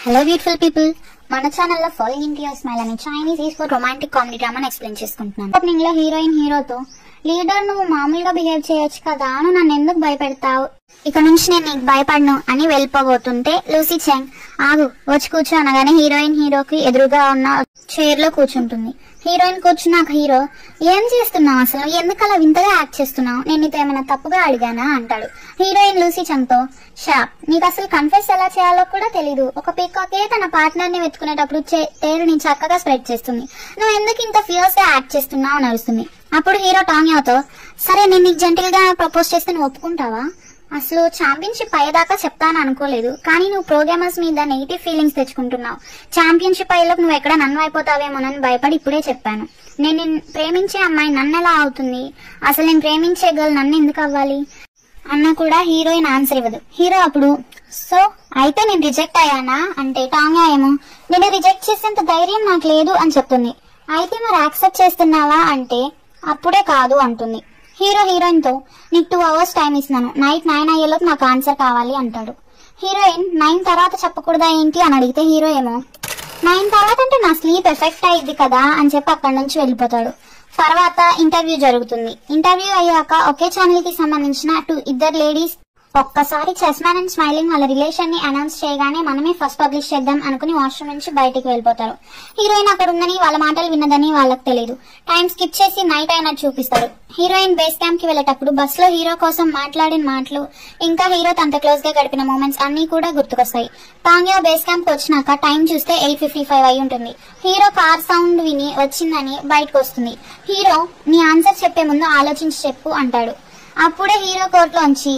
Hello beautiful people, మన ఛానల్లో following into your smile అనే చైనీస్ ఈస్పోర్ట్ రొమాంటిక్ కామెడీ డ్రామాని ఎక్స్ప్లెయిన్ చేసుకుంటున్నాను. ఓపెనింగ్ లో హీరోయిన్ హీరోతో, లీడర్ నువ్వు మామూలుగా బిహేవ్ చేయొచ్చు కదా, నువ్వు నన్ను ఎందుకు భయపెడతావు, ఇక నుంచి నేను నీకు భయపడను అని వెళ్ళిపోబోతుంటే లూసీ చెంగ్ ఆగు వచ్చి కూర్చో అనగానే హీరోయిన్ హీరోకి ఎదురుగా ఉన్న చైర్ లో కూర్చుంటుంది. హీరోయిన్ కూర్చున్నాక హీరో, ఏం చేస్తున్నావు అసలు, ఎందుకు అలా వింతగా యాక్ట్ చేస్తున్నావు, నేను నీతో ఏమైనా తప్పుగా అడిగానా అంటాడు. హీరోయిన్ లూసీ చెంగ్ తో, షాప్ నీకు అసలు కన్ఫెస్ ఎలా చేయాలో కూడా తెలీదు, ఒక పీకాకే తన పార్ట్నర్ ని వెతుకునేటప్పుడు టేరుని చక్కగా స్ప్రెడ్ చేస్తుంది, నువ్వు ఎందుకు ఇంత ఫియర్స్ గా యాక్ట్ చేస్తున్నావు అని అరుస్తుంది. అప్పుడు హీరో టాంగ్యాతో, సరే నేను నీకు జెంటిల్ గా ప్రపోజ్ చేస్తే నువ్వు ఒప్పుకుంటావా, అసలు ఛాంపియన్షిప్ అయ్యేదాకా చెప్తాను అనుకోలేదు, కానీ నువ్వు ప్రోగ్రామర్స్ మీద నెగిటివ్ ఫీలింగ్స్ తెచ్చుకుంటున్నావు, ఛాంపియన్షిప్ అయ్యేలోపు నువ్వు ఎక్కడ నన్ను అయిపోతావేమోనని భయపడి ఇప్పుడే చెప్పాను, నేను ప్రేమించే అమ్మాయి నన్ను ఎలా అవుతుంది, అసలు నేను ప్రేమించే గర్ల్ నన్ను ఎందుకు అవ్వాలి అన్న కూడా హీరోయిన్ ఆన్సర్ ఇవ్వదు. హీరో అప్పుడు, సో అయితే నేను రిజెక్ట్ అయ్యానా అంటే టాంగ్యా ఏమో, నేను రిజెక్ట్ చేసేంత ధైర్యం నాకు లేదు అని చెప్తుంది. అయితే మరి యాక్సెప్ట్ చేస్తున్నావా అంటే అప్పుడే కాదు అంటుంది. హీరో హీరోయిన్ తో, నీకు 2 hours టైం ఇస్తున్నాను, నైట్ 9 అయ్యేలోపు నాకు ఆన్సర్ కావాలి అంటాడు. హీరోయిన్ 9 తర్వాత చెప్పకూడదా ఏంటి అని అడిగితే హీరో ఏమో, 9 తర్వాత అంటే నా స్లీప్ ఎఫెక్ట్ అయ్యింది కదా అని చెప్పి అక్కడి నుంచి వెళ్ళిపోతాడు. తర్వాత ఇంటర్వ్యూ జరుగుతుంది. ఇంటర్వ్యూ అయ్యాక ఒకే ఛానల్ కి సంబంధించిన 2 ఇద్దరు లేడీస్ ఒక్కసారి చెస్ మ్యాన్ అండ్ స్మైలింగ్ వాళ్ళ రిలేషన్ ని అనౌన్స్ చేయగానే మనమే ఫస్ట్ పబ్లిష్ చేద్దాం అనుకుని వాష్రూమ్ నుంచి బయటికి వెళ్ళిపోతారు. హీరోయిన్ అక్కడ ఉందని వాళ్ళ మాటలు విన్నదని వాళ్ళకి తెలియదు. టైం స్కిప్ చేసి నైట్ అయినట్టు చూపిస్తారు. హీరోయిన్ బేస్ క్యాంప్ కి వెళ్లేటప్పుడు బస్ లో హీరో కోసం మాట్లాడిన మాటలు ఇంకా హీరో తనతో క్లోజ్ గా గడిపిన మూమెంట్స్ అన్ని కూడా గుర్తుకొస్తాయి. టాంగ్యా బేస్ క్యాంప్ కి వచ్చినాక టైం చూస్తే 8:55 అయి ఉంటుంది. హీరో కార్ సౌండ్ విని వచ్చిందని బయటకు వస్తుంది. హీరో, నీ ఆన్సర్ చెప్పే ముందు ఆలోచించి చెప్పు అంటాడు. అప్పుడే హీరో కోర్టులోంచి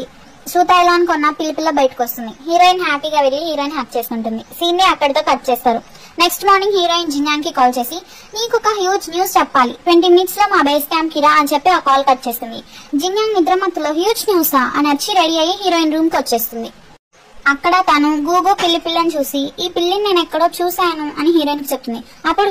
సూతైలాన్ కొన్న పిల్ల బయటకు వస్తుంది. హీరోయిన్ హ్యాపీగా వెళ్లి హీరోయిన్ హ్యాక్ చేసుకుంటుంది. సీన్ ని అక్కడితో కట్ చేస్తారు. నెక్స్ట్ మార్నింగ్ హీరోయిన్ జిన్యాంగ్ కి కాల్ చేసి, నీకు ఒక హ్యూజ్ న్యూస్ చెప్పాలి, 20 minutes లో మా బేస్ క్యాంప్ కి రా అని చెప్పి ఆ కాల్ కట్ చేస్తుంది. జిన్యాంగ్ నిద్రమత్తులో హ్యూజ్ న్యూసా అని వచ్చి రెడీ అయ్యి హీరోయిన్ రూమ్ కి వచ్చేస్తుంది. అక్కడ తను గూగు పిల్లని చూసి, ఈ పిల్లిని నేను ఎక్కడో చూశాను అని హీరోయిన్ కి చెప్తుంది. అప్పుడు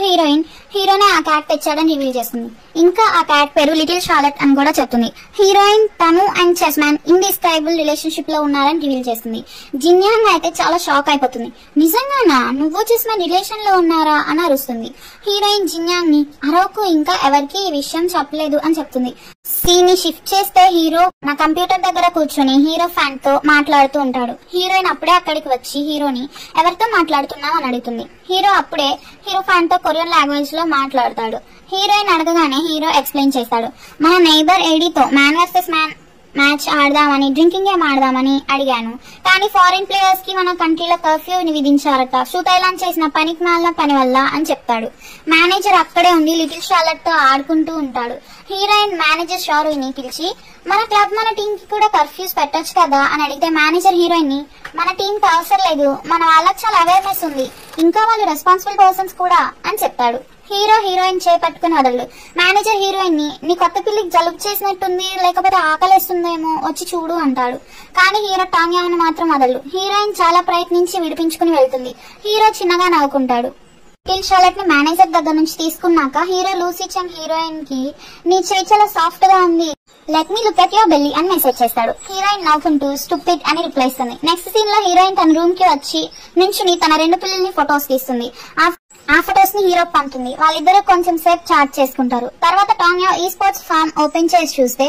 హీరోనే ఆ క్యాట్ తెచ్చాడని రివీల్ చేస్తుంది. ఇంకా ఆ క్యాట్ పేరు లిటిల్ షార్లెట్ అని కూడా చెప్తుంది. హీరోయిన్ తను and chess man indescribable relationship లో ఉన్నారని రివీల్ చేస్తుంది. జిన్యాంగ్ అయితే చాలా షాక్ అయిపోతుంది. నిజంగానా, నువ్వు చెస్ మ్యాన్ రిలేషన్ లో ఉన్నారా అని అరుస్తుంది. హీరోయిన్ జిన్యాంగ్ ని, అరవకు, ఇంకా ఎవరికి ఈ విషయం చెప్పలేదు అని చెప్తుంది. సీన్ ని షిఫ్ట్ చేస్తే హీరో నా కంప్యూటర్ దగ్గర కూర్చొని హీరో ఫ్యాన్ తో మాట్లాడుతూ ఉంటాడు. హీరోయిన్ అప్పుడే అక్కడికి వచ్చి హీరోని ఎవరితో మాట్లాడుతున్నావు అని అడుగుతుంది. హీరో అప్పుడే హీరో ఫ్యాన్ తో కొరియన్ లాంగ్వేజ్ లో మాట్లాడతాడు. హీరోయిన్ అడగగానే హీరో ఎక్స్ప్లెయిన్ చేస్తాడు. మన నైబర్ ఏడీతో మ్యాన్ వర్సెస్ మ్యాన్ మ్యాచ్ ఆడదామని, డ్రింకింగ్ గేమ్ ఆడదామని అడిగాను, కానీ ఫారిన్ ప్లేయర్స్ కి మన కంట్రీలో కర్ఫ్యూని విధించారట, సూతైలాన్ చేసిన పనికి మాలిన పని వల్ల అని చెప్తాడు. మేనేజర్ అక్కడే ఉండి లిటిల్ షార్లెట్ తో ఆడుకుంటూ ఉంటాడు. హీరోయిన్ మేనేజర్ షారుని పిలిచి, మన క్లబ్ మన టీం కి కూడా కర్ఫ్యూస్ పెట్టొచ్చు కదా అని అడిగితే మేనేజర్ హీరోయిన్ ని, మన టీం కి అవసరం లేదు, మన వాళ్ళకి చాలా అవేర్నెస్ ఉంది, ఇంకా వాళ్ళు రెస్పాన్సిబుల్ పర్సన్స్ కూడా అని చెప్తాడు. హీరో హీరోయిన్ చేపట్టుకుని వదలడు. మేనేజర్ హీరోయిన్ ని, నీ కొత్త పిల్లికి జలుబు చేసినట్టుంది, లేకపోతే ఆకలేస్తుందేమో వచ్చి చూడు అంటాడు. కానీ హీరో టాంగ్యాను మాత్రం వదలడు. హీరోయిన్ చాలా ప్రయత్నించి విడిపించుకుని వెళ్తుంది. హీరో చిన్నగా నవ్వుకుంటాడు. లిటిల్ షార్లెట్ ని మేనేజర్ దగ్గర నుంచి తీసుకున్నాక హీరో లూసీ చెంగ్ హీరోయిన్ కి, నీ చేయి చాలా సాఫ్ట్ గా ఉంది, let me look at your belly అని మెసేజ్ చేస్తాడు. హీరోయిన్ నవ్వుకుంటూ స్టూపిడ్ అని రిప్లై ఇస్తుంది. నెక్స్ట్ సీన్ లో హీరోయిన్ తన రూమ్ కి వచ్చి నుంచుని తన 2 పిల్లల్ని ఫొటోస్ తీస్తుంది. ఆ ఫొటోస్ ని హీరో పంపుతుంది. వాళ్ళిద్దరూ కొంచెం సేపు చాట్ చేసుకుంటారు. తర్వాత టాంగ్యా ఈ స్పోర్ట్స్ ఫామ్ ఓపెన్ చేసి చూస్తే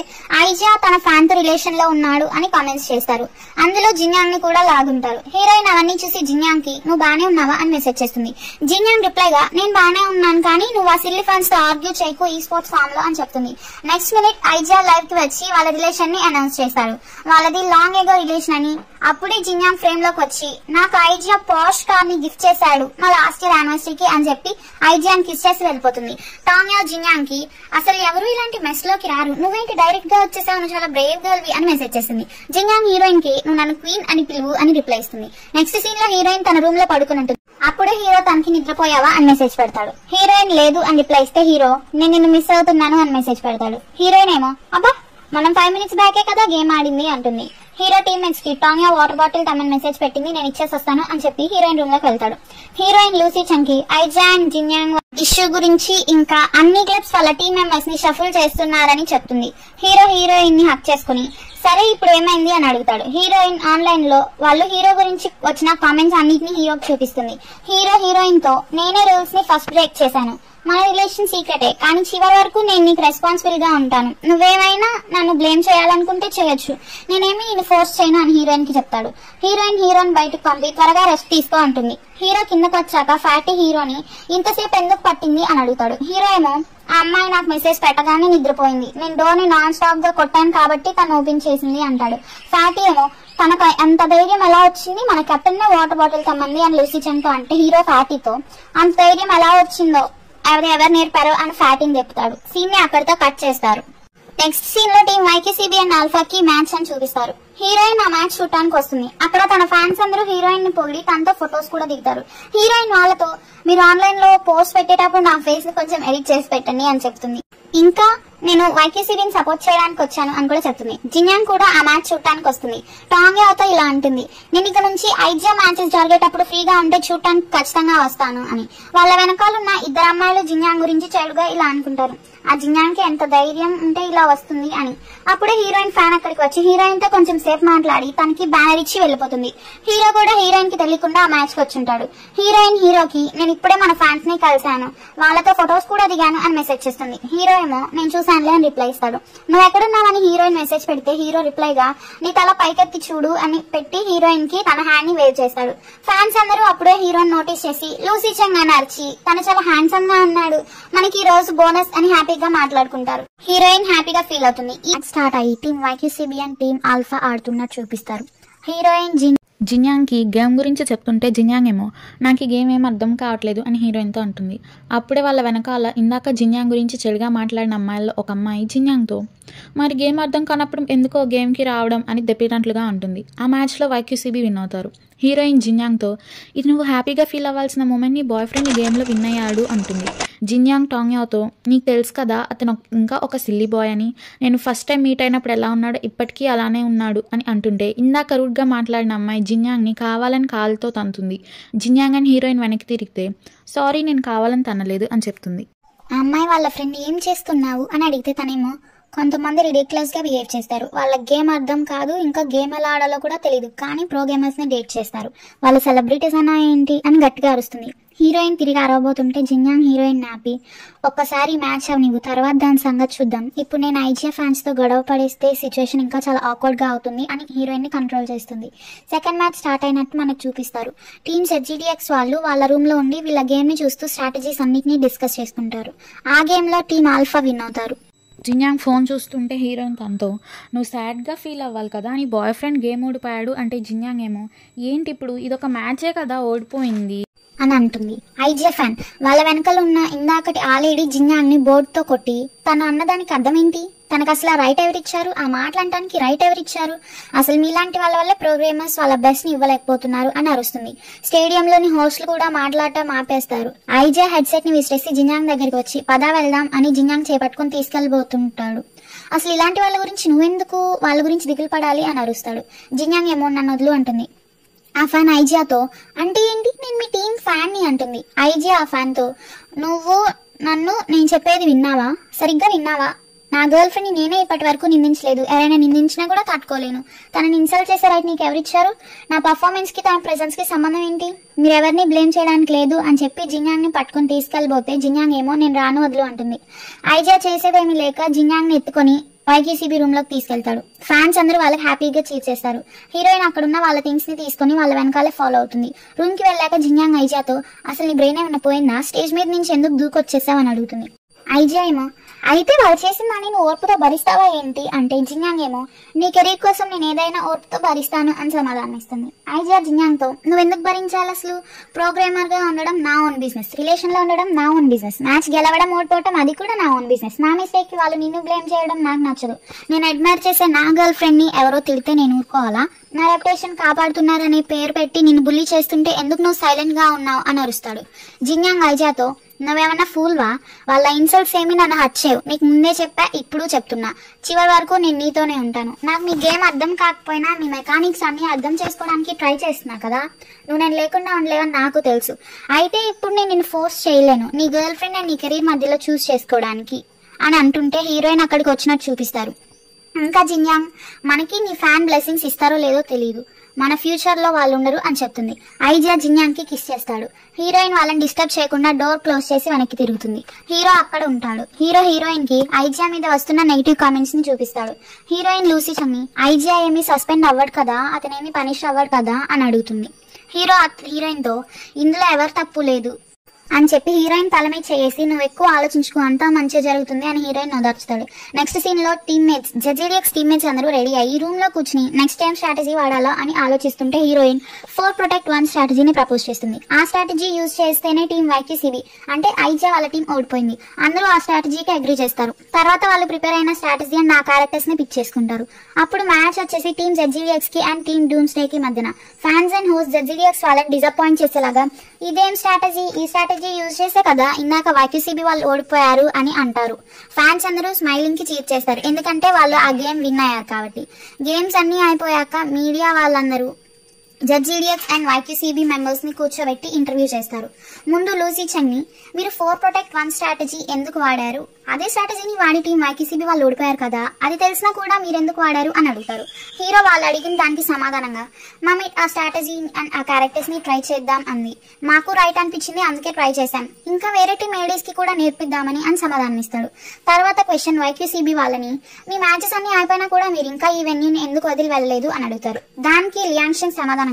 ఐజియా తన ఫ్యాన్ తో రిలేషన్ లో ఉన్నాడు అని కామెంట్స్ చేస్తారు. అందులో జిన్యాంగ్ ని కూడా లాగుంటారు. హీరోయిన్ అవన్నీ చూసి జిన్యాంగ్ కి, నువ్వు బానే ఉన్నావా అని మెసేజ్ చేస్తుంది. జిన్యాంగ్ రిప్లైగా, నేను బానే ఉన్నాను, కానీ నువ్వు ఆ సిల్లీ ఫ్రెండ్స్ తో ఆర్గ్యూ చేయకు ఈ స్పోర్ట్స్ ఫామ్ లో అని చెప్తుంది. నెక్స్ట్ మినిట్ ఐజియా లైవ్ కి వచ్చి వాళ్ళ రిలేషన్ ని అనౌన్స్ చేస్తారు. వాళ్ళది లాంగ్ ఎగో రిలేషన్ అని. అప్పుడే జిన్యాంగ్ ఫ్రేమ్ లోకి వచ్చి, నాకు ఐజియా పాష్ కార్ ని గిఫ్ట్ చేశాడు మా లాస్ట్ ఇయర్ యానివర్సరీకి అని చెప్పి ఐజియాన్ కిస్ చేసి వెళ్ళిపోతుంది. టాంగ్యా జిన్యాంగ్ కి, అసలు ఎవరు ఇలాంటి మెస్ లోకి రారు, నువ్వేంటి డైరెక్ట్ గా వచ్చేసావు, నువ్వు చాలా బ్రేవ్ గర్ల్ వి అని మెసేజ్ చేస్తుంది. జిన్యాంగ్ హీరోయిన్ కి, నువ్వు నన్ను క్వీన్ అని పిలువు అని రిప్లై ఇస్తుంది. నెక్స్ట్ సీన్ లో హీరోయిన్ తన రూమ్ లో పడుకుని ఉంటుంది. అప్పుడే హీరో తనకి నిద్రపోయావా అని మెసేజ్ పెడతాడు. హీరోయిన్ లేదు అని రిప్లై ఇస్తే హీరో, నేను నిన్ను మిస్ అవుతున్నాను అని మెసేజ్ పెడతాడు. హీరోయిన్ ఏమో, అబ్బా మనం 5 minutes బ్యాకే కదా గేమ్ ఆడింది అంటుంది. హీరో టీమ్మేట్స్ కి టాంగ్యా వాటర్ బాటిల్ తమన్ మెసేజ్ పెట్టింది, నేను ఇచ్చేసి వస్తాను అని చెప్పి హీరోయిన్ రూమ్ లోకి వెళ్తాడు. హీరోయిన్ లూసీ చంకి ఐజా అండ్ జిన్యాంగ్ ఇష్యూ గురించి ఇంకా అన్ని క్లిప్స్ వాళ్ళ టీమ్ మెంబర్స్ ని షఫుల్ చేస్తున్నారని చెప్తుంది. హీరోయిన్ ని హక్ చేసుకుని సరే ఇప్పుడు ఏమైంది అని అడుగుతాడు. హీరోయిన్ ఆన్లైన్ లో వాళ్ళు హీరో గురించి వచ్చిన కామెంట్స్ అన్నిటిని హీరోకి చూపిస్తుంది. హీరోయిన్ తో నేనే రూల్స్ ని ఫస్ట్ బ్రేక్ చేశాను, మన రిలేషన్ సీక్రెటే, కానీ చివరి వరకు నేను నీకు రెస్పాన్సిబుల్ గా ఉంటాను, నువ్వేమైనా నన్ను బ్లేమ్ చేయాలనుకుంటే చేయొచ్చు, నేనేమి నేను ఫోర్స్ చేయను అని హీరోయిన్ కి చెప్తాడు. హీరోయిన్ బయటకు పంపి త్వరగా రెస్ట్ తీసుకో అంటుంది. హీరో కిందకు వచ్చాక ఫ్యాటీ హీరోని ఇంతసేపు ఎందుకు పట్టింది అని అడుగుతాడు. హీరో ఏమో ఆ అమ్మాయి నాకు మెసేజ్ పెట్టగానే నిద్రపోయింది, నేను డోర్ ని నాన్ స్టాప్ గా కొట్టాను కాబట్టి తను ఓపెన్ చేసింది అంటాడు. ఫ్యాటీ ఏమో తనకు అంత ధైర్యం ఎలా వచ్చింది, మన కెప్టెన్ వాటర్ బాటిల్ తమ్మంది అని లూసీ చంతో అంటే హీరో ఫ్యాటీతో అంత ధైర్యం ఎలా వచ్చిందో ఎవరు నేర్పారో అని ఫ్యాటీని చెప్తాడు. సీన్ ని అక్కడితో కట్ చేస్తారు. నెక్స్ట్ సీన్ లో టీమ్ వైకేసీబీ అండ్ ఆల్ఫాకి మ్యాచ్ అని చూపిస్తారు. హీరోయిన్ ఆ మ్యాచ్ చూడటానికి వస్తుంది. అక్కడ తన ఫ్యాన్స్ అందరూ హీరోయిన్ ని పొగిడి తనతో ఫొటోస్ కూడా దిగుతారు. హీరోయిన్ వాళ్ళతో మీరు ఆన్లైన్ లో పోస్ట్ పెట్టేటప్పుడు నా ఫేస్ ని కొంచెం ఎడిట్ చేసి పెట్టండి అని చెప్తుంది. ఇంకా నేను వైకేసీబీని సపోర్ట్ చేయడానికి వచ్చాను అని కూడా చెప్తుంది. జిన్యాంగ్ కూడా ఆ మ్యాచ్ చూడటానికి వస్తుంది. టాంగ్యాతో ఇలా అంటుంది, నేను ఇక నుంచి ఐజియా మ్యాచెస్ జరిగేటప్పుడు ఫ్రీగా ఉంటే చూడటానికి ఖచ్చితంగా వస్తాను అని. వాళ్ళ వెనకాలన్న ఇద్దరు అమ్మాయిలు జిన్యాంగ్ గురించి చెడుగా ఇలా అనుకుంటారు. ఆ జిన్యాంగ్ కి ఎంత ధైర్యం ఉంటే ఇలా వస్తుంది అని. అప్పుడే హీరోయిన్ ఫ్యాన్ అక్కడికి వచ్చి హీరోయిన్ తో కొంచెం సేపు మాట్లాడి తనకి బ్యానర్ ఇచ్చి వెళ్ళిపోతుంది. హీరో కూడా హీరోయిన్ కి తెలియకుండా ఆ మ్యాచ్ కి వచ్చుంటాడు. హీరోకి నేను ఇప్పుడే మన ఫ్యాన్స్ ని కలిశాను, వాళ్ళతో ఫొటోస్ కూడా దిగాను అని మెసేజ్ చేస్తుంది. హీరో ఏమో నేను చూసానులే అని రిప్లై ఇస్తాడు. నువ్వు ఎక్కడున్నావని హీరోయిన్ మెసేజ్ పెడితే హీరో రిప్లైగా నీ తల పైకెత్తి చూడు అని పెట్టి హీరోయిన్ కి తన హ్యాండ్ ని వేవ్ చేస్తాడు. ఫ్యాన్స్ అందరూ అప్పుడే హీరోని నోటీస్ చేసి లూసీ చంగ్ అని అరిచి తను చాలా హ్యాండ్సమ్ గా ఉన్నాడు, మనకి ఈ రోజు బోనస్ అని హ్యాపీగా మాట్లాడుకుంటారు. హీరోయిన్ హ్యాపీగా ఫీల్ అవుతుంది. స్టార్ట్ అయ్యి టీమ్ వైకేసీబీ అండ్ టీమ్ ఆల్ఫా ఆడుతున్నట్టు చూపిస్తారు. హీరోయిన్ జిన్యాంగ్కి గేమ్ గురించి చెప్తుంటే జిన్యాంగ్ ఏమో నాకు ఈ గేమ్ ఏం అర్థం కావట్లేదు అని హీరోయిన్తో అంటుంది. అప్పుడే వాళ్ళ వెనకాల ఇందాక జిన్యాంగ్ గురించి చెడుగా మాట్లాడిన అమ్మాయిల్లో ఒక అమ్మాయి జిన్యాంగ్తో మరి గేమ్ అర్థం కానప్పుడు ఎందుకో గేమ్కి రావడం అని దెప్పినట్లుగా ఉంటుంది. ఆ మ్యాచ్లో వైకేసీబీ విన్ అవుతారు. హీరోయిన్ జిన్యాంగ్తో ఇది నువ్వు హ్యాపీగా ఫీల్ అవ్వాల్సిన మూమెంట్ నీ బాయ్ ఫ్రెండ్ ఈ గేమ్లో విన్ అయ్యాడు అంటుంది. జిన్యాంగ్ టాంగ్యాతో నీకు తెలుసు కదా అతను ఇంకా ఒక సిల్లీ బాయ్ అని, నేను ఫస్ట్ టైం మీట్ అయినప్పుడు ఎలా ఉన్నాడో ఇప్పటికీ అలానే ఉన్నాడు అని అంటుంటే ఇందాక రూడ్గా మాట్లాడిన అమ్మాయి జిన్యాంగ్ని కావాలని కాలుతో తంతుంది. జిన్యాంగ్ అని హీరోయిన్ వెనక్కి తిరిగితే సారీ నేను కావాలని తనలేదు అని చెప్తుంది. ఆ అమ్మాయి వాళ్ళ ఫ్రెండ్ ఏం చేస్తున్నావు అని అడిగితే తనేమో కొంతమంది రిడిక్యులస్ గా బిహేవ్ చేస్తారు, వాళ్ళ గేమ్ అర్థం కాదు, ఇంకా గేమ్ ఎలా ఆడాలో కూడా తెలియదు, కానీ ప్రో గేమర్స్ ని డేట్ చేస్తారు, వాళ్ళు సెలబ్రిటీస్ అన్నా ఏంటి అని గట్టిగా అరుస్తుంది. హీరోయిన్ తిరిగి అరవబోతుంటే జిన్యాంగ్ హీరోయిన్ నాపి ఒక్కసారి మ్యాచ్ అవనివ్వు, తర్వాత దాని సంగతి చూద్దాం, ఇప్పుడు నేను ఐజియా ఫ్యాన్స్ తో గొడవ పడేస్తే సిచ్యువేషన్ ఇంకా చాలా ఆక్వర్డ్ గా అవుతుంది అని హీరోయిన్ ని కంట్రోల్ చేస్తుంది. సెకండ్ మ్యాచ్ స్టార్ట్ అయినట్టు మనకు చూపిస్తారు. టీమ్స్ ZGDX వాళ్ళు వాళ్ళ రూమ్ లో ఉండి వీళ్ళ గేమ్ ని చూస్తూ స్ట్రాటజీస్ అన్నిటిని డిస్కస్ చేసుకుంటారు. ఆ గేమ్ లో టీమ్ ఆల్ఫా విన్ అవుతారు. జిన్యాంగ్ ఫోన్ చూస్తుంటే హీరోయిన్ తనతో నువ్వు సాడ్గా ఫీల్ అవ్వాలి కదా నీ బాయ్ ఫ్రెండ్ గేమ్ ఓడిపోయాడు అంటే జిన్యాంగ్ ఏమో ఏంటి ఇప్పుడు ఇదొక మ్యాచే కదా ఓడిపోయింది అని అంటుంది. ఐజియా ఫ్యాన్ వాళ్ళ వెనకాల ఉన్న ఇందాకటి ఆ లేడీ జిన్యాంగ్ ని బోర్డుతో కొట్టి తను అన్నదానికి అర్థం ఏంటి, తనకు అసలు రైట్ ఎవరిచ్చారు, ఆ మాటలంటానికి రైట్ ఎవరిచ్చారు, అసలు మీలాంటి వాళ్ళ వల్ల ప్రోగ్రామర్స్ వాళ్ళ బెస్ట్ ని ఇవ్వలేకపోతున్నారు అని అరుస్తుంది. స్టేడియంలోని హోస్టులు కూడా మాట్లాడటం ఆపేస్తారు. ఐజియా హెడ్సెట్ ని విసిరేసి జిన్యాంగ్ దగ్గరికి వచ్చి పదా వెళ్దాం అని జిన్యాంగ్ చేపట్టుకుని తీసుకెళ్లిపోతుంటాడు. అసలు ఇలాంటి వాళ్ళ గురించి నువ్వెందుకు వాళ్ళ గురించి దిగులు పడాలి అని అరుస్తాడు. జిన్యాంగ్ ఏమో నన్ను వదులు అంటుంది. ఆ ఫ్యాన్ ఐజియాతో అంటే ఏంటి నేను మీ టీం ఫ్యాన్ ని అంటుంది. ఐజియా ఆ ఫ్యాన్ తో నువ్వు నేను చెప్పేది విన్నావా, సరిగ్గా విన్నావా, నా గర్ల్ ఫ్రెండ్ ని నేనే ఇప్పటి వరకు నిందించలేదు, ఎవరైనా నిందించినా కూడా తట్టుకోలేను, తనని ఇన్సల్ట్ చేసే రైట్ నీకు ఎవరిచ్చారు, నా పర్ఫార్మెన్స్ కి తన ప్రెజెన్స్ కి సంబంధం ఏంటి, మీరెవరిని బ్లేమ్ చేయడానికి లేదు అని చెప్పి జిన్యాంగ్ ని పట్టుకుని తీసుకెళ్లిపోతే జిన్యాంగ్ ఏమో నేను రాను వదులు అంటుంది. ఐజియా చేసేదేమీ లేక జిన్యాంగ్ ని ఎత్తుకొని వైకేసీబీ రూమ్ లోకి తీసుకెళ్తాడు. ఫ్యాన్స్ అందరూ వాళ్ళకి హ్యాపీగా చీట్ చేస్తారు. హీరోయిన్ అక్కడున్న వాళ్ళ థింగ్స్ ని తీసుకుని వాళ్ళ వెనకాలే ఫాలో అవుతుంది. రూమ్ కి వెళ్ళాక జిన్యాంగ్ ఐజియాతో అసలు నీ బ్రెయిన్ ఏమైనా పోయిందా, స్టేజ్ మీద నుంచి ఎందుకు దూకొచ్చేసావు అని అడుగుతుంది. ఐజియా ఏమో అయితే వాళ్ళు చేసిన దాన్ని నువ్వు ఓర్పుతో భరిస్తావా ఏంటి అంటే జిన్యాంగ్ ఏమో నీ కెరీర్ కోసం నేను ఏదైనా ఓర్పుతో భరిస్తాను అని సమాధానం ఇస్తుంది. ఐజియా జిన్యాంగ్ తో నువ్వెందుకు భరించాలి, అసలు ప్రోగ్రామర్ గా ఉండడం నా ఓన్ బిజినెస్, రిలేషన్ లో ఉండడం నా ఓన్ బిజినెస్, మ్యాచ్ గెలవడం ఓడిపోవడం అది కూడా నా ఓన్ బిజినెస్, నా మిస్టేక్ కి వాళ్ళు నిన్ను బ్లేమ్ చేయడం నాకు నచ్చదు, నేను అడ్మైర్ చేసే నా గర్ల్ ఫ్రెండ్ ని ఎవరో తిడితే నేను ఊరుకోవాలా, నా రెప్యుటేషన్ కాపాడుతున్నారనే పేరు పెట్టి నిన్ను బుల్లీ చేస్తుంటే ఎందుకు నువ్వు సైలెంట్ గా ఉన్నావు అని అరుస్తాడు. జిన్యాంగ్ ఐజాతో, నువ్వేమన్నా ఫూల్వా? వాళ్ళ ఇన్సల్ట్స్ ఏమి నన్ను హర్ట్ చేయవు. నీకు ముందే చెప్పా, ఇప్పుడు చెప్తున్నా. చివరి వరకు నేను నీతోనే ఉంటాను. నాకు మీ గేమ్ అర్థం కాకపోయినా మీ మెకానిక్స్ అన్ని అర్థం చేసుకోవడానికి ట్రై చేస్తున్నా కదా. నువ్వు నేను లేకుండా ఉండలేవని నాకు తెలుసు. అయితే ఇప్పుడు నేను నిన్ను ఫోర్స్ చేయలేను నీ గర్ల్ ఫ్రెండ్ అండ్ నీ కెరీర్ మధ్యలో చూస్ చేసుకోవడానికి అని అంటుంటే హీరోయిన్ అక్కడికి వచ్చినట్టు చూపిస్తారు. ఇంకా జిన్యాంగ్, మనకి నీ ఫ్యాన్ బ్లెస్సింగ్స్ ఇస్తారో లేదో తెలియదు, మన ఫ్యూచర్ లో వాళ్ళు ఉండరు అని చెప్తుంది. ఐజియా జిన్యాంగ్ కి కిస్ చేస్తాడు. హీరోయిన్ వాళ్ళని డిస్టర్బ్ చేయకుండా డోర్ క్లోజ్ చేసి వెనక్కి తిరుగుతుంది. హీరో అక్కడ ఉంటాడు. హీరోయిన్ కి ఐజియా మీద వస్తున్న నెగిటివ్ కామెంట్స్ ని చూపిస్తాడు. హీరోయిన్ లూసీ చంగి, ఐజియా ఏమీ సస్పెండ్ అవ్వడు కదా, అతనేమి పనిష్ అవ్వడు కదా అని అడుగుతుంది. హీరోయిన్ తో, ఇందులో ఎవరు తప్పు లేదు అని చెప్పి హీరోయిన్ తల మీద చేసి, నువ్వు ఎక్కువ ఆలోచించుకో, అంతా మంచిగా జరుగుతుంది అని హీరోయిన్ ఓదార్చుతాడు. నెక్స్ట్ సీన్ లో జెజిడిఎక్స్ టీమ్మేట్స్ అందరూ రెడీ అయ్యి రూమ్ లో కూర్చుని నెక్స్ట్ ఏం స్ట్రాటజీ వాడాలో అని ఆలోచిస్తుంటే హీరోయిన్ 4 Protect 1 స్ట్రాటజీని ప్రపోజ్ చేస్తుంది. ఆ స్ట్రాటజీ యూజ్ చేస్తేనే టీం YQCB అంటే ఐజియా వాళ్ళ టీం ఓడిపోయింది. అందరూ ఆ స్ట్రాటజీకి అగ్రీ చేస్తారు. తర్వాత వాళ్ళు ప్రిపేర్ అయిన స్ట్రాటజీ అండ్ ఆ క్యారెక్టర్స్ ని పిక్ చేసుకుంటారు. అప్పుడు మ్యాచ్ వచ్చేసి టీమ్ జెజిడిఎక్స్ కి అండ్ టీమ్ డూమ్స్డే కి మధ్యన. ఫ్యాన్స్ అండ్ హోస్ట్ జెజిడిఎక్స్ వాళ్ళని డిసప్పాయింట్ చేసేలాగా, ఇదేం స్ట్రాటజీ, ఈ స్ట్రాటజీ యూజ్ చేస్తే కదా ఇందాక YQCB వాళ్ళు ఓడిపోయారు అని అంటారు. ఫ్యాన్స్ అందరూ స్మైలింగ్ కి చీట్ చేస్తారు, ఎందుకంటే వాళ్ళు ఆ గేమ్ విన్ అయ్యారు కాబట్టి. గేమ్స్ అన్ని అయిపోయాక మీడియా వాళ్ళందరూ జెజిడిఎక్స్ అండ్ YQCB మెంబర్స్ ని కూర్చోబెట్టి ఇంటర్వ్యూ చేస్తారు. ముందు లూసీ చంగ్ ని, మీరు 4 Protect 1 స్ట్రాటజీ ఎందుకు వాడారు? అదే స్ట్రాటజీని వాడి టీం YQCB వాళ్ళు ఓడిపోయారు కదా, అది తెలిసినా కూడా మీరు ఎందుకు వాడారు అని అడుగుతారు. హీరో వాళ్ళు అడిగిన దానికి సమాధానంగా, మమ్మీ ఆ స్ట్రాటజీ అండ్ ఆ క్యారెక్టర్స్ ని ట్రై చేద్దాం అంది. మాకు రైట్ అనిపించింది, అందుకే ట్రై చేశాం. ఇంకా వేరే టీం ఏడీస్ కి కూడా నేర్పిద్దామని అని సమాధానం ఇస్తాడు. తర్వాత క్వశ్చన్ YQCB వాళ్ళని, మీ మ్యాచెస్ అన్ని అయిపోయినా కూడా మీరు ఇంకా ఈ వెన్యూని ఎందుకు వదిలి వెళ్ళలేదు అని అడుగుతారు. దానికి లియాంగ్ సమాధానంగా,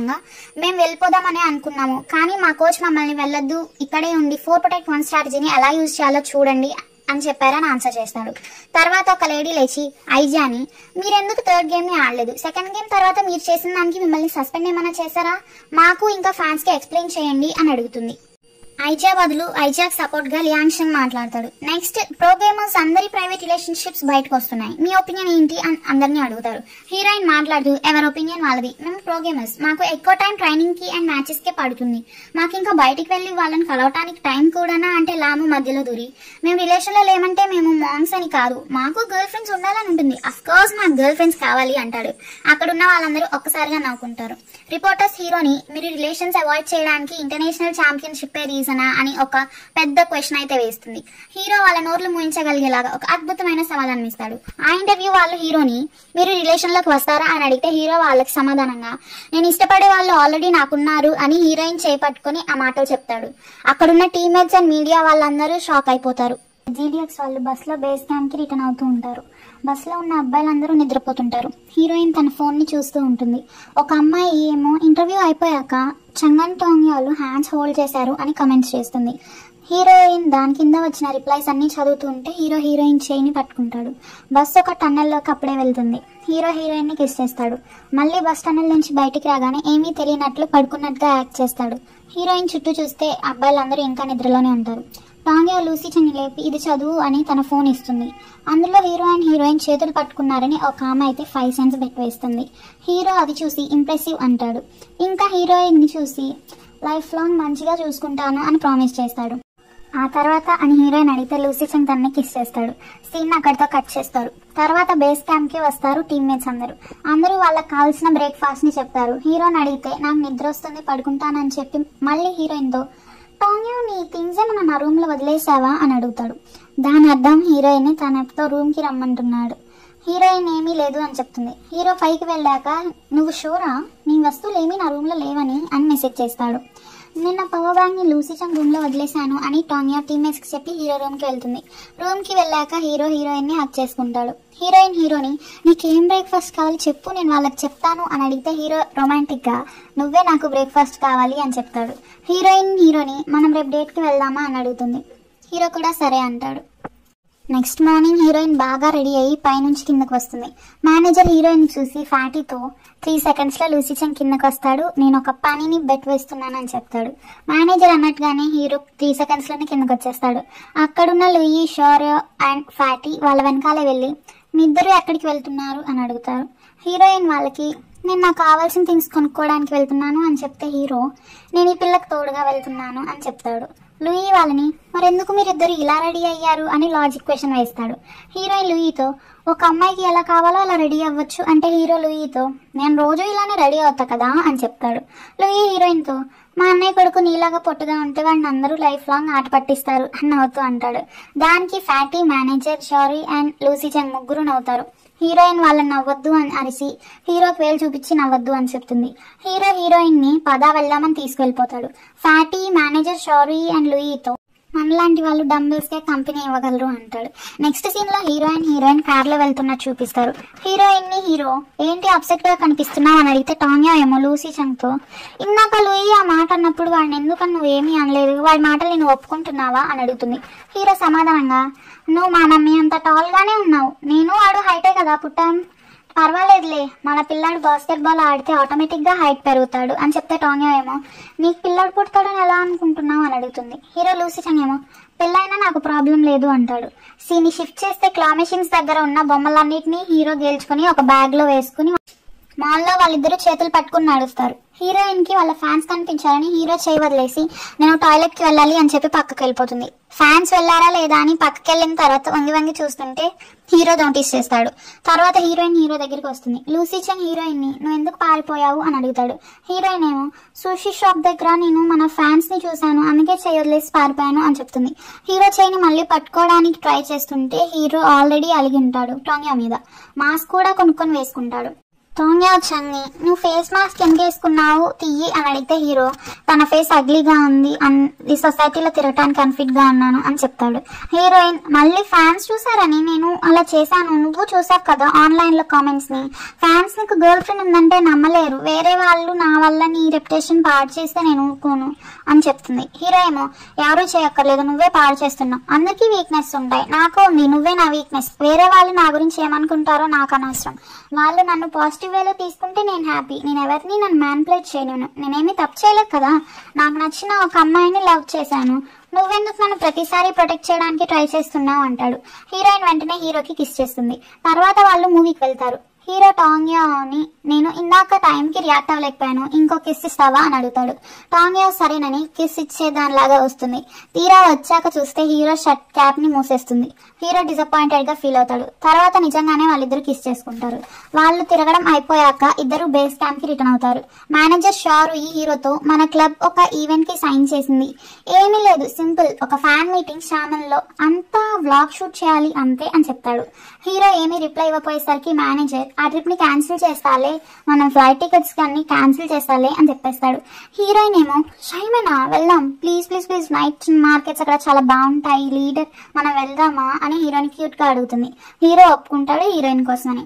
మేము వెళ్ళిపోదామని అనుకున్నాము, కానీ మా కోచ్ మమ్మల్ని వెళ్ళొద్దు, ఇక్కడే ఉండి 4 Protect 1 స్ట్రాటజీని ఎలా యూజ్ చేయాలో చూడండి అని చెప్పారని ఆన్సర్ చేస్తాడు. తర్వాత ఒక లేడీ లేచి ఐజియాని, మీరెందుకు థర్డ్ గేమ్ ని ఆడలేదు? సెకండ్ గేమ్ తర్వాత మీరు చేసిన దానికి మిమ్మల్ని సస్పెండ్ ఏమైనా చేశారా? మాకు ఇంకా ఫ్యాన్స్ కి ఎక్స్ప్లెయిన్ చేయండి అని అడుగుతుంది. ఐజియా బదులు ఐజియాకి సపోర్ట్ గా లియాంగ్ మాట్లాడతాడు. నెక్స్ట్, ప్రో గేమర్స్ అందరి ప్రైవేట్ రిలేషన్షిప్స్ బయటకు వస్తున్నాయి, మీ ఒపీనియన్ ఏంటి అని అందరినీ అడుగుతారు. హీరోయిన్ మాట్లాడుతూ, ఎవరి ఒపీనియన్ వాళ్ళది, మేము ప్రో గేమర్స్, మాకు ఎక్కువ టైం ట్రైనింగ్ కి అండ్ మ్యాచెస్ కే పడుతుంది, మాకు ఇంకా బయటికి వెళ్లి వాళ్ళని కలవటానికి టైం కూడానా అంటే లాము మధ్యలో దూరి, మేము రిలేషన్ లో లేమంటే మేము మాంగ్స్ అని కాదు, మాకు గర్ల్ ఫ్రెండ్స్ ఉండాలని ఉంటుంది, అఫ్ కోర్స్ నాకు గర్ల్ ఫ్రెండ్స్ కావాలి అంటాడు. అక్కడున్న వాళ్ళందరూ ఒక్కసారిగా నవ్వుకుంటారు. రిపోర్టర్స్ హీరోని, మీరు రిలేషన్స్ అవాయిడ్ చేయడానికి ఇంటర్నేషనల్ ఛాంపియన్షిప్ అని ఒక పెద్ద క్వశ్చన్ అయితే వేస్తుంది. హీరో వాళ్ళ నోర్లు మూయించగలిగేలాగా ఒక అద్భుతమైన సమాధానం ఇస్తాడు. ఆ ఇంటర్వ్యూ వాళ్ళు హీరోని, మీరు రిలేషన్ లోకి వస్తారా అని అడిగితే హీరో వాళ్ళకి సమాధానంగా, నేను ఇష్టపడే వాళ్ళు ఆల్రెడీ నాకున్నారు అని హీరోయిన్ చేపట్టుకుని ఆ మాటలు చెప్తాడు. అక్కడున్న టీమ్మేట్స్ అండ్ మీడియా వాళ్ళందరూ షాక్ అయిపోతారు. జీడిఎక్స్ వాళ్ళు బస్ లో బేస్ క్యాంప్ కి రిటర్న్ అవుతూ ఉంటారు. బస్ లో ఉన్న అబ్బాయిలందరూ నిద్రపోతుంటారు. హీరోయిన్ తన ఫోన్ ని చూస్తూ ఉంటుంది. ఒక అమ్మాయి ఏమో ఇంటర్వ్యూ అయిపోయాక చంగన్ టోంగ్యాలు హ్యాండ్స్ హోల్డ్ చేశారు అని కమెంట్స్ చేస్తుంది. హీరోయిన్ దాని కింద వచ్చిన రిప్లైస్ అన్ని చదువుతూ ఉంటే హీరోయిన్ చేయిని పట్టుకుంటాడు. బస్ ఒక టన్నెల్లోకి అప్పుడే వెళ్తుంది. హీరోయిన్ ని కిస్ చేస్తాడు. మళ్ళీ బస్ టన్నెల్ నుంచి బయటికి రాగానే ఏమీ తెలియనట్లు పడుకున్నట్టుగా యాక్ట్ చేస్తాడు. హీరోయిన్ చుట్టూ చూస్తే అబ్బాయిలందరూ ఇంకా నిద్రలోనే ఉంటారు. టాంగ్యా లూసీ చంగ్ లేపి ఇది చదువు అని తన ఫోన్ ఇస్తుంది. అందులో హీరోయిన్ చేతులు పట్టుకున్నారని ఒక ఆమె అయితే 5 cents బెట్ వేస్తుంది. హీరో అది చూసి ఇంప్రెసివ్ అంటాడు. ఇంకా హీరోయిన్ ని చూసి లైఫ్ లాంగ్ మంచిగా చూసుకుంటాను అని ప్రామిస్ చేస్తాడు. ఆ తర్వాత అని హీరోయిన్ అడిగితే లూసీ చంగ్ తనని కిస్ చేస్తాడు. సీన్ అక్కడితో కట్ చేస్తారు. తర్వాత బేస్ క్యాంప్ కి వస్తారు టీమ్మేట్స్ అందరూ వాళ్ళకి కావాల్సిన బ్రేక్ఫాస్ట్ ని చెప్తారు. హీరోని అడిగితే నాకు నిద్ర వస్తుంది పడుకుంటానని చెప్పి మళ్ళీ హీరోయిన్ తో, టాంగ్యా నీ థింగ్స్ ఏమన్నా నా రూమ్ లో వదిలేసావా అని అడుగుతాడు. దాని అర్థం హీరోయిన్ ని తనతో రూమ్ కి రమ్మంటున్నాడు. హీరోయిన్ ఏమీ లేదు అని చెప్తుంది. హీరో పైకి వెళ్ళాక, నువ్వు షూరా నీ వస్తువులు ఏమీ నా రూమ్ లో లేవని అని మెసేజ్ చేస్తాడు. నిన్న పవర్ బ్యాంక్ ని లూసీ చంగ్ రూమ్ లో వదిలేశాను అని టాంగ్యా టీమ్మేట్స్ కి చెప్పి హీరో రూమ్ కి వెళ్తుంది. రూమ్ కి వెళ్ళాక హీరోయిన్ ని హక్ చేసుకుంటాడు. హీరోని, నీకేం బ్రేక్ఫాస్ట్ కావాలి చెప్పు, నేను వాళ్ళకి చెప్తాను అని అడిగితే హీరో రొమాంటిక్ గా, నువ్వే నాకు బ్రేక్ఫాస్ట్ కావాలి అని చెప్తాడు. హీరోని మనం రేపు డేట్ కి వెళ్దామా అని అడుగుతుంది. హీరో కూడా సరే అంటాడు. నెక్స్ట్ మార్నింగ్ హీరోయిన్ బాగా రెడీ అయ్యి పైనుంచి కిందకు వస్తుంది. మేనేజర్ హీరోయిన్ చూసి ఫ్యాటీతో 3 seconds లో లూసీ చంగ్ కిందకు వస్తాడు, నేను ఒక పనిని బెట్ వేస్తున్నానని చెప్తాడు. మేనేజర్ అన్నట్టుగానే హీరో 3 seconds లోనే కిందకు వచ్చేస్తాడు. అక్కడున్న లూయి, షోరో అండ్ ఫ్యాటీ వాళ్ళ వెనకాలే వెళ్ళి, మీ ఇద్దరు ఎక్కడికి వెళ్తున్నారు అని అడుగుతారు. హీరోయిన్ వాళ్ళకి, నేను నాకు కావాల్సిన థింగ్స్ కొనుక్కోవడానికి వెళ్తున్నాను అని చెప్తే హీరో నేను ఈ పిల్లకి తోడుగా వెళ్తున్నాను అని చెప్తాడు. లూయి వాళ్ళని మరెందుకు మీరిద్దరు ఇలా రెడీ అయ్యారు అని లాజిక్ క్వశ్చన్ వేస్తాడు. హీరోయిన్ లూయితో ఒక అమ్మాయికి ఎలా కావాలో అలా రెడీ అవ్వచ్చు అంటే హీరో లూయితో నేను రోజు ఇలానే రెడీ అవుతా కదా అని చెప్తాడు. లూయి హీరోయిన్తో మా అన్నయ్య కొడుకు నీలాగా పొట్టుగా ఉంటే వాడిని అందరూ లైఫ్ లాంగ్ ఆట పట్టిస్తారు అని నవ్వుతూ అంటాడు. దానికి ఫ్యాటీ, మేనేజర్, షారీ అండ్ లూసీ చంగ్ ముగ్గురు నవ్వుతారు. హీరోయిన్ వాళ్ళని నవ్వొద్దు అని అరిసి హీరోకి వేలు చూపించి నవ్వొద్దు అని చెప్తుంది. హీరో హీరోయిన్ ని పదా వెళ్దామని తీసుకెళ్లిపోతాడు. ఫ్యాటీ, మేనేజర్, షారీ అండ్ లూయితో మనలాంటి వాళ్ళు డంబుల్స్ కే కంపెనీ ఇవ్వగలరు అంటాడు. నెక్స్ట్ సీన్ లో హీరోయిన్ కార్ లో వెళ్తున్నట్టు చూపిస్తారు. హీరోయిన్ ని హీరో ఏంటి అప్సెట్ గా కనిపిస్తున్నావు అని అడిగితే టాంగ్యా ఏమో లూసీ చంగ్ తో ఇందాక లూయి ఆ మాట అన్నప్పుడు వాడిని ఎందుకని నువ్వేమీ అనలేదు, వాడి మాటలు నేను ఒప్పుకుంటున్నావా అని అడుగుతుంది. హీరో సమాధానంగా నువ్వు మా మమ్మీ అంత టాల్ గానే ఉన్నావు, నేను వాడు హైటే కదా పుట్టాం, పర్వాలేదులే మన పిల్లాడు బాస్కెట్ బాల్ ఆడితే ఆటోమేటిక్ గా హైట్ పెరుగుతాడు అని చెప్తే టాంగ్యా ఏమో నీకు పిల్లాడు పుడతాడని ఎలా అనుకుంటున్నావు అని అడుగుతుంది. హీరో లూసీ చంగ్ ఏమో పెళ్ళైనా నాకు ప్రాబ్లం లేదు అంటాడు. సీని షిఫ్ట్ చేస్తే క్లా మెషిన్స్ దగ్గర ఉన్న బొమ్మలన్నిటినీ హీరో గెలుచుకుని ఒక బ్యాగ్ లో వేసుకుని మాల్లో వాళ్ళిద్దరూ చేతులు పట్టుకుని నడుస్తారు. హీరోయిన్ కి వాళ్ళ ఫ్యాన్స్ కనిపించాలని హీరో చేయి వదిలేసి నేను టాయిలెట్ కి వెళ్ళాలి అని చెప్పి పక్కకి వెళ్ళిపోతుంది. ఫ్యాన్స్ వెళ్ళారా లేదా అని పక్కకి వెళ్ళిన తర్వాత వంగి చూస్తుంటే హీరో నోటీస్ చేస్తాడు. తర్వాత హీరోయిన్ హీరో దగ్గరికి వస్తుంది. లూసీ చంగ్ హీరోయిన్ ని నువ్వు ఎందుకు పారిపోయావు అని అడుగుతాడు. హీరోయిన్ ఏమో సుషి షాప్ దగ్గర నేను మన ఫ్యాన్స్ ని చూశాను, అందుకే చేయి వదిలేసి పారిపోయాను అని చెప్తుంది. హీరో చేయిని మళ్ళీ పట్టుకోవడానికి ట్రై చేస్తుంటే హీరో ఆల్రెడీ అలిగి ఉంటాడు టాంగ్యా మీద. మాస్క్ కూడా కొనుక్కొని వేసుకుంటాడు. టాంగ్యా చంగ్ని నువ్వు ఫేస్ మాస్క్ ఎందుకు వేసుకున్నావు తీయి అని అడిగితే హీరో తన ఫేస్ అగ్లీగా ఉంది, ఈ సొసైటీలో తిరగటానికి అన్ఫిట్ గా ఉన్నాను అని చెప్తాడు. హీరోయిన్ మళ్ళీ ఫ్యాన్స్ చూసారని నేను అలా చేశాను, నువ్వు చూసావు కదా ఆన్లైన్ లో కామెంట్స్ ని, ఫ్యాన్స్ నీకు గర్ల్ ఫ్రెండ్ ఉందంటే నమ్మలేరు, వేరే వాళ్ళు నా వల్ల నీ రెప్యుటేషన్ పాడు చేస్తే నేను ఊరుకోను అని చెప్తుంది. హీరో ఏమో ఎవరూ చేయక్కర్లేదు, నువ్వే పాడు చేస్తున్నావు, అందరికీ వీక్నెస్ ఉంటాయి, నాకు ఉంది, నువ్వే నా వీక్నెస్, వేరే వాళ్ళు నా గురించి ఏమనుకుంటారో నాకు అనవసరం, వాళ్ళు నన్ను పాజిటివ్ వేలో తీసుకుంటే నేను హ్యాపీ, నేను ఎవరిని నన్ను మ్యానిపులేట్ చేయను, నేనేమి తప్పు చేయలేదు కదా, నాకు నచ్చిన ఒక అమ్మాయిని లవ్ చేశాను, నువ్వెందుకు నన్ను ప్రతిసారి ప్రొటెక్ట్ చేయడానికి ట్రై చేస్తున్నావు అంటాడు. హీరోయిన్ వెంటనే హీరోకి కిస్ చేస్తుంది. తర్వాత వాళ్ళు మూవీకి వెళ్తారు. హీరో టాంగ్యాని నేను ఇందాక టైంకి రియాక్ట్ అవ్వలేకపోయాను, ఇంకో కిస్ ఇస్తావా అని అడుగుతాడు. టాంగ్యా సరేనని కిస్ ఇచ్చేదానిలాగా వస్తుంది. తీరా వచ్చాక చూస్తే హీరో షర్ట్ క్యాప్ ని మూసేస్తుంది. హీరో డిసప్పాయింటెడ్ గా ఫీల్ అవుతాడు. తర్వాత నిజంగానే వాళ్ళిద్దరు కిస్ చేసుకుంటారు. వాళ్ళు తిరగడం అయిపోయాక ఇద్దరు బేస్ క్యాంప్ కి రిటర్న్ అవుతారు. మేనేజర్ షారు ఈ హీరోతో మన క్లబ్ ఒక ఈవెంట్ కి సైన్ చేసింది, ఏమీ లేదు సింపుల్ ఒక ఫ్యాన్ మీటింగ్ ఛానల్ లో అంతా వ్లాగ్ షూట్ చేయాలి అంతే అని చెప్తాడు. హీరో ఏమీ రిప్లై ఇవ్వపోయేసరికి మేనేజర్ ఆ ట్రిప్ ని క్యాన్సిల్ చేస్తాలే, మనం ఫ్లైట్ టికెట్స్ అన్ని క్యాన్సిల్ చేస్తాలే అని చెప్పేస్తాడు. హీరోయిన్ ఏమో షైమేనా వెళ్దాం please please please, night markets అక్కడ చాలా బాగుంటాయి, లీడర్ మనం వెళ్దామా అని హీరోయిన్ క్యూట్ గా అడుగుతుంది. హీరో ఒప్పుకుంటాడు హీరోయిన్ కోసమని.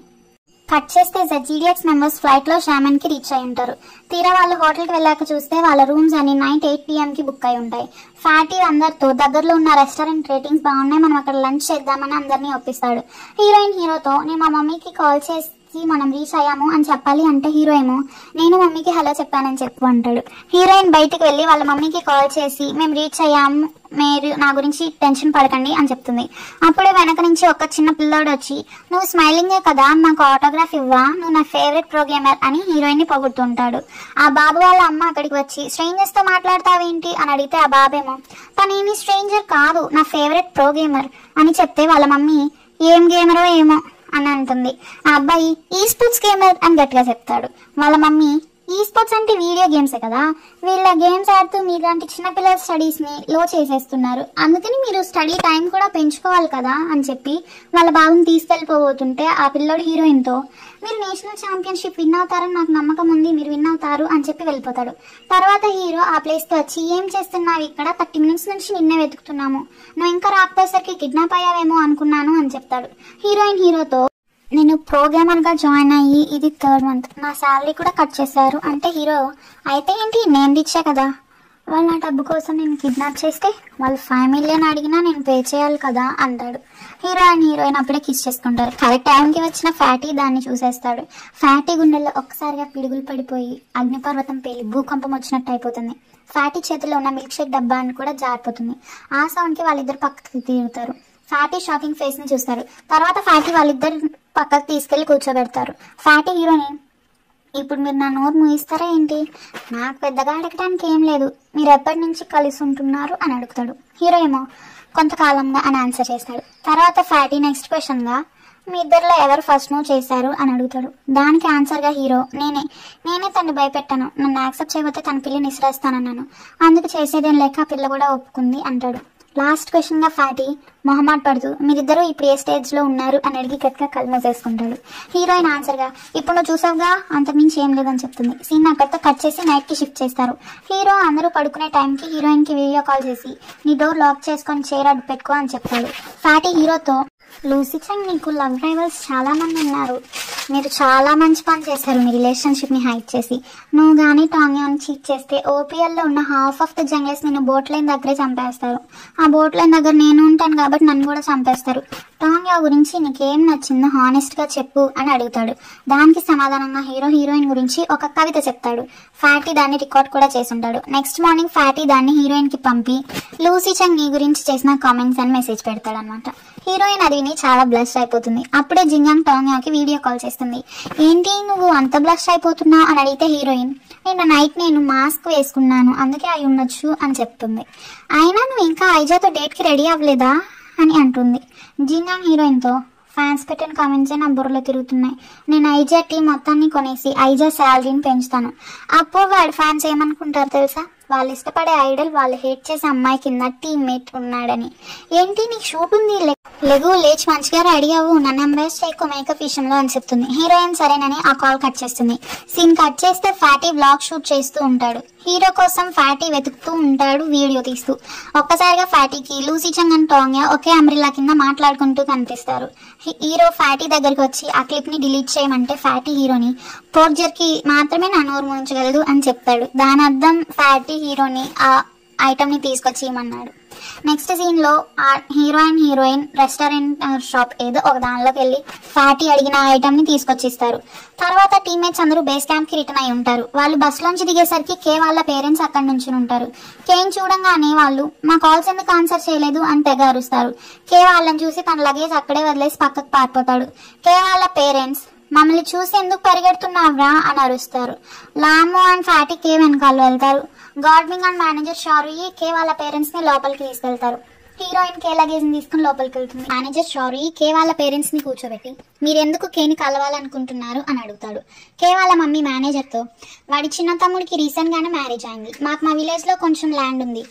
కట్ చేస్తే ZGDX మెంబర్స్ ఫ్లైట్ లో షామన్ కి రీచ్ అయి ఉంటారు. తీరా వాళ్ళు హోటల్ కి వెళ్ళాక చూస్తే వాళ్ళ రూమ్స్ అన్ని నైట్ 8 PM కి బుక్ అయి ఉంటాయి. ఫ్యాటీ అందరితో దగ్గరలో ఉన్న రెస్టారెంట్ రేటింగ్స్ బాగున్నాయి, మనం అక్కడ లంచ్ చేద్దామని అందరినీ ఒప్పిస్తాడు. హీరోయిన్ హీరోతో నేను మా మమ్మీకి కాల్ చేసి మనం రీచ్ అయ్యాము అని చెప్పాలి అంటే హీరో ఏమో నేను మమ్మీకి హలో చెప్పానని చెప్పు అంటాడు. హీరోయిన్ బయటికి వెళ్ళి వాళ్ళ మమ్మీకి కాల్ చేసి మేము రీచ్ అయ్యాము, మీరు నా గురించి టెన్షన్ పడకండి అని చెప్తుంది. అప్పుడే వెనక నుంచి ఒక చిన్న పిల్లోడు వచ్చి నువ్వు స్మైలింగే కదా, నాకు ఆటోగ్రాఫ్ ఇవ్వా, నువ్వు నా ఫేవరెట్ ప్రోగ్రామర్ అని హీరోయిన్ ని పొగుడుతుంటాడు. ఆ బాబు వాళ్ళ అమ్మ అక్కడికి వచ్చి స్ట్రేంజర్స్ తో మాట్లాడతావేంటి అని అడిగితే ఆ బాబేమో తనేమి స్ట్రేంజర్ కాదు, నా ఫేవరెట్ ప్రోగ్రామర్ అని చెప్తే వాళ్ళ మమ్మీ ఏం గేమరో ఏమో అని అంటుంది. ఆ అబ్బాయి ఈ స్పోర్ట్స్ గేమర్ అని గట్టిగా చెప్తాడు. వాళ్ళ మమ్మీ ఈ స్పోర్ట్స్ అంటే వీడియో గేమ్సే కదా, వీళ్ళ గేమ్స్ ఆడుతూ మీలాంటి చిన్నపిల్లల స్టడీస్ ని లో చేసేస్తున్నారు, అందుకని మీరు స్టడీ టైం కూడా పెంచుకోవాలి కదా అని చెప్పి వాళ్ళ బాబుని తీసుకెళ్లిపోతుంటే ఆ పిల్లోడు హీరోయిన్ తో మీరు నేషనల్ ఛాంపియన్షిప్ విన్ అవుతారని నాకు నమ్మకం ఉంది, మీరు విన్ అవుతారు అని చెప్పి వెళ్ళిపోతాడు. తర్వాత హీరో ఆ ప్లేస్ కి వచ్చి ఏం చేస్తున్నావు ఇక్కడ, 30 minutes నుంచి నిన్నే వెతుకుతున్నాము, నువ్వు ఇంకా రాకపోయేసరికి కిడ్నాప్ అయ్యావేమో అనుకున్నాను అని చెప్తాడు. హీరోయిన్ హీరోతో నేను ప్రోగ్రామర్ గా జాయిన్ అయ్యి ఇది 3rd month, నా శాలరీ కూడా కట్ చేశారు అంటే హీరో అయితే ఏంటి నేను ఇచ్చా కదా, వాళ్ళు నా డబ్బు కోసం నేను కిడ్నాప్ చేస్తే వాళ్ళు 5 million అడిగినా నేను పే చేయాలి కదా అంటాడు. హీరో అండ్ హీరోయిన్ అప్పుడే కిస్ చేసుకుంటారు. కరెక్ట్ టైంకి వచ్చిన ఫ్యాటీ దాన్ని చూసేస్తాడు. ఫ్యాటీ గుండెల్లో ఒక్కసారిగా పిడుగులు పడిపోయి అగ్నిపర్వతం పేలి భూకంపం వచ్చినట్టు అయిపోతుంది. ఫ్యాటీ చేతిలో ఉన్న మిల్క్ షేక్ డబ్బాని కూడా జారిపోతుంది. ఆ సౌండ్ కి వాళ్ళిద్దరు పక్కకి తిరుగుతారు. ఫ్యాటీ షాకింగ్ ఫేస్ ని చూస్తారు. తర్వాత ఫ్యాటీ వాళ్ళిద్దరు పక్కకు తీసుకెళ్లి కూర్చోబెడతారు. ఫ్యాటీ హీరోని ఇప్పుడు మీరు నా నోరు మూయిస్తారా ఏంటి? నాకు పెద్దగా అడగడానికి ఏం లేదు, మీరు ఎప్పటి నుంచి కలిసి ఉంటున్నారు అని అడుగుతాడు. హీరో ఏమో కొంతకాలంగా అని ఆన్సర్ చేస్తాడు. తర్వాత ఫ్యాటీ నెక్స్ట్ క్వశ్చన్గా మీ ఇద్దరిలో ఎవరు ఫస్ట్ మూవ్ చేశారు అని అడుగుతాడు. దానికి ఆన్సర్గా హీరో నేనే తను భయపెట్టాను, నన్ను యాక్సెప్ట్ చేయబోతే తన పిల్లని ఇసిరేస్తానన్నాను, అందుకు చేసేదేం లేక ఆ పిల్ల కూడా ఒప్పుకుంది అంటాడు. లాస్ట్ క్వశ్చన్గా ఫ్యాటీ మొహమాట పడుతూ మీరిద్దరూ ఇప్పుడు ఏ స్టేజ్లో ఉన్నారు అని అడిగి గట్టిగా కళ్ళు మూసేసుకుంటాడు. హీరోయిన్ ఆన్సర్గా ఇప్పుడు నువ్వు చూసావుగా, అంతకుమించి ఏం లేదని చెప్తుంది. సీన్ అక్కడితో కట్ చేసి నైట్కి షిఫ్ట్ చేస్తారు. హీరో అందరూ పడుకునే టైంకి హీరోయిన్కి వీడియో కాల్ చేసి నీ డోర్ లాక్ చేసుకొని చైర్ అడ్డు పెట్టుకో అని చెప్తాడు. ఫ్యాటీ హీరోతో లూసీ చంగ్ నీకు లవ్ రైవల్స్ చాలా మంది ఉన్నారు, మీరు చాలా మంచి పని చేశారు మీ రిలేషన్షిప్ని హైడ్ చేసి, నువ్వు కానీ టాంగ్యాని చీట్ చేస్తే ఓపీఎల్లో ఉన్న హాఫ్ ఆఫ్ ద జంగ్లర్స్ నేను బోట్ లైన్ దగ్గరే చంపేస్తారు, ఆ బోట్ లైన్ దగ్గర నేను ఉంటాను కాబట్టి నన్ను కూడా చంపేస్తారు, టాంగ్యా గురించి నీకేం నచ్చిందో హానెస్ట్గా చెప్పు అని అడుగుతాడు. దానికి సమాధానంగా హీరోయిన్ గురించి ఒక కవిత చెప్తాడు. ఫ్యాటీ దాన్ని రికార్డ్ కూడా చేసుంటాడు. నెక్స్ట్ మార్నింగ్ ఫ్యాటీ దాన్ని హీరోయిన్కి పంపి లూసీ చంగ్ నీ గురించి చేసిన కామెంట్స్ అని మెసేజ్ పెడతాడు అనమాట. హీరోయిన్ అది విని చాలా బ్లష్ అయిపోతుంది. అప్పుడే జింగాంగ్ టాంగ్యాకి వీడియో కాల్ చేస్తుంది. ఏంటి నువ్వు అంత బ్లష్ అయిపోతున్నావు అని అడిగితే హీరోయిన్ నేను మాస్క్ వేసుకున్నాను అందుకే అయి ఉండొచ్చు అని చెప్తుంది. అయినా నువ్వు ఇంకా ఐజాతో డేట్కి రెడీ అవ్వలేదా అని అంటుంది. జింగాంగ్ హీరోయిన్తో ఫ్యాన్స్ పెట్టిన కామెంట్సే నా బుర్రలో తిరుగుతున్నాయి, నేను ఐజా టీం మొత్తాన్ని కొనేసి ఐజా శాలరీని పెంచుతాను, అప్పుడు వాడి ఫ్యాన్స్ ఏమనుకుంటారు తెలుసా, వాళ్ళు ఇష్టపడే ఐడల్ వాళ్ళు హేట్ చేసే అమ్మాయి కింద టీమ్మేట్ ఉన్నాడని. ఏంటి నీకు షూట్ ఉంది, లెగు లేచి మంచిగా రెడీ అవ్వు, నన్ను ఎంబ్రేస్ చేయకు మేకప్ విషయంలో అని చెప్తుంది. హీరోయిన్ సరేనని ఆ కాల్ కట్ చేస్తుంది. సీన్ కట్ చేస్తే ఫ్యాటీ వ్లాగ్ షూట్ చేస్తూ ఉంటాడు. హీరో కోసం ఫ్యాటీ వెతుకుతూ ఉంటాడు వీడియో తీస్తూ. ఒక్కసారిగా ఫ్యాటీకి లూసీ చంగ్ అండ్ టాంగ్యా ఒకే అంబ్రెల్లా కింద మాట్లాడుకుంటూ కనిపిస్తారు. హీరో ఫ్యాటీ దగ్గరికి వచ్చి ఆ క్లిప్ని డిలీట్ చేయమంటే ఫ్యాటీ హీరోని పోర్జర్కి మాత్రమే నా నోరు మూయించగలదు అని చెప్తాడు. దాని అర్థం ఫ్యాటీ హీరోని ఆ ఐటమ్ని తీసుకొచ్చి ఇవ్వమన్నాడు. నెక్స్ట్ సీన్లో హీరోయిన్ రెస్టారెంట్ షాప్ ఏదో ఒక దానిలోకి వెళ్ళి ఫ్యాటీ అడిగిన ఐటమ్ని తీసుకొచ్చిస్తారు. తర్వాత టీమ్మేట్స్ అందరూ బేస్ క్యాంప్కి రిటర్న్ అయి ఉంటారు. వాళ్ళు బస్సులోంచి దిగేసరికి కే వాళ్ళ పేరెంట్స్ అక్కడి నుంచి ఉంటారు. కేని చూడంగానే వాళ్ళు మా కాల్స్ ఎందుకు ఆన్సర్ చేయలేదు అని తెగ అరుస్తారు. కే వాళ్ళని చూసి తన లగేజ్ అక్కడే వదిలేసి పక్కకు పారిపోతాడు. కే వాళ్ళ పేరెంట్స్ మమ్మల్ని చూసి ఎందుకు పరిగెడుతున్నావురా అని అరుస్తారు. లామో అండ్ ఫ్యాటీ కే వెనకాల వెళ్తారు. గాడ్వింగ్ అండ్ మేనేజర్ షారుయి కే వాళ్ళ పేరెంట్స్ ని లోపలికి తీసుకెళ్తారు. హీరోయిన్ కే లగేజ్ ని తీసుకుని లోపలికి వెళ్తుంది. మేనేజర్ షారుయి కే వాళ్ళ పేరెంట్స్ ని కూర్చోబెట్టి మీరెందుకు కేని కలవాలనుకుంటున్నారు అని అడుగుతాడు. కే వాళ్ళ మమ్మీ మేనేజర్ తో వాడి చిన్న తమ్ముడికి రీసెంట్ గానే మ్యారేజ్ అయింది, మాకు మా విలేజ్ లో కొంచెం ల్యాండ్ ఉంది,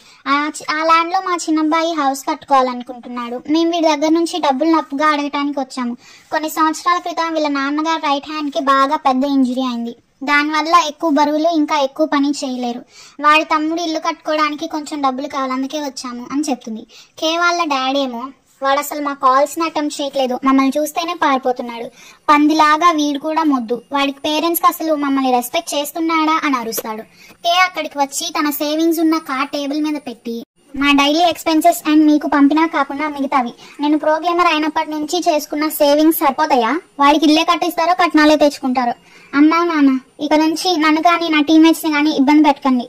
ఆ ల్యాండ్ లో మా చిన్నబ్బాయి హౌస్ కట్టుకోవాలనుకుంటున్నాడు, మేము వీడి దగ్గర నుంచి డబ్బులు అప్పుగా అడగటానికి వచ్చాము, కొన్ని సంవత్సరాల క్రితం వీళ్ళ నాన్నగారు రైట్ హ్యాండ్ కి బాగా పెద్ద ఇంజరీ అయింది, దానివల్ల ఎక్కువ బరువులు ఇంకా ఎక్కువ పని చేయలేరు, వాడి తమ్ముడు ఇల్లు కట్టుకోవడానికి కొంచెం డబ్బులు కావాలి అందుకే వచ్చాము అని చెప్తుంది. కే వాళ్ళ డాడీ ఏమో వాడు అసలు మా కాల్స్ని అటెంప్ట్ చేయట్లేదు, మమ్మల్ని చూస్తేనే పారిపోతున్నాడు, పందిలాగా వీడు కూడా మొద్దు, వాడికి పేరెంట్స్కి అసలు మమ్మల్ని రెస్పెక్ట్ చేస్తున్నాడా అని అరుస్తాడు. కే అక్కడికి వచ్చి తన సేవింగ్స్ ఉన్న కార్ టేబుల్ మీద పెట్టి నా డైలీ ఎక్స్పెన్సెస్ అండ్ మీకు పంపినా కాకుండా మిగతావి నేను ప్రో గేమర్ అయినప్పటి నుంచి చేసుకున్న సేవింగ్స్ సరిపోతాయా, వాడికి ఇల్లే కట్టిస్తారో కట్నాలే తెచ్చుకుంటారో, అమ్మా నాన్న ఇక నుంచి నన్ను కానీ నా టీమ్మేట్స్ని కానీ ఇబ్బంది పెట్టకండి,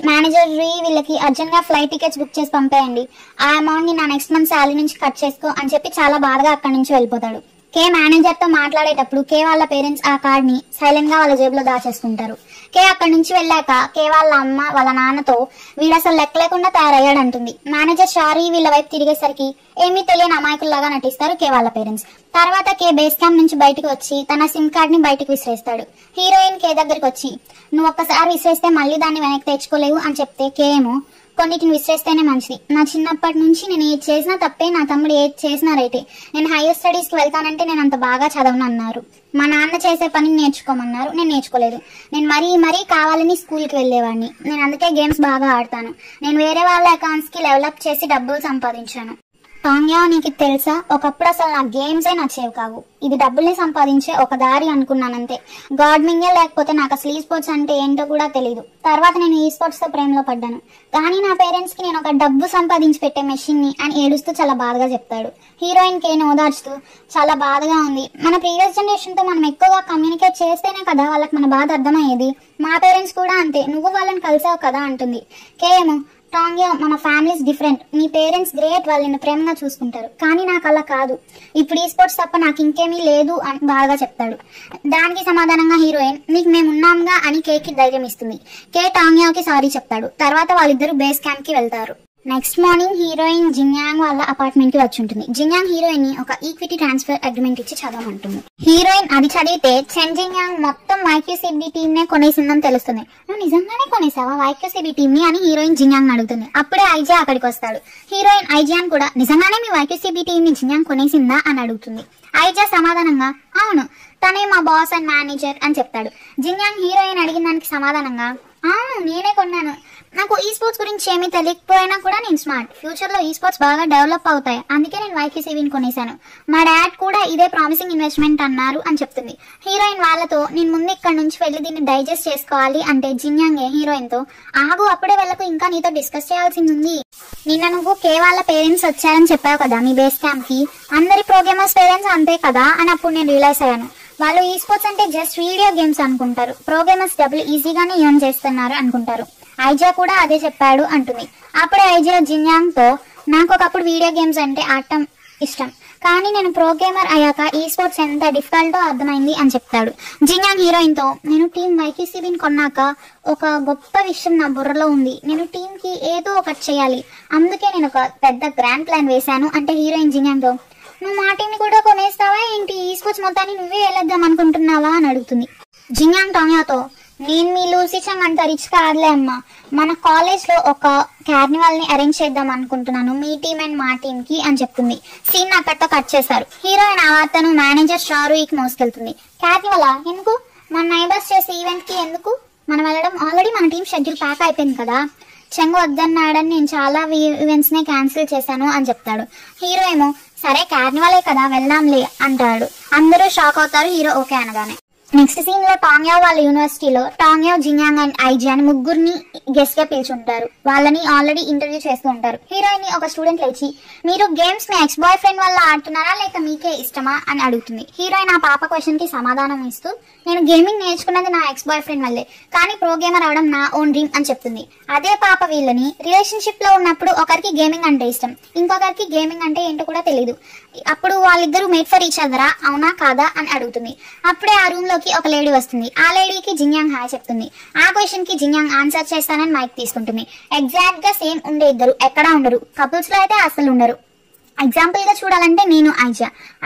మేనేజర్ వీళ్ళకి అర్జెంట్గా ఫ్లైట్ టికెట్స్ బుక్ చేసి పంపేయండి, ఆ అమౌంట్ని నా నెక్స్ట్ మంత్ శాలరీ నుంచి కట్ చేసుకో అని చెప్పి చాలా బాధగా అక్కడి నుంచి వెళ్ళిపోతాడు. కే మేనేజర్తో మాట్లాడేటప్పుడు కే వాళ్ళ పేరెంట్స్ ఆ కార్డ్ని సైలెంట్గా వాళ్ళ జేబులో దాచేస్తుంటారు. కే అక్కడి నుంచి వెళ్ళాక కే వాళ్ళ అమ్మ వాళ్ళ నాన్నతో వీడు అసలు లెక్క లేకుండా తయారయ్యాడంటుంది. మేనేజర్ షారీ వీళ్ళ వైపు తిరిగేసరికి ఏమీ తెలియని అమాయకుల్లాగా నటిస్తారు కే వాళ్ళ పేరెంట్స్. తర్వాత కే బేస్ క్యాంప్ నుంచి బయటకు వచ్చి తన సిమ్ కార్డ్ ని బయటకు విసిరేస్తాడు. హీరోయిన్ కే దగ్గరికి వచ్చి నువ్వు ఒక్కసారి విసిరేస్తే మళ్ళీ దాన్ని వెనక్కి తెచ్చుకోలేవు అని చెప్తే కే ఏమో కొన్నిటిని విసిరేస్తేనే మంచిది, నా చిన్నప్పటి నుంచి నేను ఏది చేసినా తప్పే, నా తమ్ముడు ఏది చేసినా రైటే, నేను హైయర్ స్టడీస్కి వెళ్తానంటే నేను అంత బాగా చదవను అన్నారు, మా నాన్న చేసే పనిని నేర్చుకోమన్నారు, నేను నేర్చుకోలేదు, నేను మరీ కావాలని స్కూల్కి వెళ్ళేవాడిని, నేను అందుకే గేమ్స్ బాగా ఆడతాను, నేను వేరే వాళ్ళ అకౌంట్స్కి డెవలప్ చేసి డబ్బులు సంపాదించాను. టాంగ్యా నీకు తెలుసా, ఒకప్పుడు అసలు నా గేమ్సే నచ్చేవి కావు, ఇది డబ్బుల్ని సంపాదించే ఒక దారి అనుకున్నానంతే, గాడ్మింగే లేకపోతే నాకు అసలు ఈ స్పోర్ట్స్ అంటే ఏంటో కూడా తెలియదు, తర్వాత నేను ఈ స్పోర్ట్స్తో ప్రేమలో పడ్డాను, కానీ నా పేరెంట్స్కి నేను ఒక డబ్బు సంపాదించి పెట్టే మెషిన్ని అని ఏడుస్తూ చాలా బాధగా చెప్తాడు. హీరోయిన్ కేని ఓదార్చుతూ చాలా బాధగా ఉంది, మన ప్రీవియస్ జనరేషన్తో మనం ఎక్కువగా కమ్యూనికేట్ చేస్తేనే కదా వాళ్ళకి మన బాధ అర్థమయ్యేది, మా పేరెంట్స్ కూడా అంతే, నువ్వు వాళ్ళని కలిసావు కదా అంటుంది. కే ఏమో టాంగ్యో, మన ఫ్యామిలీస్ డిఫరెంట్, మీ పేరెంట్స్ గ్రేట్, వాళ్ళు నిన్ను ప్రేమగా చూసుకుంటారు, కానీ నాకు అలా కాదు, ఇప్పుడు ఈ స్పోర్ట్స్ తప్ప నాకు ఇంకేమీ లేదు అని బాగా చెప్తాడు. దానికి సమాధానంగా హీరోయిన్, నీకు మేము ఉన్నాంగా అని కేకి ధైర్యం ఇస్తుంది. కే టాంగ్యోకి సారీ చెప్తాడు. తర్వాత వాళ్ళిద్దరూ బేస్ క్యాంప్ కి వెళ్తారు. నెక్స్ట్ మార్నింగ్ హీరోయిన్ జిన్యాంగ్ వాళ్ళ అపార్ట్మెంట్ కి వచ్చి ఉంటుంది. జిన్యాంగ్ హీరోయిన్ ని ఒక ఈక్విటీ ట్రాన్స్ఫర్ అగ్రిమెంట్ ఇచ్చి చదవమంటుంది. హీరోయిన్ అది చదివితే చెన్ జిన్యాంగ్ మొత్తం వైక్యూసీబీ టీమ్ నే కొనేసిందని తెలుస్తుంది. నువ్వు నిజంగానే కొనేసావా వైక్యూసీబీ టీమ్ ని అని హీరోయిన్ జిన్యాంగ్ అడుగుతుంది. అప్పుడే ఐజియా అక్కడికి వస్తాడు. హీరోయిన్ ఐజియాన్ కూడా నిజంగానే మీ వైక్యూసీబీ టీమ్ ని జిన్యాంగ్ కొనేసిందా అని అడుగుతుంది. ఐజియా సమాధానంగా అవును, తనే మా బాస్ అండ్ మేనేజర్ అని చెప్తాడు. జిన్యాంగ్ హీరోయిన్ అడిగిన దానికి సమాధానంగా అవును, నేనే కొన్నాను, నాకు ఈ స్పోర్ట్స్ గురించి ఏమీ తెలియకపోయినా కూడా నేను స్మార్ట్, ఫ్యూచర్ లో ఈ స్పోర్ట్స్ బాగా డెవలప్ అవుతాయి, అందుకే నేను వైక్యూసీబీని కొనేశాను, మా డాడ్ కూడా ఇదే ప్రామిసింగ్ ఇన్వెస్ట్మెంట్ అన్నారు అని చెప్తుంది. హీరోయిన్ వాళ్ళతో నేను ముందు ఇక్కడ నుంచి వెళ్ళి దీన్ని డైజెస్ట్ చేసుకోవాలి అంటే జిన్యాంగ్ హీరోయిన్ తో ఆగు, అప్పుడే వెళ్ళకు, ఇంకా నీతో డిస్కస్ చేయాల్సింది ఉంది. నిన్న నువ్వు కే వాళ్ళ పేరెంట్స్ వచ్చారని చెప్పావు కదా మీ బేస్ క్యాంప్ కి, అందరి ప్రోగ్రామర్స్ పేరెంట్స్ అంతే కదా అని అప్పుడు నేను రియలైజ్ అయ్యాను. వాళ్ళు ఈ స్పోర్ట్స్ అంటే జస్ట్ వీడియో గేమ్స్ అనుకుంటారు, ప్రోగ్రామర్స్ డబ్బులు ఈజీగానే ఎర్న్ చేస్తున్నారు అనుకుంటారు. ఐజియా కూడా అదే చెప్పాడు అంటుంది. అప్పుడే ఐజియా జిన్యాంగ్ తో నాకు ఒకప్పుడు వీడియో గేమ్స్ అంటే ఆడటం ఇష్టం, కానీ నేను ప్రోగ్రామర్ అయ్యాక ఈ స్పోర్ట్స్ ఎంత డిఫికల్టో అర్థమైంది అని చెప్తాడు. జిన్యాంగ్ హీరోయిన్ తో నేను టీమ్ వైక్యూసీబీని కొన్నాక ఒక గొప్ప విషయం నా బుర్రలో ఉంది, నేను టీమ్ కి ఏదో ఒకటి చేయాలి, అందుకే నేను ఒక పెద్ద గ్రాండ్ ప్లాన్ వేశాను అంటే హీరోయిన్ జిన్యాంగ్ తో నువ్వు మా టీంని కూడా కొనేస్తావా ఏంటి, ఈ స్పోర్ట్స్ మొత్తాన్ని నువ్వే వెళ్ళొద్దాం అనుకుంటున్నావా అని అడుగుతుంది. జిన్యాంగ్ టాంగ్యోతో నేను మీ లూసిచంగ్ అంత రిచ్ కాదులే అమ్మా, మన కాలేజ్ లో ఒక కార్నివాల్ ని అరేంజ్ చేద్దాం అనుకుంటున్నాను మీ టీమ్ అండ్ మా టీమ్ కి అని చెప్తుంది. సీన్ అక్కడితో కట్ చేశారు. హీరోయిన్ ఆ వార్తను మేనేజర్ షారూయికి మోసుకెళ్తుంది. కార్నివాలా ఎందుకు, మన నైబర్స్ చేసే ఈవెంట్ కి ఎందుకు మనం వెళ్ళడం, ఆల్రెడీ మన టీం షెడ్యూల్ ప్యాక్ అయిపోయింది కదా, చెంగు వద్దన్నాడని నేను చాలా ఈవెంట్స్ నే క్యాన్సిల్ చేశాను అని చెప్తాడు. హీరో ఏమో సరే కార్నివాలే కదా వెళ్దాంలే అంటాడు. అందరూ షాక్ అవుతారు హీరో ఓకే అనగానే. నెక్స్ట్ సీన్ లో టాంగ్యో వాళ్ళ యూనివర్సిటీలో టాంగ్యో, జిన్యాంగ్ అండ్ ఐజియా అని ముగ్గురిని గెస్ట్ గా పిలుచుంటారు. వాళ్ళని ఆల్రెడీ ఇంటర్వ్యూ చేస్తూ ఉంటారు. హీరోయిన్ ని ఒక స్టూడెంట్ లేచి మీరు గేమ్స్ మీ ఎక్స్ బాయ్ ఫ్రెండ్ వల్ల ఆడుతున్నారా లేక మీకే ఇష్టమా అని అడుగుతుంది. హీరోయిన్ ఆ పాప క్వశ్చన్ కి సమాధానం ఇస్తూ నేను గేమింగ్ నేర్చుకున్నది నా ఎక్స్ బాయ్ ఫ్రెండ్ వల్లే, కానీ ప్రోగేమర్ అవడం నా ఓన్ డ్రీమ్ అని చెప్తుంది. అదే పాప వీళ్ళని రిలేషన్షిప్ లో ఉన్నప్పుడు ఒకరికి గేమింగ్ అంటే ఇష్టం, ఇంకొకరికి గేమింగ్ అంటే ఏంటో కూడా తెలియదు, అప్పుడు వాళ్ళిద్దరూ మేడ్ ఫర్ ఈచ్ అదరా అవునా కాదా అని అడుగుతుంది. అప్పుడే ఆ రూమ్ లోకి ఒక లేడీ వస్తుంది. ఆ లేడీకి జిన్యాంగ్ హాయ్ చెప్తుంది. ఆ క్వశ్చన్ కి జిన్యాంగ్ ఆన్సర్ చేస్తానని మైక్ తీసుకుంటుంది. ఎగ్జాక్ట్ గా సేమ్ ఉండే ఇద్దరు ఎక్కడా ఉండరు, కపుల్స్ లో అయితే అసలు ఉండరు. ఎగ్జాంపుల్ గా చూడాలంటే నేను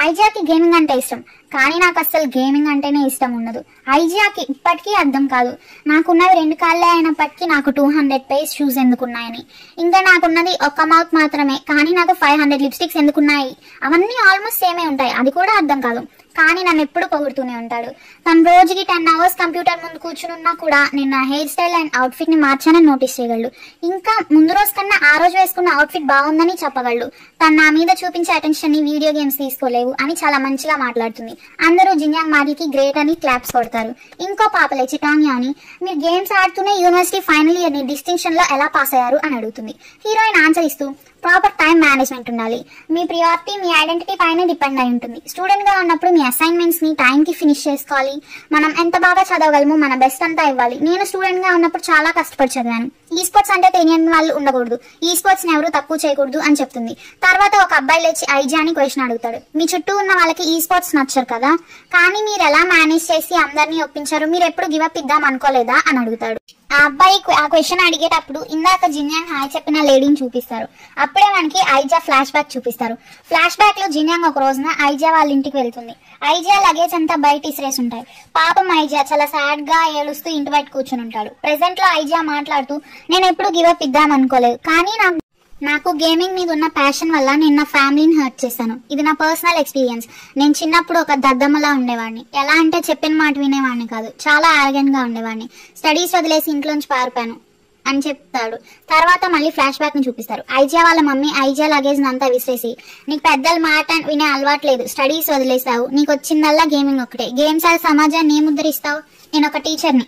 ఐజియాకి గేమింగ్ అంటే ఇష్టం, కానీ నాకు అసలు గేమింగ్ అంటేనే ఇష్టం ఉండదు. ఐజియాకి ఇప్పటికీ అర్థం కాదు నాకున్నవి 2 కాళ్ళే అయినప్పటికీ నాకు 200 పేస్ షూస్ ఎందుకున్నాయని, ఇంకా నాకున్నది ఒక మౌత్ మాత్రమే కానీ నాకు 500 లిప్స్టిక్స్ ఎందుకున్నాయి, అవన్నీ ఆల్మోస్ట్ సేమే ఉంటాయి, అది కూడా అర్థం కాదు. కానీ నన్ను ఎప్పుడు పొగుడుతూనే ఉంటాడు. తను రోజుకి 10 hours కంప్యూటర్ ముందు కూర్చున్నా కూడా నేను నా హెయిర్ స్టైల్ అండ్ అవుట్ఫిట్ ని మార్చానని నోటీస్ చేయగలడు. ఇంకా ముందు రోజు కన్నా ఆ రోజు వేసుకున్న అవుట్ఫిట్ బాగుందని చెప్పగలడు. తను నా మీద చూపించే అటెన్షన్ ని వీడియో గేమ్స్ తీసుకోలేవు అని చాలా మంచిగా మాట్లాడుతుంది. అందరూ జిన్యాంగ్ మాటలకి గ్రేట్ అని క్లాప్స్ కొడతారు. ఇంకో పాప లేచి టాంగ్యోని మీరు గేమ్స్ ఆడుతూనే యూనివర్సిటీ ఫైనల్ ఇయర్ ని డిస్టింక్షన్ లో ఎలా పాస్ అయ్యారు అని అడుగుతుంది. హీరోయిన్ ఆన్సర్ ఇస్తూ ప్రాపర్ టైం మేనేజ్మెంట్ ఉండాలి, మీ ప్రియారిటీ మీ ఐడెంటిటీ పైన డిపెండ్ అయి ఉంటుంది, స్టూడెంట్ గా ఉన్నప్పుడు మీ అసైన్మెంట్స్ ని టైం కి ఫినిష్ చేసుకోవాలి, మనం ఎంత బాగా చదవగలమో మన బెస్ట్ అంతా ఇవ్వాలి. నేను స్టూడెంట్ గా ఉన్నప్పుడు చాలా కష్టపడి చదివాను, ఈ స్పోర్ట్స్ అంటే తెలియని వాళ్ళు ఉండకూడదు, ఈ స్పోర్ట్స్ ని ఎవరు తక్కువ చేయకూడదు అని చెప్తుంది. తర్వాత ఒక అబ్బాయి లేచి ఐజియాని క్వశ్చన్ అడుగుతాడు. మీ చుట్టూ ఉన్న వాళ్ళకి ఈ స్పోర్ట్స్ నచ్చరు కదా, కానీ మీరు ఎలా మేనేజ్ చేసి అందరినీ ఒప్పించారు, మీరు ఎప్పుడు గివప్ ఇద్దాం అనుకోలేదా అని అడుగుతాడు. ఆ అబ్బాయి ఆ క్వశ్చన్ అడిగేటప్పుడు ఇందాక జిన్యాంగ్ హాయ్ చెప్పిన లేడీని చూపిస్తారు. అప్పుడే మనకి ఐజియా ఫ్లాష్ బ్యాక్ చూపిస్తారు. ఫ్లాష్ బ్యాక్ లో జిన్యాంగ్ ఒక రోజున ఐజియా వాళ్ళ ఇంటికి వెళ్తుంది. ఐజియా లగేజ్ అంతా బయట ఇసిరేసి ఉంటాయి. పాపం ఐజియా చాలా సాడ్ గా ఏడుస్తూ ఇంటి బయట కూర్చుని ఉంటాడు. ప్రెసెంట్ లో ఐజియా మాట్లాడుతూ నేను ఎప్పుడు గివప్ ఇద్దాం అనుకోలేదు, కానీ నాకు గేమింగ్ మీద ఉన్న ప్యాషన్ వల్ల నేను నా ఫ్యామిలీని హర్ట్ చేశాను, ఇది నా పర్సనల్ ఎక్స్పీరియన్స్. నేను చిన్నప్పుడు ఒక దద్దమ్మలా ఉండేవాడిని, ఎలా అంటే చెప్పిన మాట వినేవాడిని కాదు, చాలా ఆర్గెంట్ గా ఉండేవాడిని, స్టడీస్ వదిలేసి ఇంట్లోంచి పారిపోయాను అని చెప్తాడు. తర్వాత మళ్ళీ ఫ్లాష్ బ్యాక్ ని చూపిస్తారు. ఐజియా వాళ్ళ మమ్మీ ఐజియా లగేజ్ అంతా విసిరేసి నీకు పెద్దల మాట వినే అలవాట్లేదు, స్టడీస్ వదిలేసావు, నీకు వచ్చిందల్లా గేమింగ్ ఒకటే, గేమ్స్ ఆడి సమాజాన్ని ఏం ఉద్ధరిస్తావు, నేను ఒక టీచర్ని,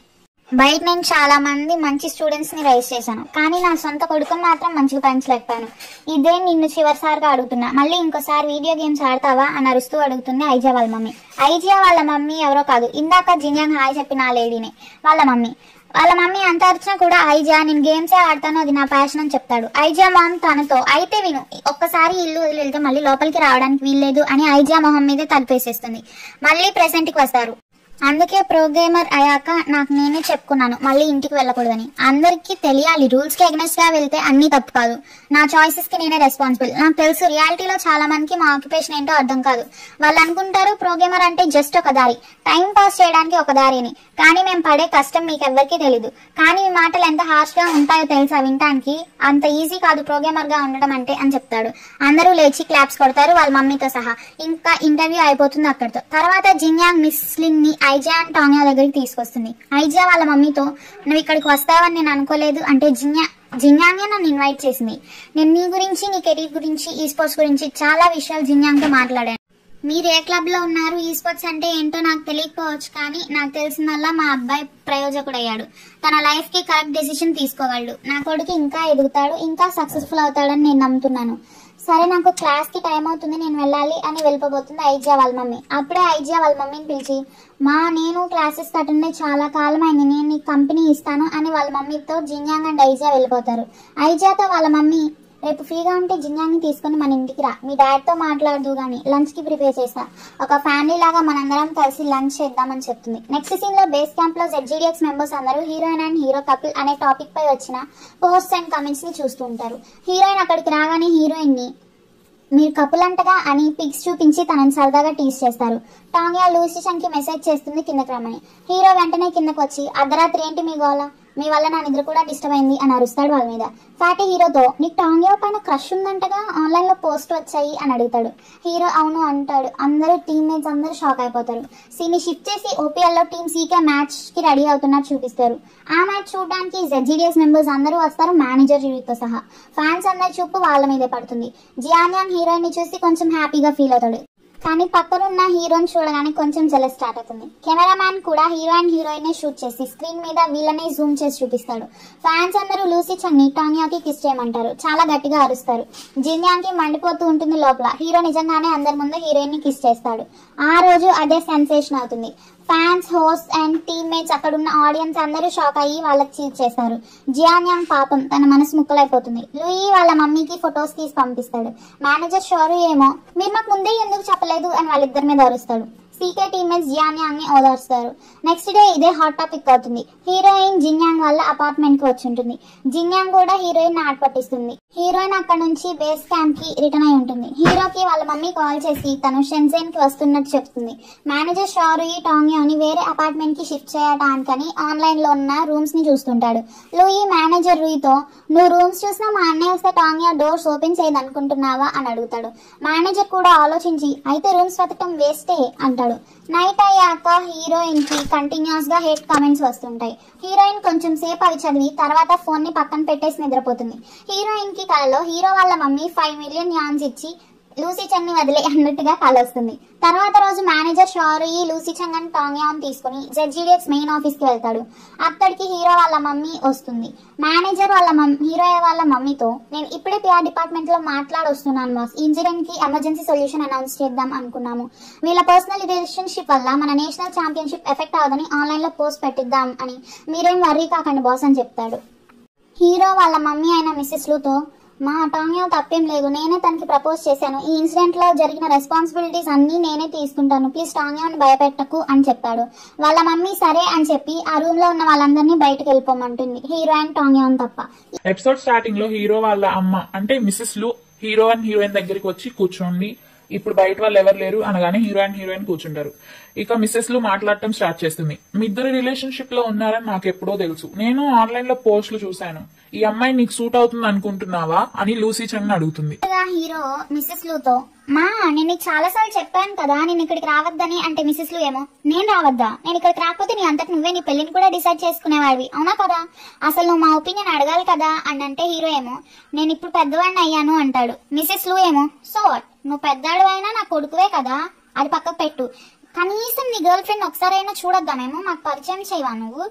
బయట నేను చాలా మంది మంచి స్టూడెంట్స్ ని రైజ్ చేశాను, కానీ నా సొంత కొడుకుని మాత్రం మంచిగా పెంచలేకపోయాను, ఇదే నిన్ను చివరిసారిగా అడుగుతున్నా, మళ్ళీ ఇంకోసారి వీడియో గేమ్స్ ఆడతావా అని అరుస్తూ అడుగుతుంది ఐజియా వాళ్ళ మమ్మీ. ఐజియా వాళ్ళ మమ్మీ ఎవరో కాదు, ఇందాక జిన్యాంగ్ హాయ్ చెప్పిన ఆ లేడీనే వాళ్ళ మమ్మీ. వాళ్ళ మమ్మీ అంత అరిచినా కూడా ఐజా నేను గేమ్సే ఆడతాను, అది నా ప్యాషన్ అని చెప్తాడు. ఐజా మామ్ తనతో అయితే విను, ఒక్కసారి ఇల్లు వదిలి వెళ్తే మళ్ళీ లోపలికి రావడానికి వీల్లేదు అని ఐజా మొహం మీదే తలుపేసేస్తుంది. మళ్ళీ ప్రెసెంట్ కి వస్తారు. అందుకే ప్రోగేమర్ అయ్యాక నాకు నేనే చెప్పుకున్నాను మళ్ళీ ఇంటికి వెళ్ళకూడదని. అందరికీ తెలియాలి రూల్స్ కి అగెన్స్ట్ గా వెళ్తే అన్ని తప్పు కాదు, నా చాయిసెస్ కి నేనే రెస్పాన్సిబుల్. నాకు తెలుసు రియాలిటీలో చాలా మందికి మా ఆక్యుపేషన్ ఏంటో అర్థం కాదు. వాళ్ళు అనుకుంటారు ప్రోగేమర్ అంటే జస్ట్ ఒక దారి, టైం పాస్ చేయడానికి ఒక దారి అని. కానీ మేము పడే కష్టం మీకు ఎవ్వరికీ తెలీదు. కానీ మీ మాటలు ఎంత హార్ష్ గా ఉంటాయో తెలుసా వినటానికి, అంత ఈజీ కాదు ప్రోగేమర్ గా ఉండడం అంటే అని చెప్తాడు. అందరూ లేచి క్లాప్స్ కొడతారు వాళ్ళ మమ్మీతో సహా. ఇంకా ఇంటర్వ్యూ అయిపోతుంది అక్కడితో. తర్వాత జిన్యాంగ్ మిస్ లిన్ ని ఐజా అండ్ టాంగ్యా దగ్గరికి తీసుకొస్తుంది. ఐజా వాళ్ళ మమ్మీతో నువ్వు ఇక్కడికి వస్తావని నేను అనుకోలేదు అంటే జిన్యాంగే నన్ను ఇన్వైట్ చేసింది. నేను నీ గురించి, నీ కెరీర్ గురించి, ఈ స్పోర్ట్స్ గురించి చాలా విషయాలు జిన్యాంగ్ తో మాట్లాడాను. మీరు ఏ క్లబ్ లో ఉన్నారు, ఈ స్పోర్ట్స్ అంటే ఏంటో నాకు తెలియకపోవచ్చు, కానీ నాకు తెలిసిందల్లా మా అబ్బాయి ప్రయోజకుడయ్యాడు. తన లైఫ్ కి కరెక్ట్ డెసిషన్ తీసుకోగలడు. నా కొడుకు ఇంకా ఎదుగుతాడు, ఇంకా సక్సెస్ఫుల్ అవుతాడని నేను నమ్ముతున్నాను. సరే నాకు క్లాస్ కి టైం అవుతుంది, నేను వెళ్ళాలి అని వెళ్ళిపోబోతుంది ఐజా వాళ్ళ మమ్మీ. అప్పుడే ఐజా వాళ్ళ మమ్మీని పిలిచి నేను క్లాసెస్ అటెండ్ చాలా కాలం అయింది, నేను నీకు కంపెనీ ఇస్తాను అని వాళ్ళ మమ్మీతో జిన్యాంగ్ అండ్ ఐజా వెళ్ళిపోతారు. ఐజాతో వాళ్ళ మమ్మీ రేపు ఫ్రీగా ఉంటే జిన్యాంగ్ ని తీసుకుని మన ఇంటికి రా, మీ డాడ్ తో మాట్లాడదు గానీ లంచ్ కి ప్రిపేర్ చేస్తా, ఒక ఫ్యామిలీ లాగా మనందరం కలిసి లంచ్ చేద్దామని చెప్తుంది. నెక్స్ట్ సీన్ లో బేస్ క్యాంప్ లో ZGDX మెంబర్స్ అందరూ హీరోయిన్ అండ్ హీరో కపుల్ అనే టాపిక్ పై వచ్చిన పోస్ట్ అండ్ కమెంట్స్ ని చూస్తూ ఉంటారు. హీరోయిన్ అక్కడికి రాగానే హీరోయిన్ ని మీరు కపుల్ అంటగా అని పిక్స్ చూపించి తనని సరదాగా టీస్ చేస్తారు. టాంగ్యా లూసీ చంగ్ కి మెసేజ్ చేస్తుంది కిందకి రమ్మని. హీరో వెంటనే కిందకి వచ్చి అర్ధరాత్రి ఏంటి మీ గోల, మీ వల్ల నా నిద్ర కూడా డిస్టర్బ్ అయింది అని అరుస్తాడు వాళ్ళ మీద. ఫ్యాటీ హీరోతో నీకు టాంగ్యా పైన క్రష్ ఉందంటగా, ఆన్లైన్ లో పోస్ట్ వచ్చాయి అని అడుగుతాడు. హీరో అవును అంటాడు. అందరూ టీమ్మేట్స్ అందరూ షాక్ అయిపోతారు. సీని షిఫ్ట్ చేసి OPL లో టీమ్ సీకే మ్యాచ్ కి రెడీ అవుతున్నట్టు చూపిస్తారు. ఆ మ్యాచ్ చూడడానికి ZGDX మెంబర్స్ అందరూ వస్తారు, మేనేజర్ తో సహా. ఫ్యాన్స్ అందరి చూపు వాళ్ళ మీదే పడుతుంది. జియాన్యాంగ్ హీరోయిన్ ని చూసి కొంచెం హ్యాపీగా ఫీల్ అవుతాడు. కానీ పక్కనున్న హీరోని చూడగానే కొంచెం జెలస్ స్టార్ట్ అవుతుంది. కెమెరామ్యాన్ కూడా హీరో అండ్ హీరోయిన్ ని షూట్ చేసి స్క్రీన్ మీద వీళ్ళని జూమ్ చేసి చూపిస్తాడు. ఫ్యాన్స్ అందరూ లూసీ చంగ్ ని టాంగ్యాకి కిస్ చేయమంటారు. చాలా గట్టిగా అరుస్తారు. జిన్యాంగ్ కి మండిపోతూ ఉంటుంది లోపల. హీరో నిజంగానే అందరి ముందు హీరోయిన్ ని కిస్ చేస్తాడు. ఆ రోజు అదే సెన్సేషన్ అవుతుంది. ఫ్యాన్స్, హోస్ట్ అండ్ టీమ్మేట్స్, అక్కడున్న ఆడియన్స్ అందరూ షాక్ అయ్యి వాళ్ళకి చీట్ చేస్తారు. జియాన్యాంగ్ పాపం తన మనసు ముక్కలైపోతుంది. లూయి వాళ్ళ మమ్మీకి ఫొటోస్ తీసి పంపిస్తాడు. మేనేజర్ షోరు ఏమో మీరు నాకు ముందే ఎందుకు చెప్పలేదు అని వాళ్ళిద్దరి మీద అరుస్తాడు. సీకే టీమ్మేట్స్ జియాన్యాంగ్ ని ఓదార్స్తారు. నెక్స్ట్ డే ఇదే హాట్ టాపిక్ అవుతుంది. హీరోయిన్ జిన్యాంగ్ వాళ్ళ అపార్ట్మెంట్ కి వచ్చి ఉంటుంది. జిన్యాంగ్ కూడా హీరోయిన్ ఆట పట్టిస్తుంది. హీరోయిన్ అక్కడ నుంచి బేస్ క్యాంప్ కి రిటర్న్ అయి ఉంటుంది. హీరోకి వాళ్ళ మమ్మీ కాల్ చేసి తను షెన్జెన్ కి వస్తున్నట్టు చెప్తుంది. మేనేజర్ షారుయి టాంగ్యాని వేరే అపార్ట్మెంట్ కి షిఫ్ట్ చేయడానికని ఆన్లైన్ లో ఉన్న రూమ్స్ ని చూస్తుంటాడు. లూయి మేనేజర్ రూయితో నువ్వు రూమ్స్ చూసినా మా అన్నయ్య వస్తే టాంగ్యా డోర్స్ ఓపెన్ చేయదనుకుంటున్నావా అని అడుగుతాడు. మేనేజర్ కూడా ఆలోచించి అయితే రూమ్స్ వెతకటం వేస్టే అంటాడు. నైట్ అయ్యాక హీరోయిన్ కి కంటిన్యూస్ గా హేట్ కామెంట్స్ వస్తుంటాయి. హీరోయిన్ కొంచెం సేపు అవి చదివి తర్వాత ఫోన్ ని పక్కన పెట్టేసి నిద్రపోతుంది. హీరోయిన్ కి కలలో హీరో వాళ్ళ మమ్మీ 5 మిలియన్ యాన్స్ ఇచ్చి లూసీ చంగ్ ని వదిలే అన్నట్టుగా కల వస్తుంది. తర్వాత రోజు మేనేజర్ షారుయి లూసీ చంగ్ అండ్ టాంగ్యాన్ తీసుకుని ZGDX మెయిన్ ఆఫీస్ కి వెళ్తాడు. అక్కడికి హీరో వాళ్ళ మమ్మీ వస్తుంది. మేనేజర్ హీరో వాళ్ళ మమ్మీతో నేను ఇప్పుడే PR డిపార్ట్మెంట్ లో మాట్లాడొస్తున్నాను బాస్, ఈ ఇన్సిడెంట్ కి ఎమర్జెన్సీ సొల్యూషన్ అనౌన్స్ చేద్దాం అనుకున్నాము. వీళ్ళ పర్సనల్ రిలేషన్షిప్ వల్ల మన నేషనల్ ఛాంపియన్షిప్ ఎఫెక్ట్ అవదని ఆన్లైన్ లో పోస్ట్ పెట్టిద్దాం అని, మీరేం వర్రీ కాకండి బాస్ అని చెప్తాడు. హీరో వాళ్ళ మమ్మీ అయిన మిస్సెస్ లూతో మా టాంగ్యా తప్పేం లేదు, నేనే తనకి ప్రపోజ్ చేశాను, ఈ ఇన్సిడెంట్ లో జరిగిన రెస్పాన్సిబిలిటీస్ అన్ని నేనే తీసుకుంటాను, ప్లీజ్ టాంగ్యాని భయపెట్టకు అని చెప్పాడు. వాళ్ళ మమ్మీ సరే అని చెప్పి ఆ రూమ్ లో ఉన్న వాళ్ళందరినీ బయటకు వెళ్ళిపోమంటుంది, హీరో అండ్ టాంగ్యాన్ తప్ప. ఎపిసోడ్ స్టార్టింగ్ లో హీరో వాళ్ళ అమ్మ అంటే మిస్సెస్ లు హీరో అండ్ హీరోయిన్ దగ్గరికి వచ్చి కూర్చోండి, ఇప్పుడు బయట వాళ్ళు ఎవరు లేరు అనగానే హీరో అండ్ హీరోయిన్ కూర్చుంటారు. ఇక మిస్సెస్ లు మాట్లాడటం స్టార్ట్ చేస్తుంది. మీ ఇద్దరు రిలేషన్షిప్ లో ఉన్నారని నాకు ఎప్పుడో తెలుసు, నేను ఆన్లైన్ లో పోస్టులు చూశాను, ఈ అమ్మాయి నీకు సూట్ అవుతుంది అనుకుంటున్నావా అని లూసీ చంగ్ అడుగుతుంది. హీరో మిస్సెస్ లూతో నేను నీకు చాలా సార్లు చెప్పాను కదా నేను ఇక్కడికి రావద్దని అంటే మిస్సెస్ లు ఏమో నేను రావద్దా, నేను ఇక్కడికి రాకపోతే నీ అంతటి నువ్వే నీ పెళ్లిని కూడా డిసైడ్ చేసుకునేవాడివి అవునా కదా, అసలు నువ్వు మా ఒపీనియన్ అడగాలి కదా అని అంటే హీరో ఏమో నేను ఇప్పుడు పెద్దవాడిని అయ్యాను అంటాడు. మిస్సెస్ లు ఏమో సో వాట్, నువ్వు పెద్దాడు అయినా నా కొడుకువే కదా, అది పక్కకు పెట్టు, కనీసం నీ గర్ల్ ఫ్రెండ్ ఒకసారైనా చూడొద్దామేమో, మాకు పరిచయం చేయవా నువ్వు,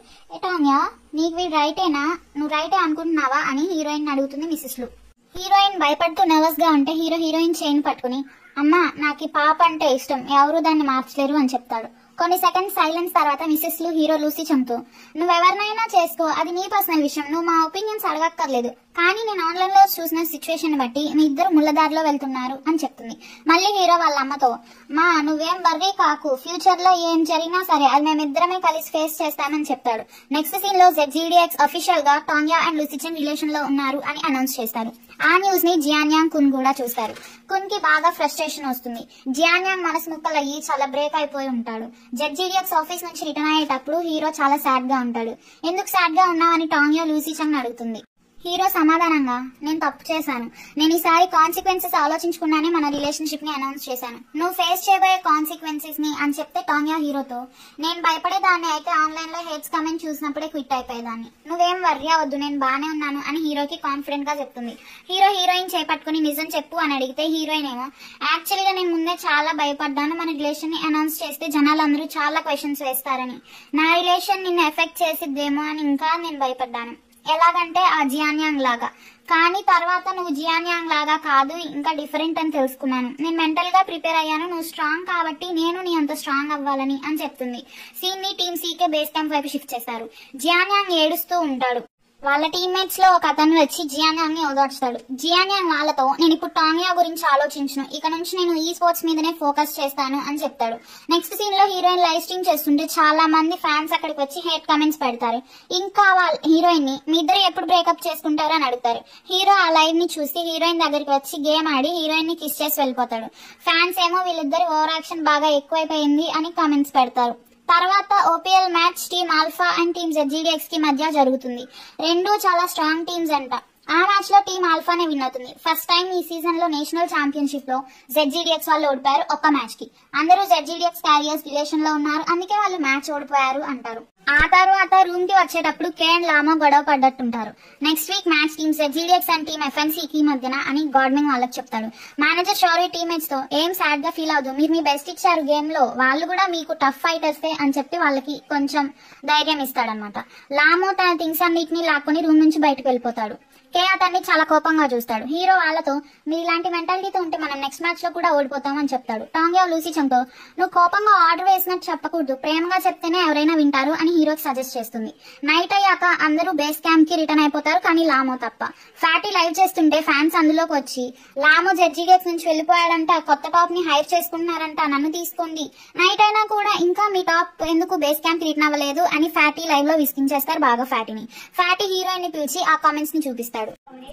టాంగ్యా నీకు వీడు రైటేనా, నువ్వు రైటే అనుకుంటున్నావా అని హీరోయిన్ అడుగుతుంది మిస్సెస్ లు. హీరోయిన్ భయపడుతూ నర్వస్ గా ఉంటే హీరోయిన్ చైన్ పట్టుకుని అమ్మా నాకు ఈ పాప అంటే ఇష్టం, ఎవరు దాన్ని మార్చలేరు అని చెప్తాడు. కొన్ని సెకండ్స్ సైలెన్స్ తర్వాత మిసెస్ లు హీరో లూసీ చంతో, నువ్వెవరినైనా చేసుకో, అది నీ పర్సనల్ విషయం, నువ్వు మా ఒపీనియన్స్ అడగక్కర్లేదు, కానీ నేను ఆన్లైన్ లో చూసిన సిచ్యువేషన్ బట్టి మీ ఇద్దరు ముళ్ళదారిలో వెళ్తున్నారు అని చెప్తుంది. మళ్ళీ హీరో వాళ్ళ అమ్మతో, మా నువ్వేం వర్రీ కాకు, ఫ్యూచర్ లో ఏం జరిగినా సరే అది మేమిద్దరమే కలిసి ఫేస్ చేస్తామని చెప్తాడు. నెక్స్ట్ సీన్ లో ZGDX అఫీషియల్ గా టాంగ్యా అండ్ లూసీ చంగ్ రిలేషన్ లో ఉన్నారు అని అనౌన్స్ చేస్తారు. ఆ న్యూస్ ని జియాన్యాంగ్ కున్ కూడా చూస్తారు. కున్ కి బాగా ఫ్రస్ట్రేషన్ వస్తుంది. జియాన్యాంగ్ మనసు ముక్కలయ్యి చాలా బ్రేక్ అయిపోయి ఉంటాడు. ZGDX ఆఫీస్ నుంచి రిటర్న్ అయ్యేటప్పుడు హీరో చాలా సాడ్ గా ఉంటాడు. ఎందుకు సాడ్ గా ఉన్నావని టాంగ్యా లూసీ చంగ్ అడుగుతుంది. హీరో సమాధానంగా, నేను తప్పు చేశాను, నేను ఈసారి కాన్సిక్వెన్సెస్ ఆలోచించుకున్నానే మన రిలేషన్షిప్ ని అనౌన్స్ చేశాను, నువ్వు ఫేస్ చేయబోయే కాన్సిక్వెన్సెస్ ని అని చెప్తే టాంగ్యా హీరోతో, నేను భయపడేదాన్ని అయితే ఆన్లైన్ లో హేట్స్ కమెంట్ చూసినప్పుడే క్విట్ అయిపోయేదాన్ని, నువ్వేం వర్రీ అవద్దు, నేను బానే ఉన్నాను అని హీరోకి కాన్ఫిడెంట్ గా చెప్తుంది. హీరో హీరోయిన్ చేపట్టుకుని నిజం చెప్పు అని అడిగితే హీరోయిన్ ఏమో, యాక్చువల్ గా నేను ముందే చాలా భయపడ్డాను, మన రిలేషన్ ని అనౌన్స్ చేస్తే జనాలందరూ చాలా క్వశ్చన్స్ వేస్తారని, నా రిలేషన్ నిన్ను ఎఫెక్ట్ చేసిద్దేమో అని ఇంకా నేను భయపడ్డాను, ఎలాగంటే ఆ జియాన్యాంగ్ లాగా, కానీ తర్వాత నువ్వు జియాన్యాంగ్ లాగా కాదు, ఇంకా డిఫరెంట్ అని తెలుసుకున్నాను, నేను మెంటల్ గా ప్రిపేర్ అయ్యాను, నువ్వు స్ట్రాంగ్ కాబట్టి నేను నీ అంత స్ట్రాంగ్ అవ్వాలని అని చెప్తుంది. సీన్ ని టీమ్ సీకే బేస్ క్యాంప్ వైపు షిఫ్ట్ చేస్తారు. జియాన్యాంగ్ ఏడుస్తూ ఉంటాడు. వాళ్ళ టీమ్మేట్స్ లో ఒక అతను వచ్చి జియాన్యాంగ్ ని ఓదార్చుతాడు. జియాన్యాంగ్ వాళ్ళతో, నేను ఇప్పుడు టాంగ్యా గురించి ఆలోచించను, ఇక నుంచి నేను ఈ స్పోర్ట్స్ మీదనే ఫోకస్ చేస్తాను అని చెప్తాడు. నెక్స్ట్ సీన్ లో హీరోయిన్ లైవ్ స్ట్రీమ్ చేస్తుంటే చాలా మంది ఫ్యాన్స్ అక్కడికి వచ్చి హేట్ కమెంట్స్ పెడతారు. ఇంకా వాళ్ళ హీరోయిన్ ని, మీ ఇద్దరు ఎప్పుడు బ్రేకప్ చేసుకుంటారు అని అడుగుతారు. హీరో ఆ లైవ్ ని చూసి హీరోయిన్ దగ్గరికి వచ్చి గేమ్ ఆడి హీరోయిన్ ని కిస్ చేసి వెళ్ళిపోతాడు. ఫ్యాన్స్ ఏమో వీళ్ళిద్దరి ఓవర్ యాక్షన్ బాగా ఎక్కువైపోయింది అని కామెంట్స్ పెడతారు. తర్వాత OPL match team alpha and team ZGDX కి మధ్య జరుగుతుంది. రెండూ చాలా స్ట్రాంగ్ టీమ్స్ అంట. ఆ మ్యాచ్ లో టీమ్ ఆల్ఫానే విన్ అవుతుంది. ఫస్ట్ టైం ఈ సీజన్ లో నేషనల్ ఛాంపియన్షిప్ లో ZGDX వాళ్ళు ఓడిపోయారు ఒక్క మ్యాచ్ కి. అందరూ ZGDX క్యారియర్స్ రిలేషన్ లో ఉన్నారు, అందుకే వాళ్ళు మ్యాచ్ ఓడిపోయారు అంటారు. ఆ తర్వాత రూమ్ కి వచ్చేటప్పుడు కే అండ్ లామో గొడవ పడ్డట్టుంటారు. Next week match team ZGDX and team FNC కి మధ్యన అని గాడ్మింగ్ వాళ్ళకి చెప్తాడు. మేనేజర్ షౌరీ టీమ్మేట్స్ తో, ఏం సాడ్ గా ఫీల్ అవద్దు, మీరు మీ బెస్ట్ ఇచ్చారు గేమ్ లో, వాళ్ళు కూడా మీకు టఫ్ ఫైటర్సే అని చెప్పి వాళ్ళకి కొంచెం ధైర్యం ఇస్తాడనమాట. లామో తన థింగ్స్ అన్నిటిని లాక్కొని రూమ్ నుంచి బయటకు వెళ్ళిపోతాడు. కే అతన్ని చాలా కోపంగా చూస్తాడు. హీరో వాళ్ళతో, మీరు ఇలాంటి మెంటాలిటీతో ఉంటే మనం నెక్స్ట్ మ్యాచ్ లో కూడా ఓడిపోతాం అని చెప్తాడు. టాంగ్యా లూసీ చంతో, నువ్వు కోపంగా ఆర్డర్ వేసినట్టు చెప్పకూడదు, ప్రేమగా చెప్తేనే ఎవరైనా వింటారు అని హీరోకి సజెస్ట్ చేస్తుంది. నైట్ అయ్యాక అందరూ బేస్ క్యాంప్ కి రిటర్న్ అయిపోతారు, కానీ లామో తప్ప. ఫ్యాటీ లైవ్ చేస్తుంటే ఫ్యాన్స్ అందులోకి వచ్చి, లామో ZGDX నుంచి వెళ్ళిపోయాడంట, కొత్త టాప్ ని హైర్ చేసుకుంటున్నారంట, నన్ను తీసుకోండి, నైట్ అయినా కూడా ఇంకా మీ టాప్ ఎందుకు బేస్ క్యాంప్ రిటర్న్ అవ్వలేదు అని ఫ్యాటీ లైవ్ లో విసిగించేస్తారు బాగా ఫ్యాటీని. ఫ్యాటీ హీరోయిన్ ని పిలిచి ఆ కామెంట్స్ ని చూపిస్తాడు.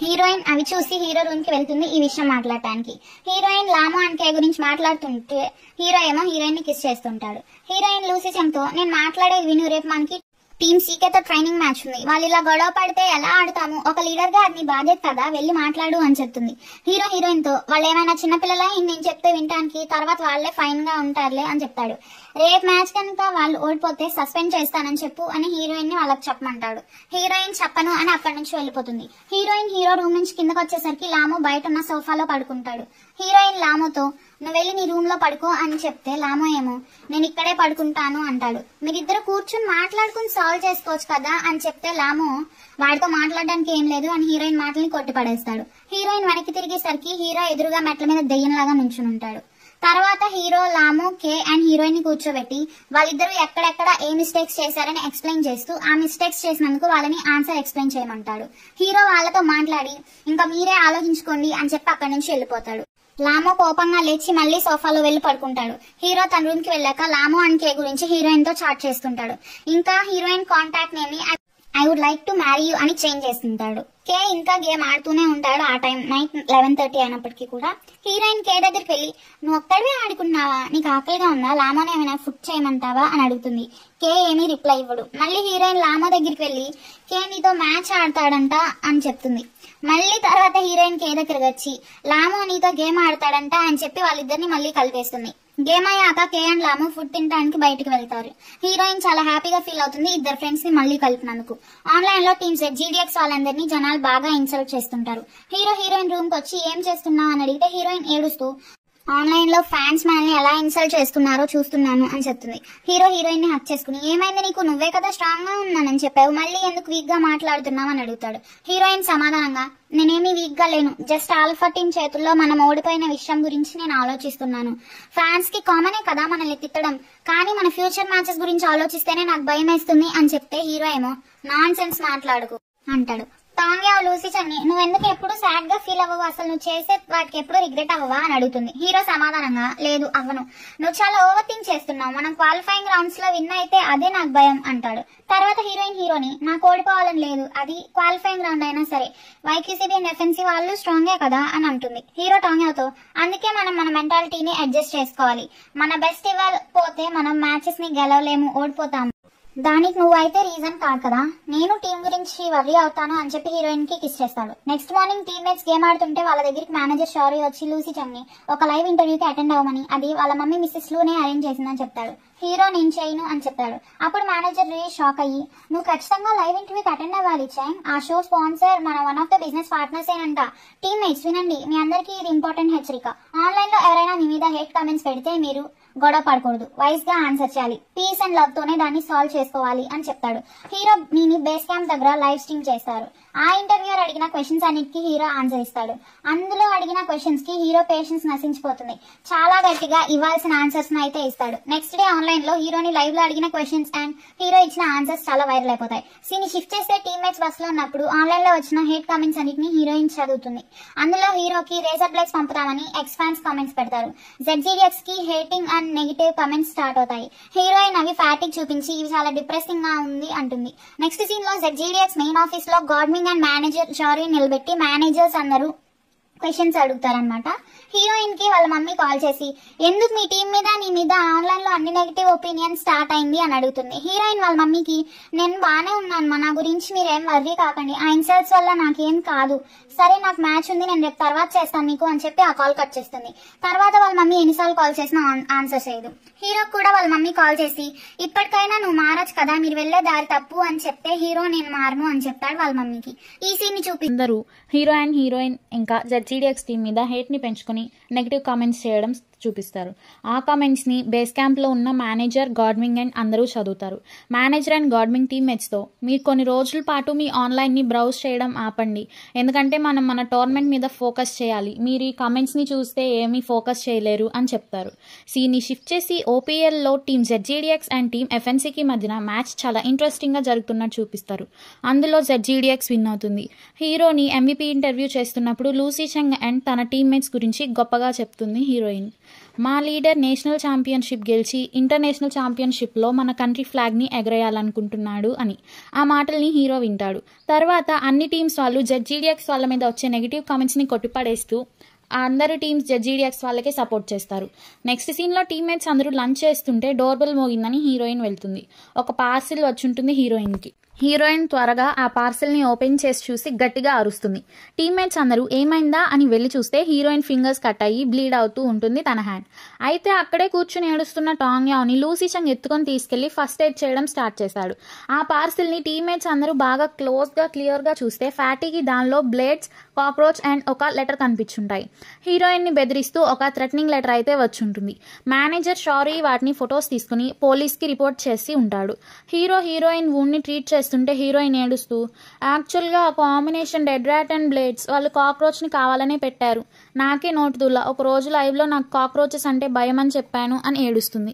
హీరోయిన్ అవి చూసి హీరో రూమ్ కి వెళ్తుంది ఈ విషయం మాట్లాడటానికి. హీరోయిన్ లామో అండ్ కే గురించి మాట్లాడుతుంటే హీరో ఏమో హీరోయిన్ ని కిస్ చేస్తుంటాడు. హీరోయిన్ లూసీ చంతో, నేను మాట్లాడేది విను, రేపు మనకి టీమ్ సీకేతో ట్రైనింగ్ మ్యాచ్ ఉంది, వాళ్ళు ఇలా గొడవ పడితే ఎలా ఆడతాము, ఒక లీడర్ గా అది బాధ్యత కదా, వెళ్ళి మాట్లాడు అని చెప్తుంది. హీరో హీరోయిన్ తో, వాళ్ళు ఏమైనా చిన్నపిల్లలా నేను చెప్తే వినటానికి, తర్వాత వాళ్లే ఫైన్ గా ఉంటారులే అని చెప్తాడు. రేపు మ్యాచ్ కనుక వాళ్ళు ఓడిపోతే సస్పెండ్ చేస్తానని చెప్పు అని హీరోయిన్ ని వాళ్ళకి చెప్పమంటాడు. హీరోయిన్ చెప్పను అని అక్కడి నుంచి వెళ్ళిపోతుంది. హీరోయిన్ హీరో రూమ్ నుంచి కిందకు వచ్చేసరికి లామో బయట ఉన్న సోఫాలో పడుకుంటాడు. హీరోయిన్ లామోతో, నువ్వు వెళ్ళి నీ రూమ్ లో పడుకో అని చెప్తే లామో ఏమో, నేను ఇక్కడే పడుకుంటాను అంటాడు. మీరిద్దరు కూర్చుని మాట్లాడుకుని సాల్వ్ చేసుకోవచ్చు కదా అని చెప్తే లామో, వాడితో మాట్లాడడానికి ఏం లేదు అని హీరోయిన్ మాటల్ని కొట్టిపడేస్తాడు. హీరోయిన్ వెనక్కి తిరిగేసరికి హీరో ఎదురుగా మెట్ల మీద దెయ్యంలాగా నుంచుని ఉంటాడు. తర్వాత హీరో లామో, కే అండ్ హీరోయిన్ ని కూర్చోబెట్టి వాళ్ళిద్దరూ ఎక్కడెక్కడ ఏ మిస్టేక్స్ చేశారని ఎక్స్ప్లెయిన్ చేస్తూ ఆ మిస్టేక్స్ చేసినందుకు వాళ్ళని ఆన్సర్ ఎక్స్ప్లెయిన్ చేయమంటాడు. హీరో వాళ్ళతో మాట్లాడి, ఇంకా మీరే ఆలోచించుకోండి అని చెప్పి అక్కడి నుంచి వెళ్ళిపోతాడు. లామో కోపంగా లేచి మళ్లీ సోఫాలో వెళ్లి పడుకుంటాడు. హీరో తన రూమ్ కి వెళ్ళాక లామో అండ్ కే గురించి హీరోయిన్ తో చాట్ చేస్తుంటాడు. ఇంకా హీరోయిన్ కాంటాక్ట్ నేమ్ ని I would like to marry you అని చేంజ్ చేస్తుంటాడు. కే ఇంకా గేమ్ ఆడుతూనే ఉంటాడు. ఆ టైం నైట్ 11:30 అయినప్పటికీ కూడా హీరోయిన్ కే దగ్గరికి వెళ్ళి, నువ్వు ఒక్కడివే ఆడుకున్నావా, నీకు ఆకలిగా ఉందా, లామోని ఏమైనా ఫుడ్ చేయమంటావా అని అడుగుతుంది. కే ఏమీ రిప్లై ఇవ్వడు. మళ్ళీ హీరోయిన్ లామో దగ్గరికి వెళ్ళి, కే నీతో మ్యాచ్ ఆడతాడంట అని చెప్తుంది. మళ్ళీ తర్వాత హీరోయిన్ కే దగ్గరికి వచ్చి, లామో నీతో గేమ్ ఆడతాడంట అని చెప్పి వాళ్ళిద్దరిని మళ్ళీ కలిపేస్తుంది. గేమ్ అయ్యాక కే అండ్ లామో ఫుడ్ తినడానికి బయటకు వెళ్తారు. హీరోయిన్ చాలా హ్యాపీగా ఫీల్ అవుతుంది ఇద్దరు ఫ్రెండ్స్ ని మళ్ళీ కలిపినందుకు. ఆన్లైన్ లో టీమ్ ZGDX వాళ్ళందరినీ జనాలు బాగా ఇన్సల్ట్ చేస్తుంటారు. హీరోయిన్ రూమ్ కి వచ్చి ఏం చేస్తున్నావు అని అడిగితే హీరోయిన్ ఏడుస్తూ, ఆన్లైన్ లో ఫ్యాన్స్ మనల్ని ఎలా ఇన్సల్ట్ చేస్తున్నారో చూస్తున్నాను అని చెప్తుంది. హీరో హీరోయిన్ ని హక్ చేసుకుని, ఏమైంది నీకు, నువ్వే కదా స్ట్రాంగ్ గా ఉన్నానని చెప్పావు, మళ్ళీ ఎందుకు వీక్ గా మాట్లాడుతున్నావు అని అడుగుతాడు. హీరోయిన్ సమాధానంగా, నేనేమి వీక్ గా లేను, జస్ట్ ఆల్ఫా టీమ్ చేతుల్లో మనం ఓడిపోయిన విషయం గురించి నేను ఆలోచిస్తున్నాను. ఫ్యాన్స్ కి కామనే కదా మనల్ని తిట్టడం, కానీ మన ఫ్యూచర్ మ్యాచెస్ గురించి ఆలోచిస్తేనే నాకు భయం వేస్తుంది అని చెప్తే హీరో ఏమో నాన్ సెన్స్ మాట్లాడుకు అంటాడు. టాంగ్ యావ్ లూసీ చన్ని, నువ్వు ఎందుకు ఎప్పుడు సాడ్ గా ఫీల్ అవ్వవు, అసలు నువ్వు చేసే వాటికి ఎప్పుడు రిగ్రెట్ అవ్వవా అని అడుగుతుంది. హీరో సమాధానంగా, లేదు అవ్వను, నువ్వు చాలా ఓవర్ థింక్ చేస్తున్నావు, మనం క్వాలిఫైయింగ్ రౌండ్స్ లో విన్ అయితే అదే నాకు భయం అంటాడు. తర్వాత హీరోయిన్ హీరోని, నాకు ఓడిపోవాలని లేదు, అది క్వాలిఫైయింగ్ రౌండ్ అయినా సరే, వైక్యూసీబీ అండ్ ఎఫ్ఎన్సీ వాళ్ళు స్ట్రాంగే కదా అని అంటుంది. హీరో టాంగ్ యావ్ తో, అందుకే మనం మన మెంటాలిటీని అడ్జస్ట్ చేసుకోవాలి, మన బెస్ట్ ఇవ్వకపోతే మనం మ్యాచెస్ ని గెలవలేము, ఓడిపోతాము, దానికి నువ్వు అయితే రీజన్ కాదు కదా, నేను టీం గురించి వర్రీ అవుతాను అని చెప్పి హీరోయిన్ కి కిస్ చేస్తాడు. నెక్స్ట్ మార్నింగ్ టీమ్మేట్స్ గేమ్ ఆడుతుంటే వాళ్ళ దగ్గరికి మేనేజర్ షారీ వచ్చి లూసీ చమ్ని ఒక లైవ్ ఇంటర్వ్యూకి అటెండ్ అవ్వమని, అది వాళ్ళ మమ్మీ మిస్సెస్ లూనే అరేంజ్ చేసిందని చెప్తాడు. హీరో నేను చేయను అని చెప్తాడు. అప్పుడు మేనేజర్ షాక్ అయ్యి, నువ్వు ఖచ్చితంగా లైవ్ ఇంటర్వ్యూకి అటెండ్ అవ్వాలి చాంగ్, ఆ షో స్పాన్సర్ మన one of the business partners ఏనంట. టీమ్మేట్స్ వినండి, మీ అందరికీ ఇది ఇంపార్టెంట్ హెచ్చరిక, ఆన్లైన్ లో ఎవరైనా మీ మీద హేట్ కామెంట్స్ పెడితే మీరు గొడవ పడకూడదు, వైస్ గా ఆన్సర్ చేయాలి, పీస్ అండ్ లవ్ తోనే దాన్ని సాల్వ్ చేసుకోవాలి అని చెప్తాడు. హీరో నీని బేస్ క్యాంప్ దగ్గర లైవ్ స్ట్రీమ్ చేస్తారు. ఆ ఇంటర్వ్యూర్ అడిగిన క్వశ్చన్స్ అన్నిటికీ హీరో ఆన్సర్ ఇస్తాడు. అందులో అడిగిన క్వశ్చన్స్ కి హీరో పేషెన్స్ నశించిపోతుంది, చాలా గట్టిగా ఇవ్వాల్సిన ఆన్సర్స్ అయితే ఇస్తాడు. నెక్స్ట్ డే ఆన్లైన్ లో హీరోని లైవ్ లో అడిగిన క్వశ్చన్స్ అండ్ హీరో ఇచ్చిన ఆన్సర్స్ చాలా వైరల్ అయిపోతాయి. సీని షిఫ్ట్ చేస్తే టీమ్మేట్స్ బస్ లో ఉన్నప్పుడు ఆన్లైన్ లో వచ్చిన హేట్ కామెంట్స్ అన్నిటిని హీరోయిన్ చదువుతుంది. అందులో హీరోకి రేజర్ బ్లేడ్స్ పంపుతామని ఎక్స్ ఫ్యాన్స్ కామెంట్స్ పెడతారు. ZZX కి hating and negative comments start అవుతాయి. హీరోయిన్ అవి ఫ్యాటిక్ చూపించి ఇవి చాలా డిప్రెసింగ్ గా ఉంది అంటుంది. నెక్స్ట్ సీన్ లో ZZX మెయిన్ ఆఫీస్ లో గాడ్మింగ్ అండ్ మేనేజర్ షారీ నిలబెట్టి మేనేజర్స్ అందరూ క్వశ్చన్స్ అడుగుతారనమాట. హీరోయిన్ కి వాళ్ళ మమ్మీ కాల్ చేసి, ఎందుకు మీ టీం మీద నీ మీద ఆన్లైన్ లో అన్ని నెగిటివ్ ఒపీనియన్ స్టార్ట్ అయింది అని అడుగుతుంది. హీరోయిన్ వాళ్ళ మమ్మీకి, నేను బానే ఉన్నాను, నా గురించి మీరేం వర్రీ కాకండి, ఆ ఇన్సల్ట్స్ వల్ల నాకేం కాదు, సరే నాకు మ్యాచ్ ఉంది, నేను రేపు తర్వాత చేస్తాను మీకు అని చెప్పి ఆ కాల్ కట్ చేస్తుంది. తర్వాత వాళ్ళ మమ్మీ ఎన్నిసార్లు కాల్ చేసినా ఆన్సర్ చేయదు. హీరోకి కూడా వాళ్ళ మమ్మీ కాల్ చేసి, ఇప్పటికైనా నువ్వు మారచ్చు కదా, మీరు వెళ్లే దారి తప్పు అని చెప్తే హీరో నేను మారను అని చెప్తాడు వాళ్ళ మమ్మీకి. ఈ సీన్ ని చూపి అందరూ హీరో అండ్ హీరోయిన్ ఇంకా ZZX టీం మీద హేట్ ని పెంచుకుని నెగిటివ్ కామెంట్స్ చేయడం చూపిస్తారు. ఆ కామెంట్స్ ని బేస్ క్యాంప్ లో ఉన్న మేనేజర్, గాడ్మింగ్ అండ్ అందరూ చదువుతారు. మేనేజర్ అండ్ గాడ్మింగ్ టీమ్మేట్స్ తో, మీరు కొన్ని రోజుల పాటు మీ ఆన్లైన్ ని బ్రౌజ్ చేయడం ఆపండి, ఎందుకంటే మనం మన టోర్నమెంట్ మీద ఫోకస్ చేయాలి, మీరు ఈ కామెంట్స్ ని చూస్తే ఏమీ ఫోకస్ చేయలేరు అని చెప్తారు. సీని షిఫ్ట్ చేసి OPL లో team ZZX and team FNC కి మధ్యన మ్యాచ్ చాలా ఇంట్రెస్టింగ్ గా జరుగుతున్నట్టు చూపిస్తారు. అందులో ZZX విన్ అవుతుంది. హీరోని MVP ఇంటర్వ్యూ చేస్తున్నప్పుడు లూసీ చెంగ్ అండ్ తన టీమ్మేట్స్ గురించి గొప్పగా చెప్తుంది హీరోయిన్. మా లీడర్ నేషనల్ ఛాంపియన్షిప్ గెలిచి ఇంటర్నేషనల్ ఛాంపియన్షిప్లో మన కంట్రీ ఫ్లాగ్ని ఎగరేయాలనుకుంటున్నాడు అని. ఆ మాటల్ని హీరో వింటాడు. తర్వాత అన్ని టీమ్స్ వాళ్ళు ZZX వాళ్ళ మీద వచ్చే నెగిటివ్ కామెంట్స్ని కొట్టిపడేస్తూ అందరు టీమ్స్ ZZX వాళ్ళకే సపోర్ట్ చేస్తారు. నెక్స్ట్ సీన్లో టీమ్మేట్స్ అందరూ లంచ్ చేస్తుంటే డోర్ బెల్ మోగిందని హీరోయిన్ వెళ్తుంది. ఒక పార్సిల్ వచ్చి ఉంటుంది హీరోయిన్కి. హీరోయిన్ త్వరగా ఆ పార్సెల్ని ఓపెన్ చేసి చూసి గట్టిగా అరుస్తుంది. టీమ్మేట్స్ అందరూ ఏమైందా అని వెళ్ళి చూస్తే హీరోయిన్ ఫింగర్స్ కట్ అయ్యి బ్లీడ్ అవుతూ ఉంటుంది తన హ్యాండ్. అయితే అక్కడే కూర్చుని ఏడుస్తున్న టాంగ్ యావ్ని లూసీ చెంగ్ ఎత్తుకొని తీసుకెళ్లి ఫస్ట్ ఎయిడ్ చేయడం స్టార్ట్ చేశాడు. ఆ పార్సెల్ని టీమ్మేట్స్ అందరూ బాగా క్లోజ్గా క్లియర్గా చూస్తే ఫ్యాటీకి దానిలో బ్లేడ్స్, కాక్రోచ్ అండ్ ఒక లెటర్ కనిపించుంటాయి. హీరోయిన్ని బెదిరిస్తూ ఒక థ్రెటనింగ్ లెటర్ అయితే వచ్చుంటుంది. మేనేజర్ షారీ వాటిని ఫొటోస్ తీసుకుని పోలీస్కి రిపోర్ట్ చేసి ఉంటాడు. హీరోయిన్ వూండ్ని ట్రీట్ చేస్తుంటే హీరోయిన్ ఏడుస్తూ, యాక్చువల్గా ఆ combination dead rat and blades వాళ్ళు కాక్రోచ్ని కావాలనే పెట్టారు, నాకే నోటు దుల్లా, ఒక రోజు లైవ్లో నాకు కాక్రోచెస్ అంటే భయం అని చెప్పాను అని ఏడుస్తుంది.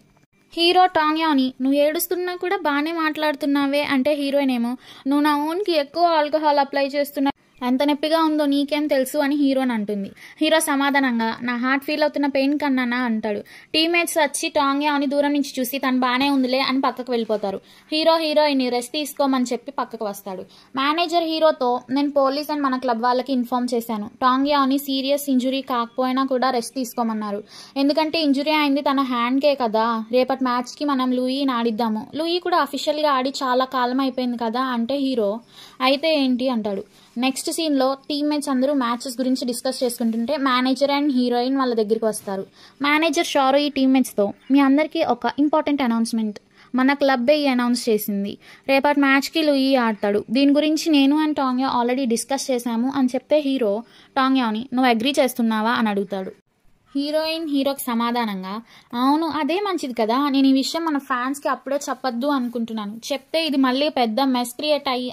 హీరో టాంగ్ యావ్ని, నువ్వు ఏడుస్తున్నా కూడా బాగానే మాట్లాడుతున్నావే అంటే హీరోయిన్ ఏమో, నువ్వు నా ఓన్కి ఎక్కువ ఆల్కహాల్ అప్లై చేస్తున్నా, ఎంత నొప్పిగా ఉందో నీకేం తెలుసు అని హీరోని అంటుంది. హీరో సమాధానంగా, నా హార్ట్ ఫీల్ అవుతున్న పెయిన్ కన్నానా అంటాడు. టీమ్మేట్స్ వచ్చి టాంగ్ యావ్ని దూరం నుంచి చూసి తను బానే ఉందిలే అని పక్కకు వెళ్ళిపోతారు. హీరోయిన్ రెస్ట్ తీసుకోమని చెప్పి పక్కకు వస్తాడు. మేనేజర్ హీరోతో, నేను పోలీస్ అండ్ మన క్లబ్ వాళ్ళకి ఇన్ఫార్మ్ చేశాను, టాంగ్ యావ్ని సీరియస్ ఇంజురీ కాకపోయినా కూడా రెస్ట్ తీసుకోమన్నారు, ఎందుకంటే ఇంజురీ అయింది తన హ్యాండ్కే కదా, రేపటి మ్యాచ్కి మనం లూయిని ఆడిద్దాము, లూయి కూడా అఫీషియల్గా ఆడి చాలా కాలం అయిపోయింది కదా అంటే హీరో, అయితే ఏంటి అంటాడు. నెక్స్ట్ సీన్లో టీమ్మేట్స్ అందరూ మ్యాచెస్ గురించి డిస్కస్ చేసుకుంటుంటే మేనేజర్ అండ్ హీరోయిన్ వాళ్ళ దగ్గరికి వస్తారు. మేనేజర్ షారో ఈ టీమ్మేట్స్తో, మీ అందరికీ ఒక ఇంపార్టెంట్ అనౌన్స్మెంట్, మన క్లబ్బే ఈ అనౌన్స్ చేసింది, రేపటి మ్యాచ్కి లూయి ఆడతాడు, దీని గురించి నేను అండ్ టాంగ్ యావ్ ఆల్రెడీ డిస్కస్ చేశాము అని చెప్తే హీరో టాంగ్ యావ్ని, నువ్వు అగ్రీ చేస్తున్నావా అని అడుగుతాడు. హీరోయిన్ హీరోకి సమాధానంగా, అవును అదే మంచిది కదా, నేను ఈ విషయం మన ఫ్యాన్స్కి అప్పుడే చెప్పొద్దు అనుకుంటున్నాను, చెప్తే ఇది మళ్ళీ పెద్ద మెస్ క్రియేట్ అయ్యి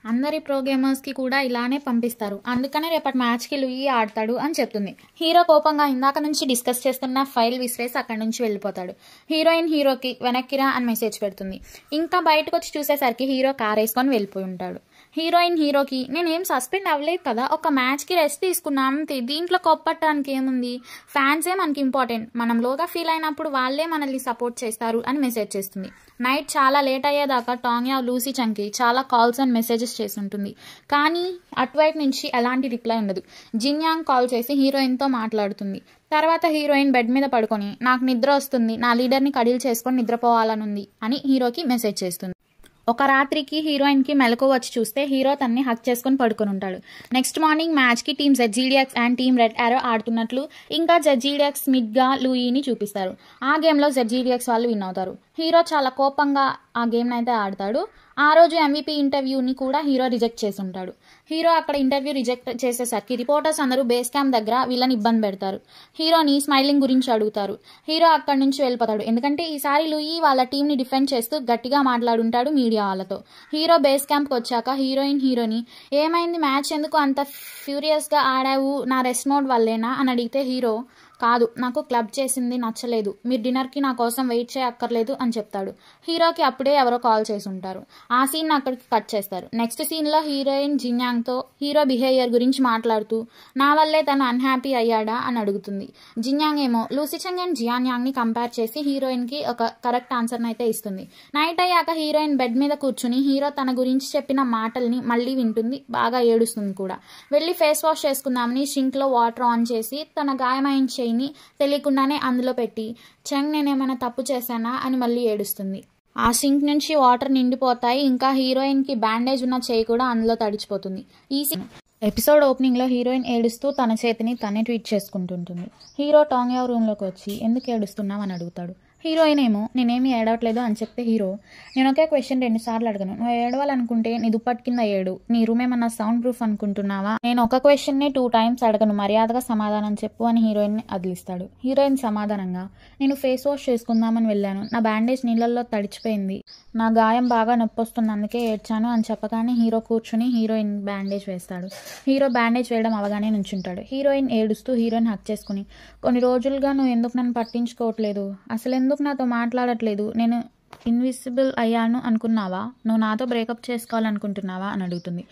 అందరి ప్రో గేమర్స్కి కూడా ఇలానే పంపిస్తారు, అందుకనే రేపటి మ్యాచ్కి లూయి ఆడతాడు అని చెప్తుంది. హీరో కోపంగా ఇందాక నుంచి డిస్కస్ చేస్తున్న ఫైల్ విసిరేసి అక్కడి నుంచి వెళ్ళిపోతాడు. హీరోయిన్ హీరోకి వెనక్కిరా అని మెసేజ్ పెడుతుంది. ఇంకా బయటకు వచ్చి చూసేసరికి హీరో కార్ వేసుకొని వెళ్ళిపోయి ఉంటాడు. హీరోయిన్ హీరోకి, నేనేం సస్పెండ్ అవ్వలేదు కదా, ఒక మ్యాచ్కి రెస్ట్ తీసుకున్నాం అంతే, దీంట్లో కోప్పట్టడానికి ఏముంది, ఫ్యాన్సే మనకి ఇంపార్టెంట్, మనం లోగా ఫీల్ అయినప్పుడు వాళ్ళే మనల్ని సపోర్ట్ చేస్తారు అని మెసేజ్ చేస్తుంది. నైట్ చాలా లేట్ అయ్యేదాకా టాంగ్యా లూసీ చంకి చాలా కాల్స్ అండ్ మెసేజెస్ చేసి ఉంటుంది. కానీ అటువైపు నుంచి ఎలాంటి రిప్లై ఉండదు. జిన్యాంగ్ కాల్ చేసి హీరోయిన్తో మాట్లాడుతుంది. తర్వాత హీరోయిన్ బెడ్ మీద పడుకొని, నాకు నిద్ర వస్తుంది, నా లీడర్ని కడీలు చేసుకొని నిద్రపోవాలనుంది అని హీరోకి మెసేజ్ చేస్తుంది. ఒక రాత్రికి హీరోయిన్కి మెలకు వచ్చి చూస్తే హీరో తన్ని హక్ చేసుకొని పడుకొని ఉంటాడు. నెక్స్ట్ మార్నింగ్ మ్యాచ్కి team ZGDX and team red arrow ఆడుతున్నట్లు, ఇంకా ZGDX మిడ్గా లూయిని చూపిస్తారు. ఆ గేమ్లో ZGDX వాళ్ళు విన్ అవుతారు. హీరో చాలా కోపంగా ఆ గేమ్ని అయితే ఆడతాడు. ఆ రోజు MVP ఇంటర్వ్యూని కూడా హీరో రిజెక్ట్ చేసి ఉంటాడు. హీరో అక్కడ ఇంటర్వ్యూ రిజెక్ట్ చేసేసరికి రిపోర్టర్స్ అందరూ బేస్ క్యాంప్ దగ్గర వీళ్ళని ఇబ్బంది పెడతారు. హీరోని స్మైలింగ్ గురించి అడుగుతారు. హీరో అక్కడి నుంచి వెళ్ళిపోతాడు. ఎందుకంటే ఈసారి లూయి వాళ్ళ టీంని డిఫెండ్ చేస్తూ గట్టిగా మాట్లాడుంటాడు మీడియా వాళ్ళతో. హీరో బేస్ క్యాంప్కి వచ్చాక హీరోని ఏమైంది, మ్యాచ్ ఎందుకు అంత ఫ్యూరియస్గా ఆడావు, నా రెస్ట్ మోడ్ వల్లేనా అని అడిగితే హీరో, కాదు, నాకు క్లబ్ చేసింది నచ్చలేదు, మీరు డిన్నర్కి నా కోసం వెయిట్ చేయక్కర్లేదు అని చెప్తాడు. హీరోకి అప్పుడే ఎవరో కాల్ చేసి ఉంటారు. ఆ సీన్ అక్కడికి కట్ చేస్తారు. నెక్స్ట్ సీన్లో హీరోయిన్ జిన్యాంగ్తో హీరో బిహేవియర్ గురించి మాట్లాడుతూ, నా వల్లే తను అన్హ్యాపీ అయ్యాడా అని అడుగుతుంది. జిన్యాంగ్ ఏమో లూసీ చెంగ్ అండ్ జియాన్యాంగ్ని కంపేర్ చేసి హీరోయిన్కి ఒక కరెక్ట్ ఆన్సర్ని అయితే ఇస్తుంది. నైట్ అయ్యాక హీరోయిన్ బెడ్ మీద కూర్చుని హీరో తన గురించి చెప్పిన మాటల్ని మళ్ళీ వింటుంది. బాగా ఏడుస్తుంది కూడా. వెళ్ళి ఫేస్ వాష్ చేసుకుందామని సింక్లో వాటర్ ఆన్ చేసి తన గాయమైన చేయిని తెలియకుండానే అందులో పెట్టి, చెంగ్ నేనేమైనా తప్పు చేశానా అని మళ్ళీ ఏడుస్తుంది. ఆ సింక్ నుంచి వాటర్ నిండిపోతాయి. ఇంకా హీరోయిన్కి బ్యాండేజ్ ఉన్న చేయి కూడా అందులో తడిచిపోతుంది. ఈ ఎపిసోడ్ ఓపెనింగ్లో హీరోయిన్ ఏడుస్తూ తన చేతిని తనే ట్వీట్ చేసుకుంటుంటుంది. హీరో టాంగ్యా రూమ్లోకి వచ్చి ఎందుకు ఏడుస్తున్నావు అని అడుగుతాడు. హీరోయిన్ ఏమో నేనేమి ఏడవట్లేదు అని చెప్తే హీరో, నేను ఒకే క్వశ్చన్ 2 సార్లు అడగను, నువ్వు ఏడవాలనుకుంటే నీ దుప్పటి కింద ఏడు, నీ రూమ్ ఏమన్నా సౌండ్ ప్రూఫ్ అనుకుంటున్నావా, నేను ఒక క్వశ్చన్ని 2 times అడగను, మర్యాదగా సమాధానం చెప్పు అని హీరోయిన్ని అదిలిస్తాడు. హీరోయిన్ సమాధానంగా, నేను ఫేస్ వాష్ చేసుకుందామని వెళ్ళాను, నా బ్యాండేజ్ నీళ్ళల్లో తడిచిపోయింది, నా గాయం బాగా నొప్పి వస్తుంది, అందుకే ఏడ్చాను అని చెప్పగానే హీరో కూర్చుని హీరోయిన్ బ్యాండేజ్ వేస్తాడు. హీరో బ్యాండేజ్ వేయడం అవగానే నుంచుంటాడు. హీరోయిన్ ఏడుస్తూ హీరోయిన్ హక్ చేసుకుని, కొన్ని రోజులుగా నువ్వు ఎందుకు నన్ను పట్టించుకోవట్లేదు, అసలు ఎందుకు నాతో మాట్లాడట్లేదు, నేను ఇన్విజిబుల్ అయ్యాను అనుకున్నావా, నువ్వు నాతో బ్రేకప్ చేసుకోవాలనుకుంటున్నావా అని అడుగుతుంది.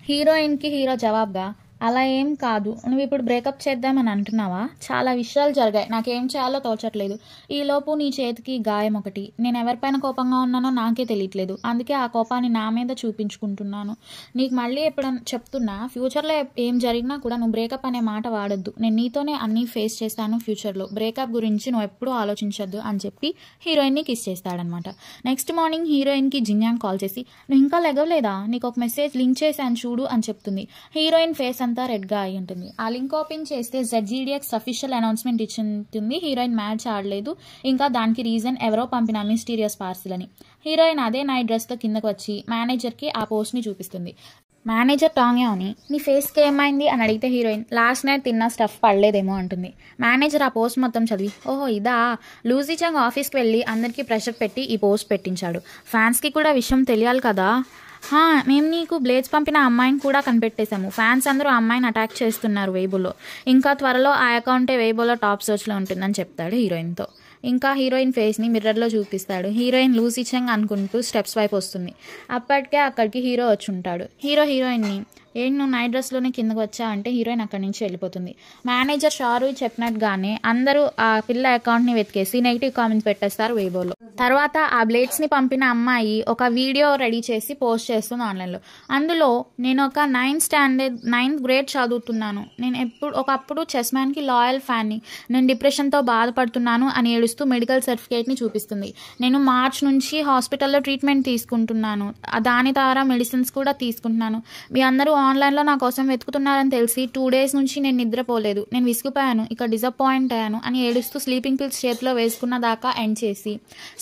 హీరోయిన్కి హీరో జవాబుగా, అలా ఏం కాదు, నువ్వు ఇప్పుడు బ్రేకప్ చేద్దామని అంటున్నావా, చాలా విషయాలు జరిగాయి, నాకేం చేయాలో తోచట్లేదు, ఈలోపు నీ చేతికి గాయం ఒకటి, నేను ఎవరిపైన కోపంగా ఉన్నానో నాకే తెలియట్లేదు, అందుకే ఆ కోపాన్ని నా మీద చూపించుకుంటున్నాను, నీకు మళ్ళీ ఎప్పుడన్నా చెప్తున్నా, ఫ్యూచర్లో ఏం జరిగినా కూడా నువ్వు బ్రేకప్ అనే మాట వాడొద్దు, నేను నీతోనే అన్నీ ఫేస్ చేస్తాను ఫ్యూచర్లో, బ్రేకప్ గురించి నువ్వు ఎప్పుడూ ఆలోచించొద్దు అని చెప్పి హీరోయిన్ని కిస్ చేస్తాడనమాట. నెక్స్ట్ మార్నింగ్ హీరోయిన్కి జిన్యాంగ్ కాల్ చేసి, నువ్వు ఇంకా లెగవలేదా, నీకు ఒక మెసేజ్ లింక్ చేశాను చూడు అని చెప్తుంది. హీరోయిన్ ఫేస్ అంతా రెడ్గా అయి ఉంటుంది. ఆ లింక్ ఓపెన్ చేస్తే ZGDX అఫీషియల్ అనౌన్స్మెంట్ ఇచ్చింటుంది, హీరోయిన్ మ్యాచ్ ఆడలేదు, ఇంకా దానికి రీజన్ ఎవరో పంపిన మిస్టీరియస్ పార్సిల్ అని. హీరోయిన్ అదే నైట్ డ్రెస్తో కిందకు వచ్చి మేనేజర్కి ఆ పోస్ట్ని చూపిస్తుంది. మేనేజర్ టాంగ్యాని, నీ ఫేస్కి ఏమైంది అని అడిగితే హీరోయిన్, లాస్ట్ నైట్ తిన్న స్టఫ్ పడలేదేమో అంటుంది. మేనేజర్ ఆ పోస్ట్ మొత్తం చదివి, ఓహో ఇదా, లూసీ చెంగ్ ఆఫీస్కి వెళ్ళి అందరికీ ప్రెషర్ పెట్టి ఈ పోస్ట్ పెట్టించాడు, ఫ్యాన్స్కి కూడా విషయం తెలియాలి కదా, మేము నీకు బ్లేడ్స్ పంపిన అమ్మాయిని కూడా కనిపెట్టేశాము, ఫ్యాన్స్ అందరూ అమ్మాయిని అటాక్ చేస్తున్నారు వెయిబోలో, ఇంకా త్వరలో ఆ అకౌంటే వెయిబోలో టాప్ సర్చ్లో ఉంటుందని చెప్తాడు హీరోయిన్తో. ఇంకా హీరోయిన్ ఫేస్ని మిర్రర్లో చూపిస్తాడు. హీరోయిన్ లూసీ చెంగ్ అనుకుంటూ స్టెప్స్ వైపు వస్తుంది. అప్పటికే అక్కడికి హీరో వచ్చి ఉంటాడు. హీరోయిన్ని, ఏంటి నువ్వు నైట్ డ్రెస్లోనే కిందకు వచ్చా అంటే హీరోయిన్ అక్కడి నుంచి వెళ్ళిపోతుంది. మేనేజర్ షారు చెప్పినట్టుగానే అందరూ ఆ పిల్ల అకౌంట్ని వెతికేసి నెగిటివ్ కామెంట్స్ పెట్టేస్తారు వెయిబోలో. తర్వాత ఆ బ్లేడ్స్ని పంపిన అమ్మాయి ఒక వీడియో రెడీ చేసి పోస్ట్ చేస్తుంది ఆన్లైన్లో. అందులో నేను ఒక 9th grade చదువుతున్నాను, నేను ఒకప్పుడు చెస్ మ్యాన్కి లాయల్ ఫ్యాన్ని, నేను డిప్రెషన్తో బాధపడుతున్నాను అని ఏడుస్తూ మెడికల్ సర్టిఫికేట్ని చూపిస్తుంది. నేను మార్చ్ నుంచి హాస్పిటల్లో ట్రీట్మెంట్ తీసుకుంటున్నాను, దాని ద్వారా మెడిసిన్స్ కూడా తీసుకుంటున్నాను, మీ అందరూ ఆన్లైన్లో నా కోసం వెతుకుతున్నారని తెలిసి 2 days నుంచి నేను నిద్రపోలేదు. నేను విసిగిపోయాను, ఇక డిసప్పాయింట్ అయ్యాను అని ఏడుస్తూ స్లీపింగ్ పిల్స్ చేతిలో వేసుకున్న దాకా ఎండ్ చేసి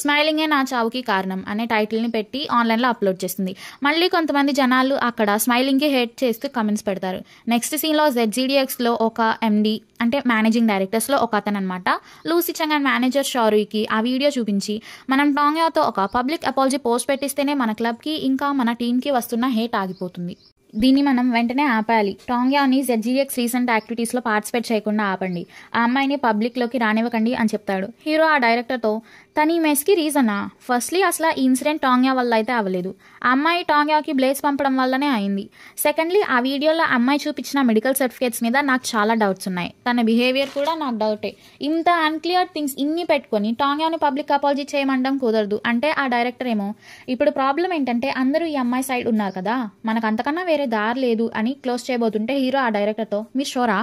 స్మైలింగే నా చావుకి కారణం అనే టైటిల్ని పెట్టి ఆన్లైన్లో అప్లోడ్ చేస్తుంది. మళ్ళీ కొంతమంది జనాలు అక్కడ స్మైలింగ్కి హేట్ చేస్తూ కమెంట్స్ పెడతారు. నెక్స్ట్ సీన్లో ZGDXలో ఒక MD అంటే మేనేజింగ్ డైరెక్టర్స్లో ఒక అతను అనమాట లూసీ చంగ్ అండ్ మేనేజర్ షారూయికి ఆ వీడియో చూపించి మనం టాంగ్యాతో ఒక పబ్లిక్ అపాలజీ పోస్ట్ పెట్టిస్తేనే మన క్లబ్కి ఇంకా మన టీంకి వస్తున్న హేట్ ఆగిపోతుంది. దీన్ని మనం వెంటనే ఆపాలి. టాంగ్యాని ZGDX రీసెంట్ యాక్టివిటీస్లో పార్టిసిపేట్ చేయకుండా ఆపండి. ఆ అమ్మాయిని పబ్లిక్లోకి రానివ్వకండి అని చెప్తాడు. హీరో ఆ డైరెక్టర్తో తను ఈ మెస్కి రీజనా? ఫస్ట్లీ అసలు ఈ ఇన్సిడెంట్ టాంగ్యా వల్ల అయితే అవ్వలేదు. ఆ అమ్మాయి టాంగ్యాకి బ్లేస్ పంపడం వల్లనే అయింది. సెకండ్లీ ఆ వీడియోలో అమ్మాయి చూపించిన మెడికల్ సర్టిఫికేట్స్ మీద నాకు చాలా డౌట్స్ ఉన్నాయి. తన బిహేవియర్ కూడా నాకు డౌటే. ఇంత అన్క్లియర్ థింగ్స్ ఇన్ని పెట్టుకొని టాంగ్యాని పబ్లిక్ అపాలజీ చేయమండం కుదరదు అంటే ఆ డైరెక్టర్ ఏమో ఇప్పుడు ప్రాబ్లం ఏంటంటే అందరూ ఈ అమ్మాయి సైడ్ ఉన్నారు కదా, మనకు అంతకన్నా వేరే దారి లేదు అని క్లోజ్ చేయబోతుంటే హీరో ఆ డైరెక్టర్తో మీరు షోరా?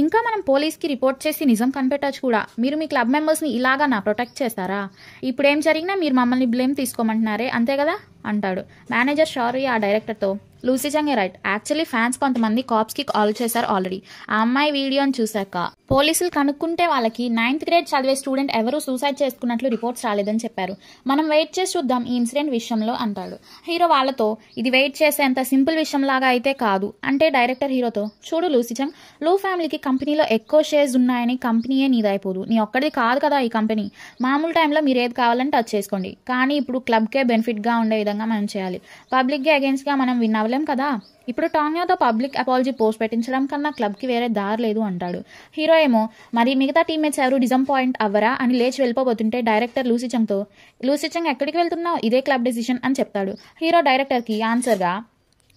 ఇంకా మనం పోలీస్కి రిపోర్ట్ చేసి నిజం కనిపెట్టచ్చు కూడా. మీరు మీ క్లబ్ మెంబర్స్ని ఇలాగా నా ప్రొటెక్ట్ చేస్తారా? ఇప్పుడు ఏం జరిగినా మీరు మమ్మల్ని బ్లేమ్ తీసుకోమంటున్నారే అంతే కదా అంటాడు. మేనేజర్ షారీ ఆ డైరెక్టర్తో లూసీ చంగ్ రైట్, యాక్చువల్లీ ఫ్యాన్స్ కొంతమంది కాప్స్కి కాల్ చేశారు ఆల్రెడీ. ఆ అమ్మాయి వీడియోని చూశాక పోలీసులు కనుక్కుంటే వాళ్ళకి 9th grade చదివే స్టూడెంట్ ఎవరు సూసైడ్ చేసుకున్నట్లు రిపోర్ట్స్ రాలేదని చెప్పారు. మనం వెయిట్ చేసి చూద్దాం ఈ ఇన్సిడెంట్ విషయంలో అంటాడు. హీరో వాళ్ళతో ఇది వెయిట్ చేసేంత సింపుల్ విషయం లాగా అయితే కాదు అంటే డైరెక్టర్ హీరోతో చూడు లూసీ చంగ్, లూ ఫ్యామిలీకి కంపెనీలో ఎక్కువ షేర్స్ ఉన్నాయని కంపెనీయే నీదైపోదు. నీ ఒక్కడిది కాదు కదా ఈ కంపెనీ. మామూలు టైంలో మీరు ఏది కావాలని టచ్ చేసుకోండి, కానీ ఇప్పుడు క్లబ్కే బెనిఫిట్గా ఉండే విధంగా మనం చేయాలి. పబ్లిక్గా అగేన్స్ట్గా మనం విన్ అవ్వలేం కదా. ఇప్పుడు టాంగ్యాతో పబ్లిక్ అపాలజీ పోస్ట్ పెట్టించడం కన్నా క్లబ్కి వేరే దారి లేదు అంటాడు. హీరో ఏమో మరి మిగతా టీమ్మేట్స్ ఎవరు డిసప్పాయింట్ అవ్వరా అని లేచి వెళ్ళిపోబోతుంటే డైరెక్టర్ లూసీ చంగ్తో లూసీ చంగ్ ఎక్కడికి వెళ్తున్నావు, ఇదే క్లబ్ డెసిషన్ అని చెప్తాడు. హీరో డైరెక్టర్కి ఆన్సర్గా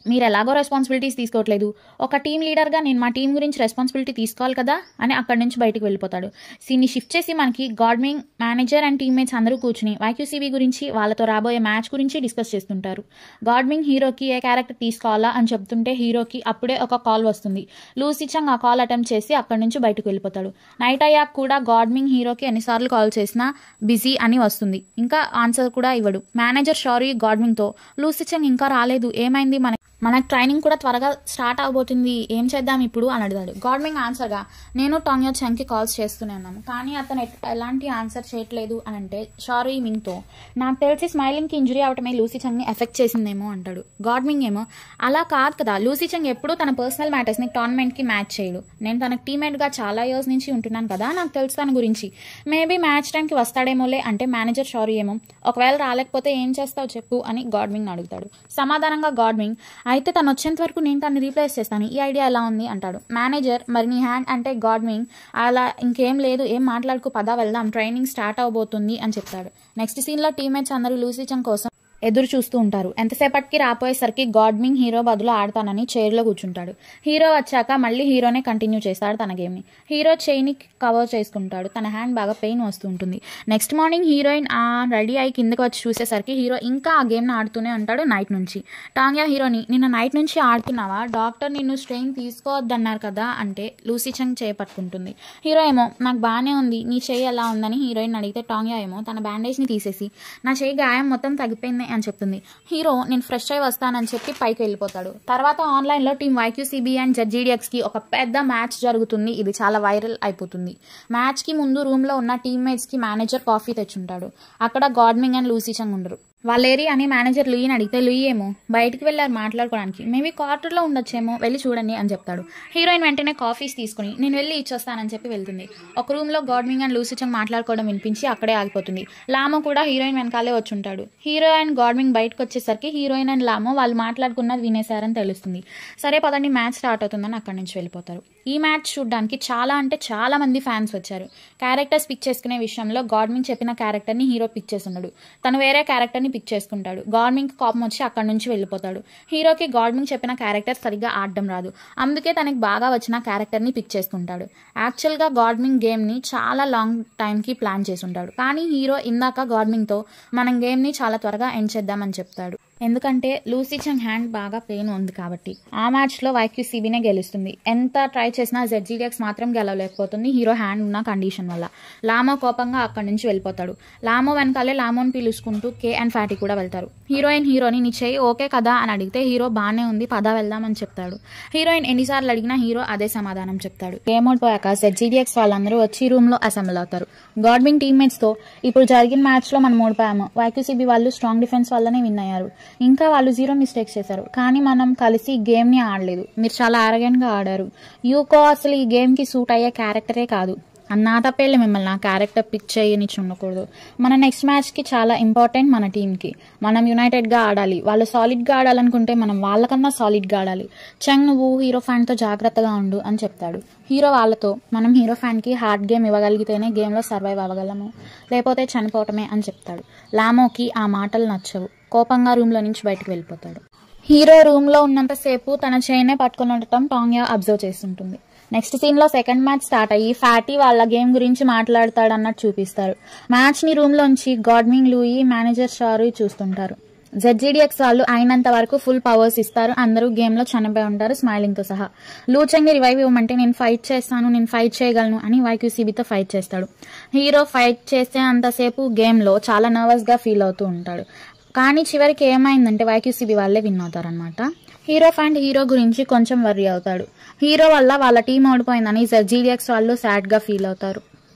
మీరు ఎలాగో రెస్పాన్సిబిలిటీస్ తీసుకోవట్లేదు, ఒక టీమ్ లీడర్గా నేను మా టీం గురించి రెస్పాన్సిబిలిటీ తీసుకోవాలి కదా అని అక్కడి నుంచి బయటకు వెళ్ళిపోతాడు. సీన్ని షిఫ్ట్ చేసి మనకి గాడ్మింగ్ మేనేజర్ అండ్ టీమ్మేట్స్ అందరూ కూర్చుని YQCB గురించి వాళ్ళతో రాబోయే మ్యాచ్ గురించి డిస్కస్ చేస్తుంటారు. గాడ్మింగ్ హీరోకి ఏ క్యారెక్టర్ తీసుకోవాలా అని చెప్తుంటే హీరోకి అప్పుడే ఒక కాల్ వస్తుంది. లూసీ చంగ్ ఆ కాల్ అటెంప్ట్ చేసి అక్కడి నుంచి బయటకు వెళ్ళిపోతాడు. నైట్ అయ్యాక కూడా గాడ్మింగ్ హీరోకి ఎన్నిసార్లు కాల్ చేసినా బిజీ అని వస్తుంది, ఇంకా ఆన్సర్ కూడా ఇవ్వడు. మేనేజర్ షారీ గాడ్మింగ్తో లూసీ చంగ్ ఇంకా రాలేదు, ఏమైంది, మనకు ట్రైనింగ్ కూడా త్వరగా స్టార్ట్ అవబోతుంది, ఏం చేద్దాం ఇప్పుడు అని అడిగాడు. గాడ్మింగ్ ఆన్సర్గా నేను టాంగ్యా చంగ్కి కాల్స్ చేస్తూనే ఉన్నాను కానీ అతను ఎలాంటి ఆన్సర్ చేయట్లేదు అని అంటే షారీ మింగ్తో నాకు తెలిసి స్మైలింగ్కి ఇంజురీ అవటమే లూసీ చంగ్ని ఎఫెక్ట్ చేసిందేమో అంటాడు. గాడ్మింగ్ ఏమో అలా కాదు కదా, లూసీ చంగ్ ఎప్పుడూ తన పర్సనల్ మ్యాటర్స్ని టోర్నమెంట్కి మ్యాచ్ చేయడు. నేను తనకు టీమ్మేట్గా చాలా ఇయర్స్ నుంచి ఉంటున్నాను కదా, నాకు తెలుసు తన గురించి. మేబీ మ్యాచ్ టైంకి వస్తాడేమోలే అంటే మేనేజర్ షారీ ఏమో ఒకవేళ రాలేకపోతే ఏం చేస్తావు చెప్పు అని గాడ్మింగ్ అడుగుతాడు. సమాధానంగా గాడ్మింగ్ అయితే తను వచ్చేంత వరకు నేను తను రీప్లేస్ చేస్తాను, ఈ ఐడియా ఎలా ఉంది అంటాడు. మేనేజర్ మరి నీ హ్యాండ్ అంటే గాడ్మింగ్ అలా ఇంకేం లేదు, ఏం మాట్లాడుకు పదా వెళ్దాం, ట్రైనింగ్ స్టార్ట్ అవబోతుంది అని చెప్తాడు. నెక్స్ట్ సీన్లో టీమ్మేట్స్ అందరూ లూసీ చంగ్ కోసం ఎదురు చూస్తూ ఉంటారు. ఎంతసేపటికి రాపోయేసరికి గాడ్మింగ్ హీరో బదులు ఆడతానని చైర్లో కూర్చుంటాడు. హీరో వచ్చాక మళ్ళీ హీరోనే కంటిన్యూ చేస్తాడు తన గేమ్ని. హీరో చేయిని కవర్ చేసుకుంటాడు, తన హ్యాండ్ బాగా పెయిన్ వస్తూ ఉంటుంది. నెక్స్ట్ మార్నింగ్ హీరోయిన్ రెడీ అయ్యి కిందకి వచ్చి చూసేసరికి హీరో ఇంకా ఆ గేమ్ని ఆడుతూనే ఉంటాడు నైట్ నుంచి. టాంగ్యా హీరోని నిన్న నైట్ నుంచి ఆడుతున్నావా, డాక్టర్ నిన్ను స్ట్రెయిన్ తీసుకోవద్దన్నారు కదా అంటే లూసీ చంగ్ చేపట్టుకుంటుంది. హీరో ఏమో నాకు బాగానే ఉంది, నీ చేయి ఎలా ఉందని హీరోయిన్ అడిగితే టాంగ్యా ఏమో తన బ్యాండేజ్ని తీసేసి నా చేయి గాయం మొత్తం తగ్గిపోయింది అని చెప్తుంది. హీరో నేను ఫ్రెష్ అయి వస్తానని చెప్పి పైకి వెళ్ళిపోతాడు. తర్వాత ఆన్లైన్లో టీం YQCB అండ్ ZGDXకి ఒక పెద్ద మ్యాచ్ జరుగుతుంది. ఇది చాలా వైరల్ అయిపోతుంది. మ్యాచ్కి ముందు రూమ్లో ఉన్న టీమ్మేట్స్కి మేనేజర్ కాఫీ తెచ్చుంటాడు. అక్కడ గాడ్మింగ్ అండ్ లూసీ చంగ్ ఉండరు. వాళ్ళేరి అని మేనేజర్ లూయిని అడిగితే లూయి ఏమో బయటికి వెళ్ళారు మాట్లాడుకోవడానికి, మేబీ క్వార్టర్లో ఉండొచ్చేమో వెళ్ళి చూడండి అని చెప్తాడు. హీరోయిన్ వెంటనే కాఫీస్ తీసుకుని నేను వెళ్ళి ఇచ్చొస్తానని చెప్పి వెళ్తుంది. ఒక రూమ్లో గాడ్మింగ్ అండ్ లూసీ చంగ్ మాట్లాడుకోవడం వినిపించి అక్కడే ఆగిపోతుంది. లామో కూడా హీరోయిన్ వెనకాలే వచ్చి ఉంటాడు. హీరో అండ్ గాడ్మింగ్ బయటకు వచ్చేసరికి హీరోయిన్ అండ్ లామో వాళ్ళు మాట్లాడుకున్నది వినేశారని తెలుస్తుంది. సరే పదండి మ్యాచ్ స్టార్ట్ అవుతుందని అక్కడి నుంచి వెళ్ళిపోతారు. ఈ మ్యాచ్ చూడడానికి చాలా మంది ఫ్యాన్స్ వచ్చారు. క్యారెక్టర్స్ పిక్ చేసుకునే విషయంలో గాడ్మింగ్ చెప్పిన క్యారెక్టర్ని హీరో పిక్ చేసున్నాడు, తను వేరే క్యారెక్టర్ని పిక్ చేసుకుంటాడు. గాడ్మింగ్ కోపం వచ్చి అక్కడి నుంచి వెళ్ళిపోతాడు. హీరోకి గాడ్మింగ్ చెప్పిన క్యారెక్టర్ సరిగ్గా ఆడడం రాదు, అందుకే తనకి బాగా వచ్చిన క్యారెక్టర్ని పిక్ చేసుకుంటాడు. యాక్చువల్గా గాడ్మింగ్ గేమ్ని చాలా లాంగ్ టైంకి ప్లాన్ చేసి ఉంటాడు, కానీ హీరో ఇందాక గాడ్మింగ్తో మనం గేమ్ని చాలా త్వరగా ఎండ్ చేద్దామని చెప్తాడు. ఎందుకంటే లూసీ చెంగ్ హ్యాండ్ బాగా పెయిన్ ఉంది కాబట్టి. ఆ మ్యాచ్లో YQCBనే గెలుస్తుంది. ఎంత ట్రై చేసినా ZGDX మాత్రం గెలవలేకపోతుంది హీరో హ్యాండ్ ఉన్న కండిషన్ వల్ల. లామో కోపంగా అక్కడి నుంచి వెళ్ళిపోతాడు. లామో వెనకాలే లామోని పిలుచుకుంటూ కే అండ్ ఫ్యాటీ కూడా వెళ్తారు. హీరోని నీ చెయ్యి ఓకే కదా అని అడిగితే హీరో బాగానే ఉంది పద వెళ్దామని చెప్తాడు. హీరోయిన్ ఎన్నిసార్లు అడిగినా హీరో అదే సమాధానం చెప్తాడు. గేమ్ ఓడిపోయాక ZGDX వాళ్ళందరూ వచ్చి రూమ్ లో అసెంబ్ల్ అవుతారు. గాడ్వింగ్ టీమ్మేట్స్ తో ఇప్పుడు జరిగిన మ్యాచ్ లో మనం ఓడిపోయాము, YQCB వాళ్ళు స్ట్రాంగ్ డిఫెన్స్ వల్లనే విన్ అయ్యారు, ఇంకా వాళ్ళు 0 మిస్టేక్స్ చేశారు, కానీ మనం కలిసి గేమ్ ని ఆడలేదు, మీరు చాలా ఆరగెంట్ గా ఆడారు, యూకో అసలు ఈ గేమ్ కి సూట్ అయ్యే క్యారెక్టరే కాదు, అన్నా తప్పేళ్ళి మిమ్మల్ని ఆ క్యారెక్టర్ పిక్ చేయని ఉండకూడదు, మన నెక్స్ట్ మ్యాచ్ కి చాలా ఇంపార్టెంట్, మన టీమ్ కి మనం యునైటెడ్ గా ఆడాలి, వాళ్ళు సాలిడ్ గా ఆడాలనుకుంటే మనం వాళ్ళకన్నా సాలిడ్ గా ఆడాలి, చెంగ్ నువ్వు హీరో ఫ్యాన్ తో జాగ్రత్తగా ఉండు అని చెప్తాడు. హీరో వాళ్ళతో మనం హీరో ఫ్యాన్ కి హార్డ్ గేమ్ ఇవ్వగలిగితేనే గేమ్ లో సర్వైవ్ అవ్వగలము, లేకపోతే చనిపోవటమే అని చెప్తాడు. లామోకి ఆ మాటలు నచ్చవు, కోపంగా రూమ్ లో నుంచి బయటకు వెళ్ళిపోతాడు. హీరో రూమ్ లో ఉన్నంతసేపు తన చైనే పట్టుకుని ఉండటం టాంగ్యా అబ్జర్వ్ చేస్తుంటుంది. నెక్స్ట్ సీన్ లో సెకండ్ మ్యాచ్ స్టార్ట్ అయ్యి ఫ్యాటీ వాళ్ళ గేమ్ గురించి మాట్లాడతాడు అన్నట్టు చూపిస్తారు. మ్యాచ్ ని రూమ్ లోంచి గాడ్వింగ్, లూయి, మేనేజర్ షారు చూస్తుంటారు. ZGDX వాళ్ళు అయినంత వరకు ఫుల్ పవర్స్ ఇస్తారు, అందరూ గేమ్ లో చనిపోయి ఉంటారు స్మైలింగ్ తో సహా. లూచెంగ్ ని రివైవ్ ఇవ్వమంటే నేను ఫైట్ చేస్తాను, నేను ఫైట్ చేయగలను అని YQCBతో ఫైట్ చేస్తాడు. హీరో ఫైట్ చేస్తే అంతసేపు గేమ్ లో చాలా నర్వస్ గా ఫీల్ అవుతూ ఉంటాడు. కానీ చివరికి ఏమైందంటే YQCB వాళ్ళే విన్ అవుతారనమాట. హీరో ఫ్యాన్ హీరో గురించి కొంచెం వర్రీ అవుతాడు. హీరో వల్ల వాళ్ళ టీం ఓడిపోయిందని ZGDX వాళ్ళు సాడ్ గా ఫీల్ అవుతారు.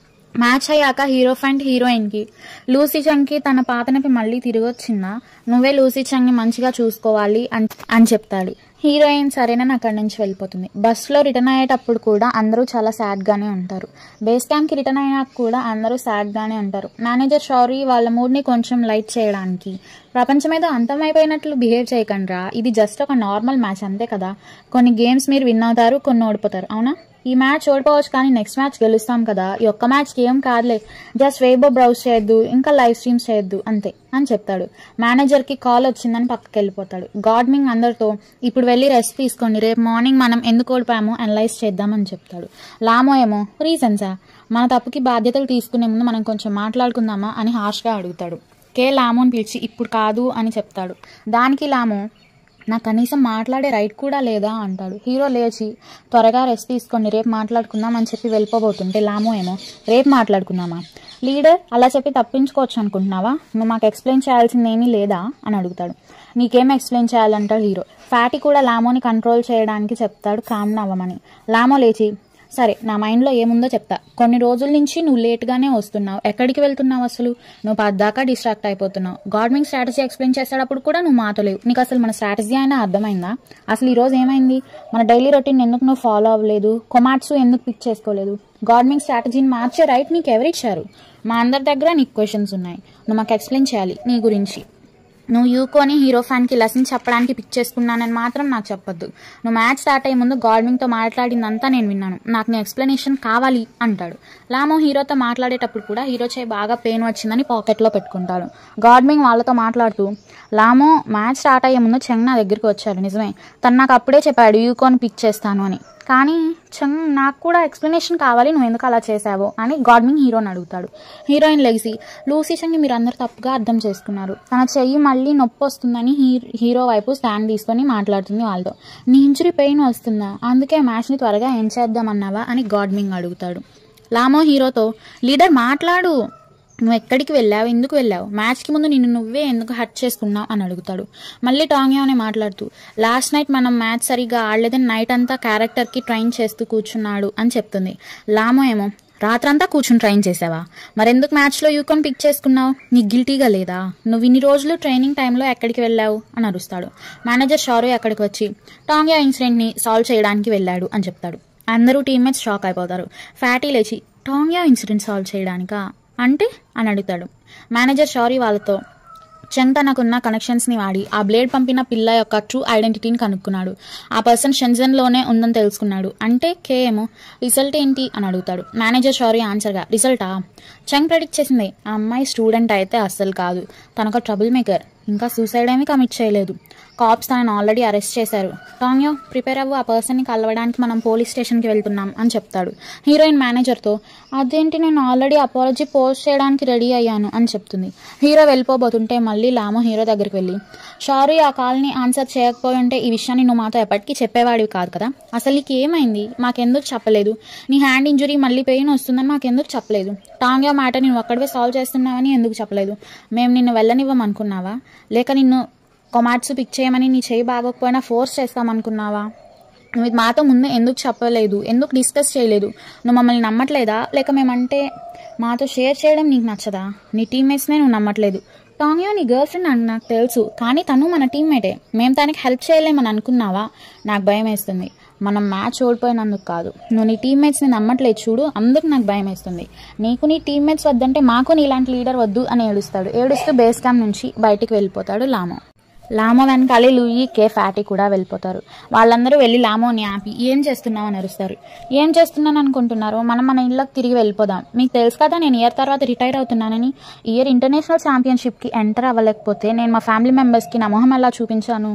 మ్యాచ్ అయ్యాక హీరో ఫ్యాన్ హీరోయిన్ కి లూసీ చెంగ్ కి తన పాతనకి మళ్ళీ తిరిగి వచ్చిందా, నువ్వే లూసీ చెంగ్ ని మంచిగా చూసుకోవాలి అని చెప్తాడు. హీరోయిన్ సరేనని అక్కడి నుంచి వెళ్ళిపోతుంది. బస్సులో రిటర్న్ అయ్యేటప్పుడు కూడా అందరూ చాలా సాడ్ గానే ఉంటారు. బేస్ క్యాంప్ కి రిటర్న్ అయినాక కూడా అందరూ సాడ్ గానే ఉంటారు. మేనేజర్ షారీ వాళ్ళ మూడ్ ని కొంచెం లైట్ చేయడానికి, ప్రపంచం ఏదో అంతమైపోయినట్లు బిహేవ్ చేయకండ్రా, ఇది జస్ట్ ఒక నార్మల్ మ్యాచ్ అంతే కదా, కొన్ని గేమ్స్ మీరు విన్ అవుతారు, కొన్ని ఓడిపోతారు, అవునా, ఈ మ్యాచ్ ఓడిపోవచ్చు కానీ నెక్స్ట్ మ్యాచ్ గెలుస్తాం కదా, ఈ ఒక్క మ్యాచ్ ఏం కాదులే, జస్ట్ వేబో బ్రౌజ్ చేయొద్దు, ఇంకా లైవ్ స్ట్రీమ్స్ చేయొద్దు అంతే అని చెప్తాడు. మేనేజర్ కి కాల్ వచ్చిందని పక్కకి వెళ్ళిపోతాడు. గాడ్వింగ్ అందరితో ఇప్పుడు వెళ్ళి రెస్ట్ తీసుకోండి, రేపు మార్నింగ్ మనం ఎందుకు ఓడిపోయామో అనలైజ్ చేద్దామని చెప్తాడు. లామో ఏమో రీజన్సా, మన తప్పుకి బాధ్యతలు తీసుకునే ముందు మనం కొంచెం మాట్లాడుకుందామా అని హార్ష్గా అడుగుతాడు. కే లామోని పిలిచి ఇప్పుడు కాదు అని చెప్తాడు. దానికి లామో నాకు కనీసం మాట్లాడే రైట్ కూడా లేదా అంటాడు. హీరో లేచి త్వరగా రెస్ట్ తీసుకొని రేపు మాట్లాడుకుందాం అని చెప్పి వెళ్ళిపోబోతుంటే లామో ఏమో రేపు మాట్లాడుకుందామా, లీడర్ అలా చెప్పి తప్పించుకోవచ్చు అనుకుంటున్నావా, నువ్వు మాకు ఎక్స్ప్లెయిన్ చేయాల్సింది ఏమీ లేదా అని అడుగుతాడు. నీకేం ఎక్స్ప్లెయిన్ చేయాలంటాడు హీరో. ఫ్యాటీ కూడా లామోని కంట్రోల్ చేయడానికి చెప్తాడు కామ్ అవ్వమని. లామో లేచి సరే నా మైండ్లో ఏముందో చెప్తా, కొన్ని రోజుల నుంచి నువ్వు లేట్గానే వస్తున్నావు, ఎక్కడికి వెళ్తున్నావు అసలు, నువ్వు పద్దాకా డిస్ట్రాక్ట్ అయిపోతున్నావు, గాడ్వింగ్ స్ట్రాటజీ ఎక్స్ప్లెయిన్ చేసేటప్పుడు కూడా నువ్వు మాటలేవు, నీకు అసలు మన స్ట్రాటజీ అయినా అర్థమైందా, అసలు ఈ రోజు ఏమైంది, మన డైలీ రొటీన్ ఎందుకు నువ్వు ఫాలో అవ్వలేదు, కొమాట్సు ఎందుకు పిక్ చేసుకోలేదు, గాడ్వింగ్ స్ట్రాటజీని మార్చే రైట్ నీకు ఎవరిచ్చారు, మా అందరి దగ్గర నీకు క్వశ్చన్స్ ఉన్నాయి, నువ్వు మాకు ఎక్స్ప్లెయిన్ చేయాలి నీ గురించి, నువ్వు యూకోని హీరో ఫ్యాన్కి లెసన్ చెప్పడానికి పిక్ చేసుకున్నానని మాత్రం నాకు చెప్పొద్దు, నువ్వు మ్యాచ్ స్టార్ట్ అయ్యే ముందు గాడ్వింగ్తో మాట్లాడిందంతా నేను విన్నాను, నాకు నీ ఎక్స్ప్లెనేషన్ కావాలి అంటాడు. లామో హీరోతో మాట్లాడేటప్పుడు కూడా హీరో చేయి బాగా పెయిన్ వచ్చిందని పాకెట్లో పెట్టుకుంటాడు. గాడ్వింగ్ వాళ్ళతో మాట్లాడుతూ లామో మ్యాచ్ స్టార్ట్ అయ్యే ముందు చెంగ్ నా దగ్గరికి వచ్చాడు నిజమే, తను నాకు అప్పుడే చెప్పాడు యూకోని పిక్ చేస్తాను అని, కానీ చెంగ్ నాకు కూడా ఎక్స్ప్లెనేషన్ కావాలి నువ్వు ఎందుకు అలా చేసావో అని గాడ్వింగ్ హీరోని అడుగుతాడు. హీరోయిన్ లెగిసి లూసీ చెంగ్ని మీరు అందరు తప్పుగా అర్థం చేసుకున్నారు, తన చెయ్యి మళ్ళీ నొప్పి వస్తుందని హీరో వైపు స్టాండ్ తీసుకొని మాట్లాడుతుంది వాళ్ళతో. నీ ఇంజరీ పెయిన్ వస్తుందా, అందుకే మ్యాచ్ని త్వరగా ఏం చేద్దామన్నావా అని గాడ్వింగ్ అడుగుతాడు. లామో హీరోతో లీడర్ మాట్లాడు, నువ్వు ఎక్కడికి వెళ్ళావు, ఎందుకు వెళ్ళావు, మ్యాచ్కి ముందు నిన్ను నువ్వే ఎందుకు హర్ట్ చేసుకున్నావు అని అడుగుతాడు. మళ్ళీ టాంగ్యానే మాట్లాడుతూ లాస్ట్ నైట్ మనం మ్యాచ్ సరిగ్గా ఆడలేదని నైట్ అంతా క్యారెక్టర్కి ట్రైన్ చేస్తూ కూర్చున్నాడు అని చెప్తుంది. లామో ఏమో రాత్రంతా కూర్చుని ట్రైన్ చేసావా, మరెందుకు మ్యాచ్లో యూకోని పిక్ చేసుకున్నావు, నీకు గిల్టీగా లేదా, నువ్వు ఇన్ని రోజులు ట్రైనింగ్ టైంలో ఎక్కడికి వెళ్ళావు అని అరుస్తాడు. మేనేజర్ షారు అక్కడికి వచ్చి టాంగ్యా ఇన్సిడెంట్ని సాల్వ్ చేయడానికి వెళ్ళాడు అని చెప్తాడు. అందరూ టీమ్మేట్స్ షాక్ అయిపోతారు. ఫ్యాటీ లేచి టాంగ్యా ఇన్సిడెంట్ సాల్వ్ చేయడానికా అంటే అని అడుగుతాడు. మేనేజర్ షారీ వాళ్ళతో చెంగ్ తనకున్న కనెక్షన్స్ని వాడి ఆ బ్లేడ్ పంపిన పిల్ల యొక్క ట్రూ ఐడెంటిటీని కనుక్కున్నాడు. ఆ పర్సన్ షెంజన్లోనే ఉందని తెలుసుకున్నాడు. అంటే కే ఏమో రిజల్ట్ ఏంటి అని అడుగుతాడు. మేనేజర్ షారీ ఆన్సర్గా రిజల్టా, చెంగ్ ప్రెడిక్ట్ చేసింది ఆ అమ్మాయి స్టూడెంట్ అయితే అస్సలు కాదు, తనొక ట్రబుల్ మేకర్, ఇంకా సూసైడ్ ఏమీ కమిట్ చేయలేదు. కాప్స్ తనని ఆల్రెడీ అరెస్ట్ చేశారు. టాంగ్యో ప్రిపేర్ అవ్వు, ఆ పర్సన్ని కలవడానికి మనం పోలీస్ స్టేషన్కి వెళ్తున్నాం అని చెప్తాడు. హీరోయిన్ మేనేజర్తో అదేంటి నేను ఆల్రెడీ అపాలజీ పోస్ట్ చేయడానికి రెడీ అయ్యాను అని చెప్తుంది. హీరో వెళ్ళిపోబోతుంటే మళ్ళీ లామో హీరో దగ్గరికి వెళ్ళి సారీ ఆ కాల్ని ఆన్సర్ చేయకపోయి ఉంటే ఈ విషయాన్ని నువ్వు మాతో ఎప్పటికీ చెప్పేవాడివి కాదు కదా, అసలు నీకు ఏమైంది, మాకెందుకు చెప్పలేదు, నీ హ్యాండ్ ఇంజురీ మళ్ళీ పెయిన్ వస్తుందని మాకెందుకు చెప్పలేదు, టాంగ్యో మ్యాటర్ నువ్వు అక్కడే సాల్వ్ చేస్తున్నావని ఎందుకు చెప్పలేదు, మేము నిన్ను వెళ్ళనివ్వమనుకున్నావా, లేక నిన్ను కొమాట్సు పిక్ చేయమని నీ చేయి బాగోకపోయినా ఫోర్స్ చేస్తామనుకున్నావా, నువ్వు ఇది మాతో ముందు ఎందుకు చెప్పలేదు, ఎందుకు డిస్కస్ చేయలేదు, నువ్వు మమ్మల్ని నమ్మట్లేదా, లేక మేమంటే మాతో షేర్ చేయడం నీకు నచ్చదా, నీ టీమ్మేట్స్నే నువ్వు నమ్మట్లేదు, టాంగ్యో నీ గర్ల్ ఫ్రెండ్ అని నాకు తెలుసు, కానీ తను మన టీమ్మేటే, మేము తనకి హెల్ప్ చేయలేమని అనుకున్నావా, నాకు భయం వేస్తుంది, మనం మ్యాచ్ ఓడిపోయినందుకు కాదు, నువ్వు నీ టీమ్మేట్స్ని నమ్మట్లేదు చూడు, అందుకు నాకు భయం వేస్తుంది, నీకు నీ టీమ్మేట్స్ వద్దంటే మాకు నీ ఇలాంటి లీడర్ వద్దు అని ఏడుస్తాడు. ఏడుస్తూ బేస్ క్యాంప్ నుంచి బయటికి వెళ్ళిపోతాడు లామో. లామో వెనకాలే లూయి, కే, ఫ్యాటీ కూడా వెళ్ళిపోతారు. వాళ్ళందరూ వెళ్ళి లామోని ఆపి ఏం చేస్తున్నావు అని అరుస్తారు. ఏం చేస్తున్నాను అనుకుంటున్నారు, మనం మన ఇళ్ళకి తిరిగి వెళ్ళిపోదాం, మీకు తెలుసు కదా నేను ఇయర్ తర్వాత రిటైర్ అవుతున్నానని, ఇయర్ ఇంటర్నేషనల్ ఛాంపియన్షిప్కి ఎంటర్ అవ్వలేకపోతే నేను మా ఫ్యామిలీ మెంబర్స్కి నా మొహం ఎలా చూపించాను,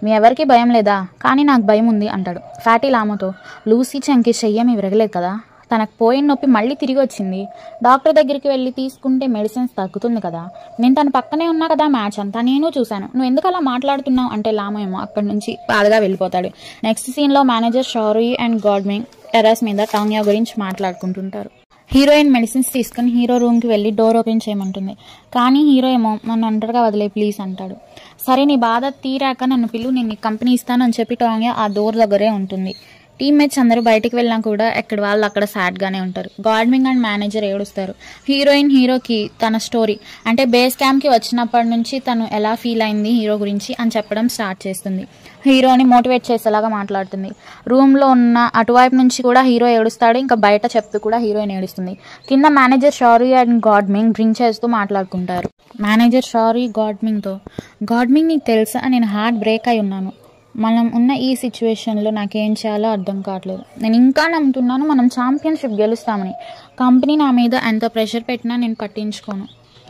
మీ ఎవరికి భయం లేదా, కానీ నాకు భయం ఉంది అంటాడు. ఫ్యాటీ లామోతో లూసీ చంకి చెయ్యమి విరగలేదు కదా, తనకు పోయిన నొప్పి మళ్ళీ తిరిగి వచ్చింది, డాక్టర్ దగ్గరికి వెళ్ళి తీసుకుంటే మెడిసిన్స్ తగ్గుతుంది కదా, నేను తన పక్కనే ఉన్నా కదా మ్యాచ్ అంతా నేను చూశాను, నువ్వు ఎందుకు అలా మాట్లాడుతున్నావు అంటే లామో ఏమో అక్కడి నుంచి బాధగా వెళ్ళిపోతాడు. నెక్స్ట్ సీన్లో మేనేజర్ షారీ అండ్ గాడ్మింగ్ టెర్రస్ మీద టాంగ్యో గురించి మాట్లాడుకుంటుంటారు. హీరోయిన్ మెడిసిన్స్ తీసుకుని హీరో రూమ్కి వెళ్ళి డోర్ ఓపెన్ చేయమంటుంది. కానీ హీరో ఏమో నన్ను ఒంటరిగా వదిలే ప్లీజ్ అంటాడు. సరే నీ బాధ తీరాక నన్ను పిలు, నేను నీ కంపెనీ ఇస్తాను అని చెప్పి టాంగ్యో ఆ డోర్ దగ్గరే ఉంటుంది. టీమ్మేట్స్ అందరూ బయటికి వెళ్ళినా కూడా ఎక్కడ వాళ్ళు అక్కడ సాడ్గానే ఉంటారు. గాడ్మింగ్ అండ్ మేనేజర్ ఏడుస్తారు. హీరోయిన్ హీరోకి తన స్టోరీ అంటే బేస్ క్యాంప్కి వచ్చినప్పటి నుంచి తను ఎలా ఫీల్ అయింది హీరో గురించి అని చెప్పడం స్టార్ట్ చేస్తుంది. హీరోని మోటివేట్ చేసేలాగా మాట్లాడుతుంది. రూమ్లో ఉన్న అటువైపు నుంచి కూడా హీరో ఏడుస్తాడు, ఇంకా బయట చెప్తూ కూడా హీరోయిన్ ఏడుస్తుంది. కింద మేనేజర్ షారీ అండ్ గాడ్మింగ్ డ్రింక్ చేస్తూ మాట్లాడుకుంటారు. మేనేజర్ షారీ గాడ్మింగ్తో గాడ్మింగ్ నీకు తెలుసా నేను హార్ట్ బ్రేక్ అయి ఉన్నాను, మనం ఉన్న ఈ సిచ్యువేషన్లో నాకేం చేయాలో అర్థం కావట్లేదు, నేను ఇంకా నమ్ముతున్నాను మనం ఛాంపియన్షిప్ గెలుస్తామని, కంపెనీ నా మీద ఎంత ప్రెషర్ పెట్టినా నేను పట్టించుకోను,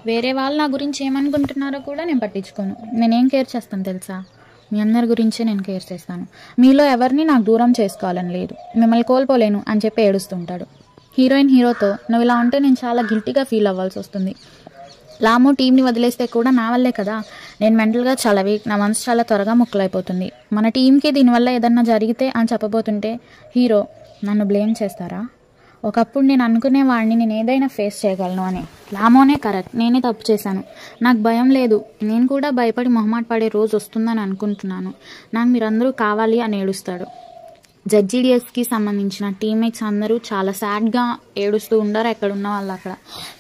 వేరే వాళ్ళు నా గురించి ఏమనుకుంటున్నారో కూడా నేను పట్టించుకోను, నేనేం కేర్ చేస్తాను తెలుసా, మీ అందరి గురించే నేను కేర్ చేస్తాను, మీలో ఎవరిని నాకు దూరం చేసుకోవాలని లేదు, మిమ్మల్ని కోల్పోలేను అని చెప్పి ఏడుస్తుంటాడు. హీరోయిన్ హీరోతో నువ్వు ఇలా ఉంటే నేను చాలా గిల్టీగా ఫీల్ అవ్వాల్సి వస్తుంది, లామో టీంని వదిలేస్తే కూడా నా వల్లే కదా, నేను మెంటల్గా చాలా వీక్, నా మనసు చాలా త్వరగా ముక్కలైపోతుంది, మన టీంకి దీనివల్ల ఏదన్నా జరిగితే అని చెప్పబోతుంటే హీరో నన్ను బ్లేమ్ చేస్తారా, ఒకప్పుడు నేను అనుకునే వాడిని నేను ఏదైనా ఫేస్ చేయగలను అని, లామోనే కరెక్ట్, నేనే తప్పు చేశాను, నాకు భయం లేదు, నేను కూడా భయపడి మొహమాట పడే రోజు వస్తుందని అనుకుంటున్నాను, నాకు మీరందరూ కావాలి అని ఏడుస్తాడు. జెడ్జీడిఎస్కి సంబంధించిన టీమ్మేట్స్ అందరూ చాలా సాడ్గా ఏడుస్తూ ఉండరు ఎక్కడ ఉన్న వాళ్ళు అక్కడ.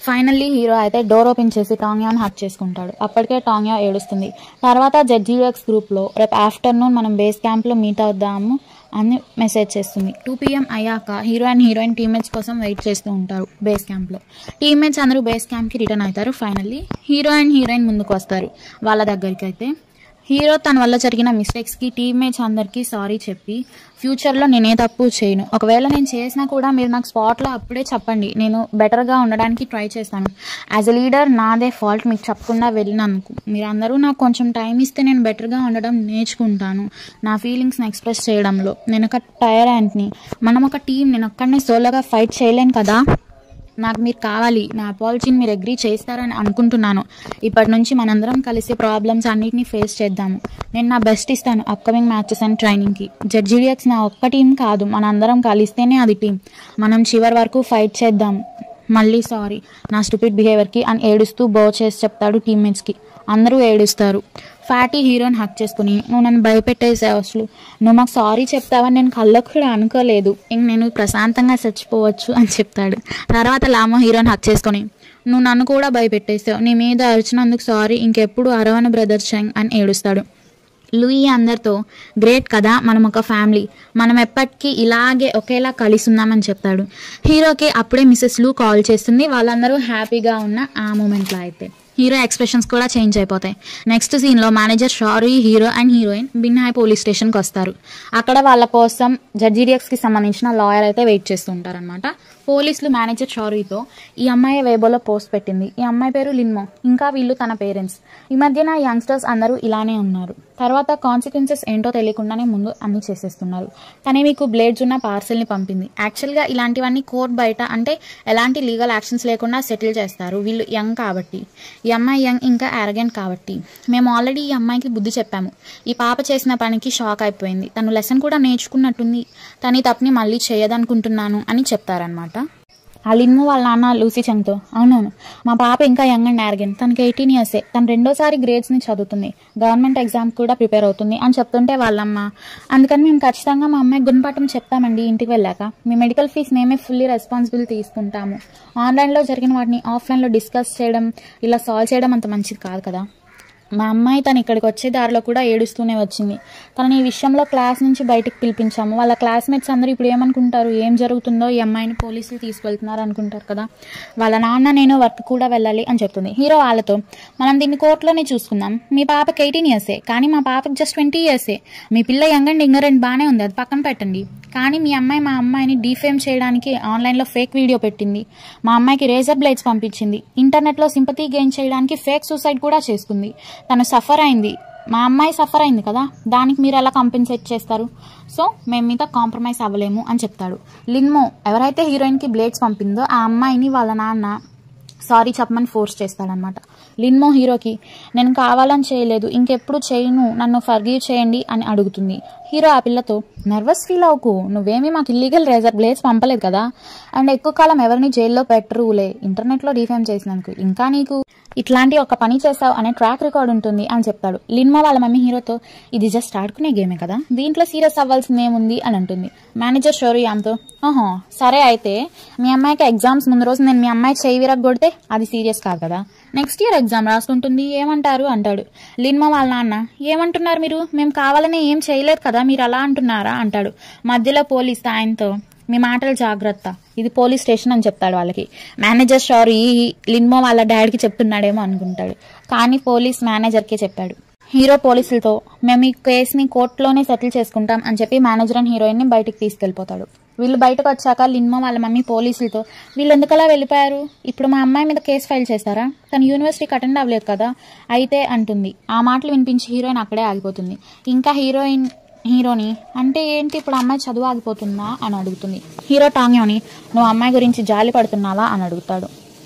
ఫైనల్లీ హీరో అయితే డోర్ ఓపెన్ చేసి టాంగ్యోని హక్ చేసుకుంటాడు. అప్పటికే టాంగ్యో ఏడుస్తుంది. తర్వాత జెడ్జీడిఎక్స్ గ్రూప్లో రేపు ఆఫ్టర్నూన్ మనం బేస్ క్యాంప్లో మీట్ అవుదాము అని మెసేజ్ చేస్తుంది. 2 PM అయ్యాక హీరో అండ్ హీరోయిన్ టీమ్మేట్స్ కోసం వెయిట్ చేస్తూ ఉంటారు బేస్ క్యాంప్లో. టీమ్మేట్స్ అందరూ బేస్ క్యాంప్కి రిటర్న్ అవుతారు. ఫైనల్లీ హీరో అండ్ హీరోయిన్ ముందుకు వస్తారు. వాళ్ళ దగ్గరికి అయితే హీరో తన వల్ల జరిగిన మిస్టేక్స్కి టీమ్మేట్స్ అందరికీ సారీ చెప్పి ఫ్యూచర్లో నేనే తప్పు చేయను, ఒకవేళ నేను చేసినా కూడా మీరు నాకు స్పాట్లో అప్పుడే చెప్పండి, నేను బెటర్గా ఉండడానికి ట్రై చేస్తాను, యాజ్ ఎ లీడర్ నాదే ఫాల్ట్, మీకు చెప్పకుండా వెళ్ళినందుకు మీరు అందరూ నాకు కొంచెం టైం ఇస్తే నేను బెటర్గా ఉండడం నేర్చుకుంటాను, నా ఫీలింగ్స్ని ఎక్స్ప్రెస్ చేయడంలో నేను ఒక టైరెంట్ని, మనం ఒక టీం, నేను ఒక్కడనే సోలోగా ఫైట్ చేయలేను కదా, నాకు మీరు కావాలి, నా అపాలజీని మీరు అగ్రీ చేస్తారని అనుకుంటున్నాను, ఇప్పటి నుంచి మనందరం కలిసి ప్రాబ్లమ్స్ అన్నిటిని ఫేస్ చేద్దాము, నేను నా బెస్ట్ ఇస్తాను అప్కమింగ్ మ్యాచెస్ అండ్ ట్రైనింగ్కి, జెడ్జీడిఎక్స్ నా ఒక్క టీం కాదు, మనందరం కలిస్తేనే అది టీం, మనం చివరి వరకు ఫైట్ చేద్దాం, మళ్ళీ సారీ నా స్టూపిడ్ బిహేవియర్కి అని ఏడుస్తూ బో చేసి చెప్తాడు టీమ్మేట్స్కి. అందరూ ఏడుస్తారు. ఫ్యాటీ హీరోని హక్ చేసుకుని నువ్వు నన్ను భయపెట్టేసావు, అసలు నువ్వు మాకు సారీ చెప్తావని నేను కళ్ళకు కూడా అనుకోలేదు, ఇంక నేను ప్రశాంతంగా చచ్చిపోవచ్చు అని చెప్తాడు. తర్వాత లామో హీరోని హక్ చేసుకొని నువ్వు నన్ను కూడా భయపెట్టేసావు, నీ మీద అరిచినందుకు సారీ, ఇంకెప్పుడు అరవను బ్రదర్ చంగ్ అని ఏడుస్తాడు. లూయి అందరితో గ్రేట్ కదా, మనం ఒక ఫ్యామిలీ, మనం ఎప్పటికీ ఇలాగే ఒకేలా కలిసి ఉన్నామని చెప్తాడు. హీరోకి అప్పుడే మిసెస్ లూ కాల్ చేస్తుంది. వాళ్ళందరూ హ్యాపీగా ఉన్న ఆ మూమెంట్లో అయితే హీరో ఎక్స్ప్రెషన్స్ కూడా చేంజ్ అయిపోతాయి. నెక్స్ట్ సీన్లో manager Shari, hero and heroine బిన్హాయ్ పోలీస్ స్టేషన్కి వస్తారు. అక్కడ వాళ్ళ కోసం జడ్జీడిఎక్స్కి సంబంధించిన లాయర్ అయితే వెయిట్ చేస్తూ ఉంటారనమాట. పోలీసులు మేనేజర్ షారీతో ఈ అమ్మాయి వేబోలో పోస్ట్ పెట్టింది, ఈ అమ్మాయి పేరు లిన్మో, ఇంకా వీళ్ళు తన పేరెంట్స్, ఈ మధ్యన యంగ్స్టర్స్ అందరూ ఇలానే ఉన్నారు, తర్వాత కాన్సిక్వెన్సెస్ ఏంటో తెలియకుండానే ముందు అన్నీ చేసేస్తున్నారు, తనే మీకు బ్లేడ్స్ ఉన్న పార్సల్ని పంపింది. యాక్చువల్గా ఇలాంటివన్నీ కోర్ట్ బయట అంటే ఎలాంటి లీగల్ యాక్షన్స్ లేకుండా సెటిల్ చేస్తారు. వీళ్ళు యంగ్ కాబట్టి, ఈ అమ్మాయి యంగ్ ఇంకా యారగెంట్ కాబట్టి. మేము ఆల్రెడీ ఈ అమ్మాయికి బుద్ధి చెప్పాము. ఈ పాప చేసిన పనికి షాక్ అయిపోయింది, తను లెసన్ కూడా నేర్చుకున్నట్టుంది, తన తప్పుని మళ్ళీ చేయదనుకుంటున్నాను అని చెప్తారనమాట. ఆ లిన్మో వాళ్ళ నాన్న లూసీ చంగ్తో, అవునవును మా పాప ఇంకా యంగ్ అండ్ యారగెంట్, తనకి 18 years, తను రెండోసారి గ్రేడ్స్ని చదువుతుంది, గవర్నమెంట్ ఎగ్జామ్ కూడా ప్రిపేర్ అవుతుంది అని చెప్తుంటే వాళ్ళమ్మ, అందుకని మేము ఖచ్చితంగా మా అమ్మాయి గుణపాఠం చెప్తామండి, ఇంటికి వెళ్ళాక మీ మెడికల్ ఫీజు మేమే ఫుల్లీ రెస్పాన్సిబిలిటీ తీసుకుంటాము, ఆన్లైన్లో జరిగిన వాటిని ఆఫ్లైన్లో డిస్కస్ చేయడం, ఇలా సాల్వ్ చేయడం అంత మంచిది కాదు కదా. మా అమ్మాయి తను ఇక్కడికి వచ్చే దారిలో కూడా ఏడుస్తూనే వచ్చింది. తనని ఈ విషయంలో క్లాస్ నుంచి బయటకు పిలిపించాము. వాళ్ళ క్లాస్మేట్స్ అందరూ ఇప్పుడు ఏమనుకుంటారు, ఏం జరుగుతుందో, ఈ అమ్మాయిని పోలీసులు తీసుకెళ్తున్నారు అనుకుంటారు కదా. వాళ్ళ నాన్న నేను వర్క్ కూడా వెళ్ళాలి అని చెప్తుంది. హీరో వాళ్ళతో, మనం దీన్ని కోర్టులోనే చూసుకుందాం, మీ పాపకి 18 years, కానీ మా పాపకి జస్ట్ 20 years. మీ పిల్ల యంగ్ అండ్ ఇగ్నరెంట్ బాగానే ఉంది, అది పక్కన పెట్టండి, కానీ మీ అమ్మాయి మా అమ్మాయిని డిఫేమ్ చేయడానికి ఆన్లైన్లో ఫేక్ వీడియో పెట్టింది, మా అమ్మాయికి రేజర్ బ్లేడ్స్ పంపించింది, ఇంటర్నెట్లో సింపతి గెయిన్ చేయడానికి ఫేక్ సూసైడ్ కూడా చేసుకుంది, తను సఫర్ అయింది, మా అమ్మాయి సఫర్ అయింది కదా, దానికి మీరు ఎలా కాంపెన్సేట్ చేస్తారు, సో మేము మీద కాంప్రమైజ్ అవ్వలేము అని చెప్తాడు. లిన్మో ఎవరైతే హీరోయిన్కి బ్లేడ్స్ పంపిందో ఆ అమ్మాయిని వాళ్ళ నాన్న సారీ చెప్పమని ఫోర్స్ చేస్తాడనమాట. లిన్మో హీరోకి, నేను కావాలని చేయలేదు, ఇంకెప్పుడు చేయను, నన్ను ఫర్గివ్ చేయండి అని అడుగుతుంది. హీరో ఆ పిల్లతో, నర్వస్ ఫీల్ అవ్వకు, నువ్వేమీ మాకు ఇల్లీగల్ రేజర్ బ్లేడ్స్ పంపలేదు కదా, అండ్ ఎక్కువ కాలం ఎవరిని జైల్లో పెట్టరులే ఇంటర్నెట్లో డిఫేమ్ చేసినందుకు, ఇంకా నీకు ఇట్లాంటి ఒక పని చేసావు అనే ట్రాక్ రికార్డ్ ఉంటుంది అని చెప్తాడు. లిన్మో వాళ్ళ మమ్మీ హీరోతో, ఇది జస్ట్ ఆడుకునే గేమే కదా, దీంట్లో సీరియస్ అవ్వాల్సింది ఏముంది అని అంటుంది. మేనేజర్ షోరీ ఆమెతో, ఓహో సరే, అయితే మీ అమ్మాయికి ఎగ్జామ్స్ ముందు రోజు నేను మీ అమ్మాయి చేయి విరగొడితే అది సీరియస్ కాదు కదా, నెక్స్ట్ ఇయర్ ఎగ్జామ్ రాసుకుంటుంది, ఏమంటారు అంటాడు. లిన్మో వాళ్ళ నాన్న, ఏమంటున్నారు మీరు, మేము కావాలని ఏం చేయలేదు కదా, మీరు అలా అంటున్నారా అంటాడు. మధ్యలో పోలీస్ ఆయనతో, మీ మాటలు జాగ్రత్త, ఇది పోలీస్ స్టేషన్ అని చెప్తాడు వాళ్ళకి. మేనేజర్ షారీ లిన్మో వాళ్ళ డాడీకి చెప్తున్నాడేమో అనుకుంటాడు, కానీ పోలీస్ మేనేజర్కే చెప్పాడు. హీరో పోలీసులతో, మేము ఈ కేసుని కోర్టులోనే సెటిల్ చేసుకుంటాం అని చెప్పి మేనేజర్ అండ్ హీరోయిన్ని బయటకు తీసుకెళ్లిపోతాడు. వీళ్ళు బయటకు వచ్చాక లిన్మో వాళ్ళ మమ్మీ పోలీసులతో, వీళ్ళు ఎందుకలా వెళ్ళిపోయారు, ఇప్పుడు మా అమ్మాయి మీద కేసు ఫైల్ చేస్తారా, తను యూనివర్సిటీకి అటెండ్ అవ్వలేదు కదా, అయితే అంటుంది. ఆ మాటలు వినిపించి హీరోయిన్ అక్కడే ఆగిపోతుంది. ఇంకా హీరోని అంటే ఏంటి, ఇప్పుడు అమ్మాయి చదువు ఆగిపోతుందా అని అడుగుతుంది. హీరో టాంగ్యోని, నువ్వు అమ్మాయి గురించి జాలి పడుతున్నావా అని అడుగుతాడు.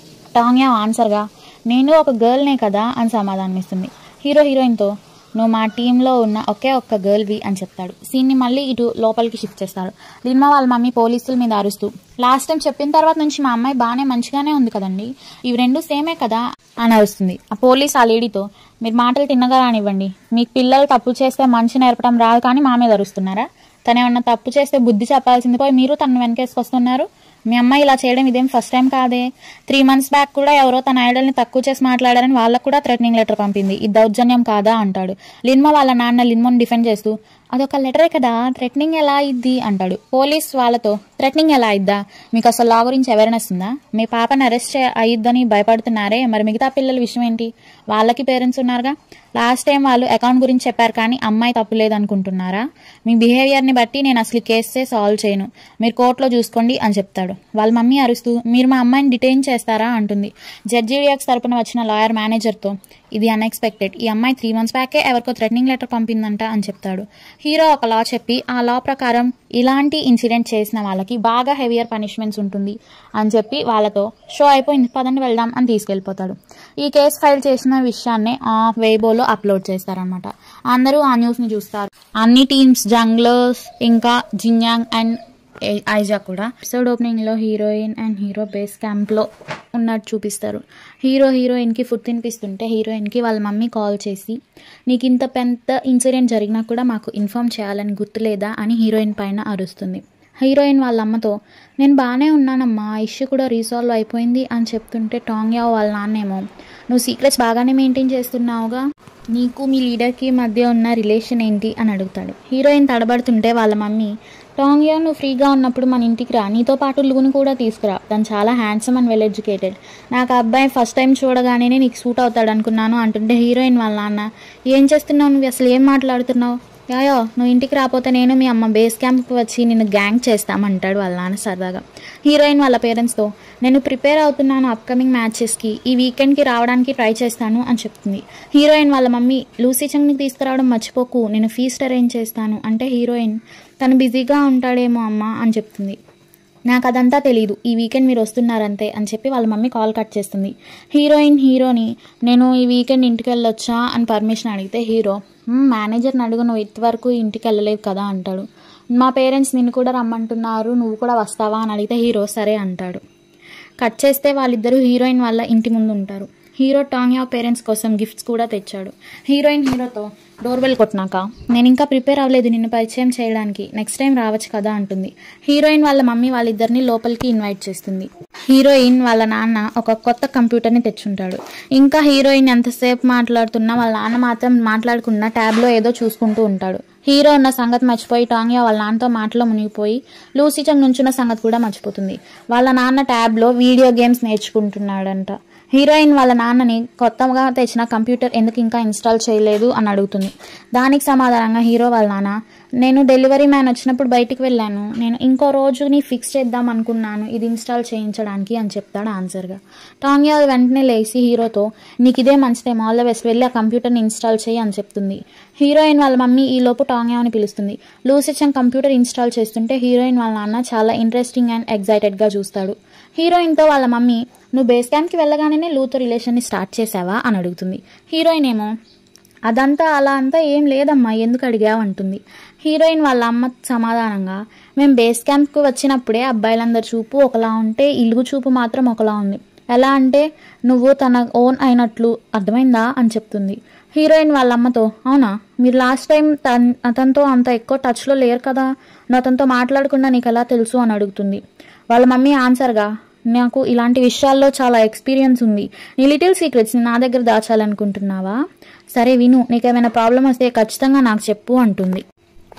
టాంగ్యో ఆన్సర్గా, నేను ఒక గర్ల్నే కదా అని సమాధానం ఇస్తుంది. హీరోయిన్తో, నువ్వు మా టీంలో ఉన్న ఒకే ఒక్క గర్ల్వి అని చెప్తాడు. సీన్ని మళ్ళీ ఇటు లోపలికి షిఫ్ట్ చేస్తాడు. లిన్మో వాళ్ళ మమ్మీ పోలీసుల మీద అరుస్తూ, లాస్ట్ టైం చెప్పిన తర్వాత నుంచి మా అమ్మాయి బాగానే మంచిగానే ఉంది కదండి, ఇవి రెండు సేమే కదా అని అరుస్తుంది. ఆ పోలీస్ ఆ లేడీతో, మీరు మాటలు తిన్నగా రానివ్వండి, మీకు పిల్లలు తప్పు చేస్తే మంచి నేర్పడం రాదు కానీ మా మీద అరుస్తున్నారా, తను ఏమన్నా తప్పు చేస్తే బుద్ధి చెప్పాల్సింది పోయి మీరు తను వెనకేసుకొస్తున్నారు, మీ అమ్మాయి ఇలా చేయడం ఇదేం ఫస్ట్ టైం కాదే, 3 months బ్యాక్ కూడా ఎవరో తన ఐడల్ని తక్కువ చేసి మాట్లాడారని వాళ్ళకు కూడా థ్రెటనింగ్ లెటర్ పంపింది, ఇది దౌర్జన్యం కాదా అంటాడు. లిన్మో వాళ్ళ నాన్న లిన్మోని డిఫెండ్ చేస్తూ, అదొక లెటరే కదా, థ్రెటనింగ్ ఎలా ఇద్ది అంటాడు. పోలీస్ వాళ్ళతో, థ్రెటనింగ్ ఎలా ఇద్దా, మీకు అసలు లా గురించి అవేర్నెస్ ఉందా, మీ పాపని అరెస్ట్ అయ్యిద్దని భయపడుతున్నారే, మరి మిగతా పిల్లల విషయం ఏంటి, వాళ్ళకి పేరెంట్స్ ఉన్నారుగా, లాస్ట్ టైం వాళ్ళు అకౌంట్ గురించి చెప్పారు కానీ అమ్మాయి తప్పు లేదనుకుంటున్నారా, మీ బిహేవియర్ని బట్టి నేను అసలు కేసే సాల్వ్ చేయను, మీరు కోర్టులో చూసుకోండి అని చెప్తాడు. వాళ్ళ మమ్మీ అరుస్తూ, మీరు మా అమ్మాయిని డిటైన్ చేస్తారా అంటుంది. జడ్జీడిఎక్స్ తరపున వచ్చిన లాయర్ మేనేజర్తో, ఇది అన్ఎక్స్పెక్టెడ్, ఈ అమ్మాయి 3 months బ్యాకే ఎవరికో థ్రెటనింగ్ లెటర్ పంపిందంట అని చెప్తాడు. హీరో ఒక లా చెప్పి ఆ లా ప్రకారం ఇలాంటి ఇన్సిడెంట్ చేసిన వాళ్ళకి బాగా హెవియర్ పనిష్మెంట్స్ ఉంటుంది అని చెప్పి వాళ్ళతో, షో అయిపోయింది పదండి వెళ్దాం అని తీసుకెళ్ళిపోతాడు. ఈ కేసు ఫైల్ చేసిన విషయాన్ని వెయిబోలో అప్లోడ్ చేస్తారనమాట. అందరూ ఆ న్యూస్ని చూస్తారు. అన్ని టీమ్స్, జంగ్లర్స్, ఇంకా జిన్యాంగ్ అండ్ ఐజా కూడా. ఎపిసోడ్ ఓపెనింగ్ లో heroine and hero base camp లో ఉన్నట్టు చూపిస్తారు. హీరోయిన్ కి ఫుడ్ తినిపిస్తుంటే హీరోయిన్ కి వాళ్ళ మమ్మీ కాల్ చేసి, నీకు ఇంత పెద్ద ఇన్సిడెంట్ జరిగినా కూడా మాకు ఇన్ఫార్మ్ చేయాలని గుర్తులేదా అని హీరోయిన్ పైన అరుస్తుంది. హీరోయిన్ వాళ్ళ అమ్మతో, నేను బాగానే ఉన్నానమ్మా, ఇష్యూ కూడా రీసాల్వ్ అయిపోయింది అని చెప్తుంటే టాంగ్యో వాళ్ళ నాన్నేమో, నువ్వు సీక్రెట్స్ బాగానే మెయింటైన్ చేస్తున్నావుగా, నీకు మీ లీడర్కి మధ్య ఉన్న రిలేషన్ ఏంటి అని అడుగుతాడు. హీరోయిన్ తడబడుతుంటే వాళ్ళ మమ్మీ, టాంగ్యా నువ్వు ఫ్రీగా ఉన్నప్పుడు మన ఇంటికి రా, నీతో పాటు లూని కూడా తీసుకురా, తను చాలా హ్యాండ్సమ్ అండ్ వెల్ ఎడ్యుకేటెడ్, నాకు ఆ అబ్బాయి ఫస్ట్ టైం చూడగానే నీకు సూట్ అవుతాడు అనుకున్నాను అంటుంటే హీరోయిన్ వాళ్ళ నాన్న, ఏం చేస్తున్నావు నువ్వు, అసలు ఏం మాట్లాడుతున్నావు, యాయో నువ్వు ఇంటికి రాకపోతే నేను మీ అమ్మ బేస్ క్యాంప్కి వచ్చి నిన్ను గ్యాంగ్ చేస్తామంటాడు వాళ్ళ నాన్న సరదాగా. హీరోయిన్ వాళ్ళ పేరెంట్స్తో, నేను ప్రిపేర్ అవుతున్నాను అప్కమింగ్ మ్యాచెస్కి, ఈ వీకెండ్కి రావడానికి ట్రై చేస్తాను అని చెప్తుంది. హీరోయిన్ వాళ్ళ మమ్మీ, లూసీ చంగ్ని తీసుకురావడం మర్చిపోకు, నేను ఫీస్ట్ అరేంజ్ చేస్తాను అంటే హీరోయిన్, తను బిజీగా ఉంటాడేమో అమ్మ అని చెప్తుంది. నాకు అదంతా తెలీదు, ఈ వీకెండ్ మీరు వస్తున్నారంతే అని చెప్పి వాళ్ళ మమ్మీ కాల్ కట్ చేస్తుంది. హీరోయిన్ హీరోని, నేను ఈ వీకెండ్ ఇంటికి వెళ్ళొచ్చా అని పర్మిషన్ అడిగితే హీరో, మేనేజర్ని అడుగు, నువ్వు ఇంతవరకు ఇంటికి వెళ్ళలేదు కదా అంటాడు. మా పేరెంట్స్ నిన్ను కూడా రమ్మంటున్నారు, నువ్వు కూడా వస్తావా అని అడిగితే హీరో సరే అంటాడు. కట్ చేస్తే వాళ్ళిద్దరూ హీరోయిన్ వాళ్ళ ఇంటి ముందు ఉంటారు. హీరో టాంగ్యా పేరెంట్స్ కోసం గిఫ్ట్స్ కూడా తెచ్చాడు. హీరోయిన్ హీరోతో, డోర్ బెల్ కొట్టినాక నేను ఇంకా ప్రిపేర్ అవ్వలేదు నిన్ను పరిచయం చేయడానికి, నెక్స్ట్ టైం రావచ్చు కదా అంటుంది. హీరోయిన్ వాళ్ళ మమ్మీ వాళ్ళిద్దరిని లోపలికి ఇన్వైట్ చేస్తుంది. హీరోయిన్ వాళ్ళ నాన్న ఒక కొత్త కంప్యూటర్ని తెచ్చుంటాడు. ఇంకా హీరోయిన్ ఎంతసేపు మాట్లాడుతున్నా వాళ్ళ నాన్న మాత్రం మాట్లాడకుండా ట్యాబ్లో ఏదో చూసుకుంటూ ఉంటాడు. హీరో ఉన్న సంగతి మర్చిపోయి టాంగ్యా వాళ్ళ నాన్నతో మాటలో మునిగిపోయి లూసీ చంగ్ నుంచున్న సంగతి కూడా మర్చిపోతుంది. వాళ్ళ నాన్న ట్యాబ్లో వీడియో గేమ్స్ నేర్చుకుంటున్నాడంట. హీరోయిన్ వాళ్ళ నాన్నని కొత్తగా తెచ్చిన కంప్యూటర్ ఎందుకు ఇంకా ఇన్స్టాల్ చేయలేదు అని అడుగుతుంది. దానికి సమాధానంగా హీరో వాళ్ళ నాన్న, నేను డెలివరీ మ్యాన్ వచ్చినప్పుడు బయటికి వెళ్ళాను, నేను ఇంకో రోజుని ఫిక్స్ చేద్దాం అనుకున్నాను ఇది ఇన్స్టాల్ చేయించడానికి అని చెప్తాడు ఆన్సర్గా. టాంగ్యా వెంటనే లేచి హీరోతో, నీకు ఇదే మంచి టైం, ఆల్ ద బెస్ట్, వెళ్ళి ఆ కంప్యూటర్ని ఇన్స్టాల్ చేయి అని చెప్తుంది. హీరోయిన్ వాళ్ళ మమ్మీ ఈలోపు టాంగ్యాని పిలుస్తుంది. లూసీ చంగ్ కంప్యూటర్ ఇన్స్టాల్ చేస్తుంటే హీరోయిన్ వాళ్ళ నాన్న చాలా ఇంట్రెస్టింగ్ అండ్ ఎగ్జైటెడ్గా చూస్తాడు. హీరోయిన్తో వాళ్ళ మమ్మీ, నువ్వు బేస్ క్యాంప్కి వెళ్ళగానే లూతో రిలేషన్ని స్టార్ట్ చేసావా అని అడుగుతుంది. హీరోయిన్ ఏమో, అదంతా అలా అంతా ఏం లేదమ్మా, ఎందుకు అడిగావు అంటుంది. హీరోయిన్ వాళ్ళ అమ్మ సమాధానంగా, మేము బేస్ క్యాంప్కి వచ్చినప్పుడే అబ్బాయిలందరి చూపు ఒకలా ఉంటే ఇలుగు చూపు మాత్రం ఒకలా ఉంది, ఎలా అంటే నువ్వు తన ఓన్ అయినట్లు, అర్థమైందా అని చెప్తుంది. హీరోయిన్ వాళ్ళ అమ్మతో, అవునా, మీరు లాస్ట్ టైం అతనితో అంత ఎక్కువ టచ్లో లేరు కదా, నువ్వు అతనితో మాట్లాడకుండా నీకు ఎలా తెలుసు అని అడుగుతుంది. వాళ్ళ మమ్మీ ఆన్సర్గా, నాకు ఇలాంటి విషయాల్లో చాలా ఎక్స్పీరియన్స్ ఉంది, నీ లిటిల్ సీక్రెట్స్ నా దగ్గర దాచాలనుకుంటున్నావా, సరే విను, నీకేమైనా ప్రాబ్లం వస్తే ఖచ్చితంగా నాకు చెప్పు అంటుంది.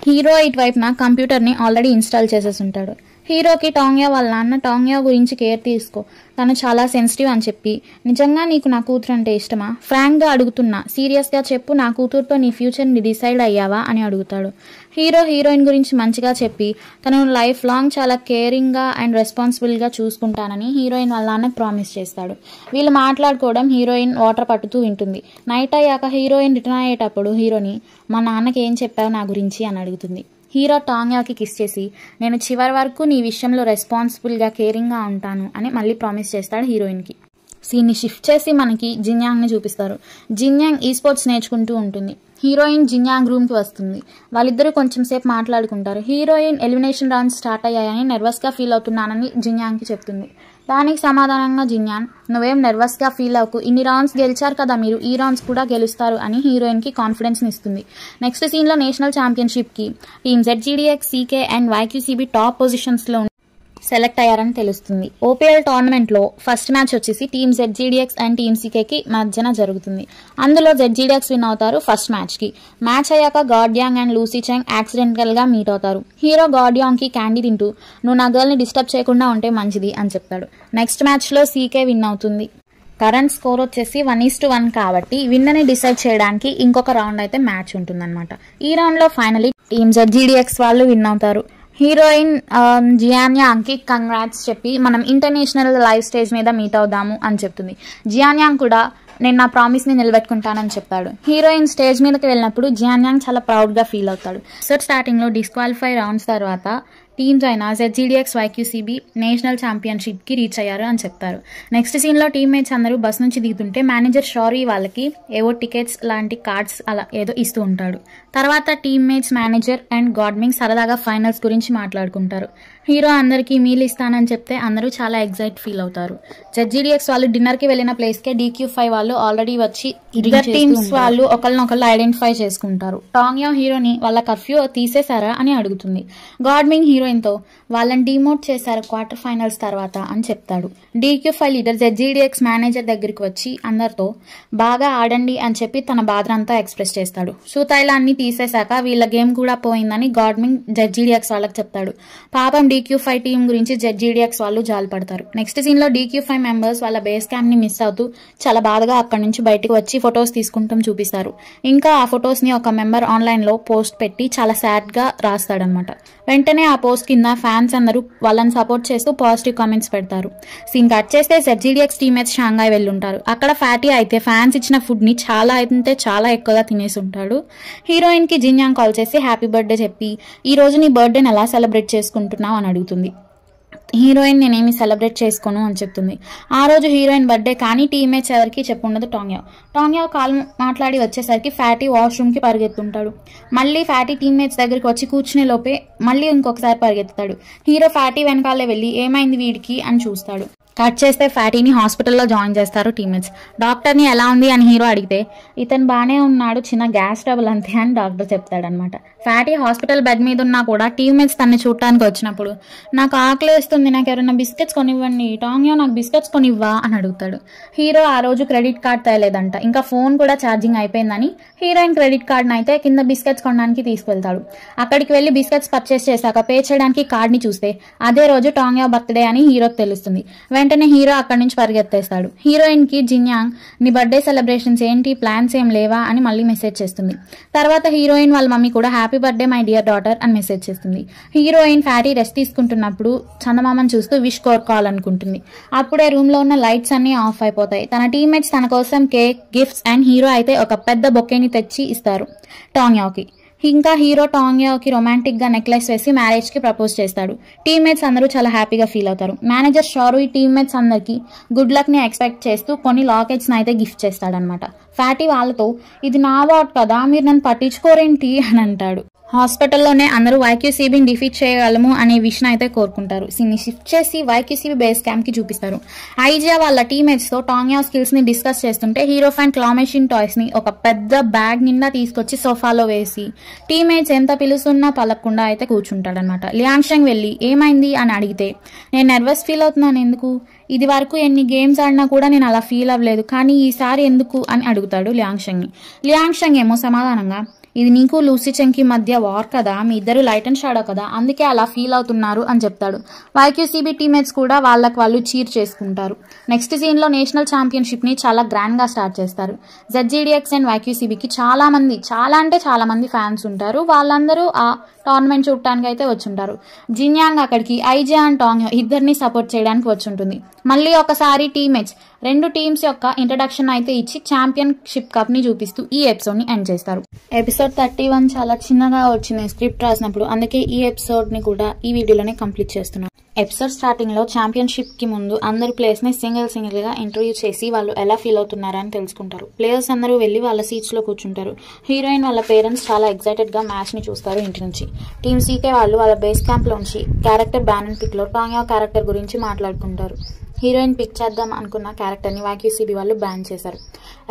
హీరో ఇటువైపున కంప్యూటర్ని ఆల్రెడీ ఇన్స్టాల్ చేసేసి ఉంటాడు. హీరోకి టాంగ్యా వాళ్ళ నాన్న, టాంగ్యా గురించి కేర్ తీసుకో, తను చాలా సెన్సిటివ్ అని చెప్పి, నిజంగా నీకు నా కూతురు అంటే ఇష్టమా, ఫ్రాంక్గా అడుగుతున్నా, సీరియస్గా చెప్పు, నా కూతురుతో నీ ఫ్యూచర్ని డిసైడ్ అయ్యావా అని అడుగుతాడు. హీరో హీరోయిన్ గురించి మంచిగా చెప్పి తను లైఫ్ లాంగ్ చాలా కేరింగ్గా అండ్ రెస్పాన్సిబుల్గా చూసుకుంటానని హీరోయిన్ వాళ్ళ నాన్న ప్రామిస్ చేస్తాడు. వీళ్ళు మాట్లాడుకోవడం హీరోయిన్ వాటర్ పట్టుతూ వింటుంది. నైట్ అయ్యాక హీరోయిన్ రిటర్న్ అయ్యేటప్పుడు హీరోని, మా నాన్నకి ఏం చెప్పావు నా గురించి అని అడుగుతుంది. హీరో టాంగ్యాకి కిస్ చేసి, నేను చివరి వరకు నీ విషయంలో రెస్పాన్సిబుల్గా కేరింగ్గా ఉంటాను అని మళ్ళీ ప్రామిస్ చేస్తాడు హీరోయిన్కి. సీన్ని షిఫ్ట్ చేసి మనకి జిన్యాంగ్ని చూపిస్తారు. జిన్యాంగ్ ఈ స్పోర్ట్స్ నేర్చుకుంటూ ఉంటుంది. హీరోయిన్ జిన్యాంగ్ రూమ్కి వస్తుంది. వాళ్ళిద్దరూ కొంచెం సేపు మాట్లాడుకుంటారు. హీరోయిన్ ఎలిమినేషన్ రౌండ్స్ స్టార్ట్ అయ్యాయని నర్వస్గా ఫీల్ అవుతున్నానని జిన్యాంగ్కి చెప్తుంది. దానికి సమాధానంగా జిన్యాన్, నువ్వేం నర్వస్గా ఫీల్ అవ్వకు, ఇన్ని రౌండ్స్ గెలిచారు కదా మీరు, ఈ రౌండ్స్ కూడా గెలుస్తారు అని హీరోయిన్కి కాన్ఫిడెన్స్ని ఇస్తుంది. నెక్స్ట్ సీన్లో నేషనల్ ఛాంపియన్షిప్కి team ZGDX, CK and YQCB top పొజిషన్స్లో సెలెక్ట్ అయ్యారని తెలుస్తుంది. ఓపీఎల్ టోర్నమెంట్లో ఫస్ట్ మ్యాచ్ వచ్చేసి టీమ్ ZGDX అండ్ టీమ్ CKకి మధ్యన జరుగుతుంది. అందులో ZGDX విన్ అవుతారు ఫస్ట్ మ్యాచ్కి. మ్యాచ్ అయ్యాక గార్డియాంగ్ అండ్ లూసీ చంగ్ యాక్సిడెంటల్గా మీట్ అవుతారు. హీరో గార్డియాంగ్కి క్యాండీ తింటూ, నువ్వు నా గర్ల్ని డిస్టర్బ్ చేయకుండా ఉంటే మంచిది అని చెప్తాడు. నెక్స్ట్ మ్యాచ్లో CK విన్ అవుతుంది. కరెంట్ స్కోర్ వచ్చేసి 1-1 కాబట్టి విన్నని డిసైడ్ చేయడానికి ఇంకొక రౌండ్ అయితే మ్యాచ్ ఉంటుందన్నమాట. ఈ రౌండ్లో ఫైనలీ టీమ్ ZGDX వాళ్ళు విన్ అవుతారు. హీరోయిన్ జియాన్యాంగ్కి కంగ్రాట్స్ చెప్పి మనం ఇంటర్నేషనల్ లైవ్ స్టేజ్ మీద మీట్ అవుదాము అని చెప్తుంది. జియాన్యాంగ్ కూడా నేను నా ప్రామిస్ని నిలబెట్టుకుంటానని చెప్పాడు. హీరోయిన్ స్టేజ్ మీదకి వెళ్ళినప్పుడు జియాన్యాంగ్ చాలా ప్రౌడ్గా ఫీల్ అవుతాడు. స్టార్టింగ్లో డిస్క్వాలిఫై రౌండ్స్ తర్వాత టీమ్స్ అయిన ZGDX, YQCB నేషనల్ ఛాంపియన్షిప్కి రీచ్ అయ్యారు అని చెప్తారు. నెక్స్ట్ సీన్లో టీమ్మేట్స్ అందరూ బస్ నుంచి దిగుతుంటే మేనేజర్ షారీ వాళ్ళకి ఏవో టికెట్స్ లాంటి కార్డ్స్ అలా ఏదో ఇస్తూ ఉంటాడు. తర్వాత టీమ్మేట్స్, మేనేజర్ అండ్ గాడ్మింగ్ సరదాగా ఫైనల్స్ గురించి మాట్లాడుకుంటారు. హీరో అందరికీ మీల్ ఇస్తానని చెప్తే అందరూ చాలా ఎగ్జైట్ ఫీల్ అవుతారు. ZGDX వాళ్ళు డిన్నర్కి వెళ్ళిన ప్లేస్కే DQ5 వాళ్ళు ఆల్రెడీ వచ్చి ఇద్దరు టీమ్స్ వాళ్ళు ఒకళ్ళనొకళ్ళు ఐడెంటిఫై చేసుకుంటారు. టాంగ్యా హీరోని వాళ్ళ కర్ఫ్యూ తీసేశారా అని అడుగుతుంది. గాడ్మింగ్ హీరోయిన్తో, వాళ్ళని డిమోట్ చేశారు క్వార్టర్ ఫైనల్స్ తర్వాత అని చెప్తాడు. DQ5 లీడర్ ZGDX మేనేజర్ దగ్గరికి వచ్చి అందరితో బాగా ఆడండి అని చెప్పి తన బాధనంతా ఎక్స్ప్రెస్ చేస్తాడు. సూతైలాన్ని తీసేశాక వీళ్ళ గేమ్ కూడా పోయిందని గాడ్మింగ్ జెడ్జీడీఎక్స్ వాళ్ళకి చెప్తాడు. పాపం DQ5 టీం గురించి జెడ్జీడీఎక్స్ వాళ్ళు జాలిపడతారు. నెక్స్ట్ సీన్ లో DQ5 మెంబర్స్ వాళ్ళ బేస్ క్యాంప్ ని మిస్ అవుతూ చాలా బాధగా అక్కడి నుంచి బయటకు వచ్చి ఫొటోస్ తీసుకుంటాం చూపిస్తారు. ఇంకా ఆ ఫొటోస్ ని ఒక మెంబర్ ఆన్లైన్ లో పోస్ట్ పెట్టి చాలా సాడ్ గా రాస్తాడనమాట. వెంటనే ఆ పోస్ట్ కింద ఫ్యాన్స్ అందరూ వాళ్ళని సపోర్ట్ చేస్తూ పాజిటివ్ కామెంట్స్ పెడతారు. సీన్ కట్ చేస్తే జెడ్జీడీఎక్స్ టీమేట్స్ షాంఘాయ్ వెళ్ళుంటారు. అక్కడ ఫ్యాటీ అయితే ఫ్యాన్స్ ఇచ్చిన ఫుడ్ ని చాలా ఎక్కువగా తినేసి ఉంటాడు. హీరోయిన్ కి జిన్యాంగ్ కాల్ చేసి హ్యాపీ బర్త్డే చెప్పి ఈ రోజు నీ బర్త్డేని ఎలా సెలబ్రేట్ చేసుకుంటున్నావు అని అడుగుతుంది. హీరోయిన్ నేనేమి సెలబ్రేట్ చేసుకోను అని చెప్తుంది. ఆ రోజు హీరోయిన్ బర్త్డే కానీ టీమేట్స్ ఎవరికి చెప్పుండదు. టాంగ్యా కాల్ మాట్లాడి వచ్చేసరికి ఫ్యాటీ వాష్రూమ్ కి పరిగెత్తుంటాడు. మళ్ళీ ఫ్యాటీ టీమ్మేట్స్ దగ్గరికి వచ్చి కూర్చునే లోపే మళ్ళీ ఇంకొకసారి పరిగెత్తుతాడు. హీరో ఫ్యాటీ వెనకాలే వెళ్ళి ఏమైంది వీడికి అని చూస్తాడు. కట్ చేస్తే ఫ్యాటీని హాస్పిటల్లో జాయిన్ చేస్తారు టీమ్మేట్స్. డాక్టర్ని ఎలా ఉంది అని హీరో అడిగితే ఇతను బాగానే ఉన్నాడు, చిన్న గ్యాస్ ట్రబుల్ అంతే అని డాక్టర్ చెప్తాడనమాట. ఫ్యాటీ హాస్పిటల్ బెడ్ మీద ఉన్నా కూడా టీమ్మేట్స్ తనని చూడటానికి వచ్చినప్పుడు నాకు ఆకలి వేస్తుంది, నాకు ఎవరైనా బిస్కెట్స్ కొనివ్వండి, టాంగ్యా నాకు బిస్కెట్స్ కొనివ్వా అని అడుగుతాడు. హీరో ఆ రోజు క్రెడిట్ కార్డ్ తేలేదంట, ఇంకా ఫోన్ కూడా ఛార్జింగ్ అయిపోయిందని హీరోయిన్ క్రెడిట్ కార్డ్ని అయితే కింద బిస్కెట్స్ కొనడానికి తీసుకెళ్తాడు. అక్కడికి వెళ్ళి బిస్కెట్స్ పర్చేస్ చేశాక పే చేయడానికి కార్డ్ని చూస్తే అదే రోజు టాంగ్యా బర్త్డే అని హీరోకి తెలుస్తుంది. వెంటనే హీరో అక్కడి నుంచి పరిగెత్తేస్తాడు. హీరోయిన్ కి జిన్యాంగ్ నీ బర్త్డే సెలబ్రేషన్స్ ఏంటి, ప్లాన్స్ ఏం లేవా అని మళ్ళీ మెసేజ్ చేస్తుంది. తర్వాత హీరోయిన్ వాళ్ళ మమ్మీ కూడా happy birthday my dear daughter అని మెసేజ్ చేస్తుంది. హీరోయిన్ ఫ్యాటీ రెస్ట్ తీసుకుంటున్నప్పుడు చందమామని చూస్తూ విష్ కోరుకోవాలనుకుంటుంది. అప్పుడే రూమ్ లో ఉన్న లైట్స్ అన్ని ఆఫ్ అయిపోతాయి. తన టీమ్మేట్స్ తన కోసం కేక్, గిఫ్ట్స్ అండ్ హీరో అయితే ఒక పెద్ద బొకేని తెచ్చి ఇస్తారు టాంగ్యాకి. ఇంకా హీరో టాంగ్యాకి రొమాంటిక్ గా నెక్లెస్ వేసి మ్యారేజ్ కి ప్రపోజ్ చేస్తాడు. టీమ్మేట్స్ అందరూ చాలా హ్యాపీగా ఫీల్ అవుతారు. మేనేజర్ షారూయ్ టీమ్మేట్స్ అందరికి గుడ్ లక్ ని ఎక్స్పెక్ట్ చేస్తూ కొన్ని లాకెట్స్ ని అయితే గిఫ్ట్ చేస్తాడనమాట. ఫ్యాటీ వాళ్ళతో ఇది నా వాట్ కదా, మీరు నన్ను పట్టించుకోరేంటి అని అంటాడు. హాస్పిటల్లోనే అందరూ YQCBని డిఫీట్ చేయగలము అనే విషయం అయితే కోరుకుంటారు. దీన్ని షిఫ్ట్ చేసి YQCB బేస్ క్యాంప్ కి చూపిస్తారు. ఐజియా వాళ్ళ టీమేట్స్ తో టాంగ్యా స్కిల్స్ ని డిస్కస్ చేస్తుంటే హీరో ఫ్యాన్ క్లామేషన్ టాయ్స్ ని ఒక పెద్ద బ్యాగ్ నిండా తీసుకొచ్చి సోఫాలో వేసి టీమేట్స్ ఎంత పిలుస్తున్నా పలకకుండా అయితే కూర్చుంటాడనమాట. లియాంగ్ వెళ్ళి ఏమైంది అని అడిగితే నేను నర్వస్ ఫీల్ అవుతున్నాను, ఎందుకు, ఇది వరకు ఎన్ని గేమ్స్ ఆడినా కూడా నేను అలా ఫీల్ అవ్వలేదు, కానీ ఈసారి ఎందుకు అని అడుగుతాడు లియాంగ్ ఏమో సమాధానంగా ఇది నీకు లూసీ చెంకి మధ్య వార్ కదా, మీ ఇద్దరు లైట్ అండ్ షాడో కదా, అందుకే అలా ఫీల్ అవుతున్నారు అని చెప్తాడు. YQCB టీమేట్స్ కూడా వాళ్ళకి వాళ్ళు చీర్ చేసుకుంటారు. నెక్స్ట్ సీన్ లో నేషనల్ ఛాంపియన్షిప్ ని చాలా గ్రాండ్ గా స్టార్ట్ చేస్తారు. ZGDX అండ్ YQCBకి చాలా మంది ఫ్యాన్స్ ఉంటారు. వాళ్ళందరూ ఆ టోర్నమెంట్ చూడటానికి అయితే వచ్చుంటారు. జిన్యాంగ్ అక్కడికి ఐజియా అండ్ టాంగ్యా ఇద్దరిని సపోర్ట్ చేయడానికి వచ్చుంటుంది. మళ్ళీ ఒకసారి టీమేట్స్ రెండు టీమ్స్ యొక్క ఇంట్రడక్షన్ అయితే ఇచ్చి ఛాంపియన్షిప్ కప్ ని చూపిస్తూ ఈ ఎపిసోడ్ ని ఎండ్ చేస్తారు. ఎపిసోడ్ 31 చాలా చిన్నగా వచ్చింది స్క్రిప్ట్ రాసినప్పుడు, అందుకే ఈ ఎపిసోడ్ ని కూడా ఈ వీడియోలోనే కంప్లీట్ చేస్తున్నాను. ఎపిసోడ్ స్టార్టింగ్ లో ఛాంపియన్షిప్ కి ముందు అందరు ప్లేయర్స్ ని సింగిల్ గా ఇంటర్వ్యూ చేసి వాళ్ళు ఎలా ఫీల్ అవుతున్నారని తెలుసుకుంటారు. ప్లేయర్స్ అందరూ వెళ్లి వాళ్ళ సీట్స్ లో కూర్చుంటారు. హీరోయిన్ వాళ్ళ పేరెంట్స్ చాలా ఎక్సైటెడ్ గా మ్యాచ్ ని చూస్తారు ఇంటి నుంచి. టీమ్ సీకే వాళ్ళు వాళ్ళ బేస్ క్యాంప్ లోంచి క్యారెక్టర్ బ్యాన్ పిక్ లో టాంగ్యా క్యారెక్టర్ గురించి మాట్లాడుకుంటారు. హీరోయిన్ పిక్ చేద్దాం అనుకున్న క్యారెక్టర్ ని YQCB వాళ్ళు బ్యాన్ చేశారు.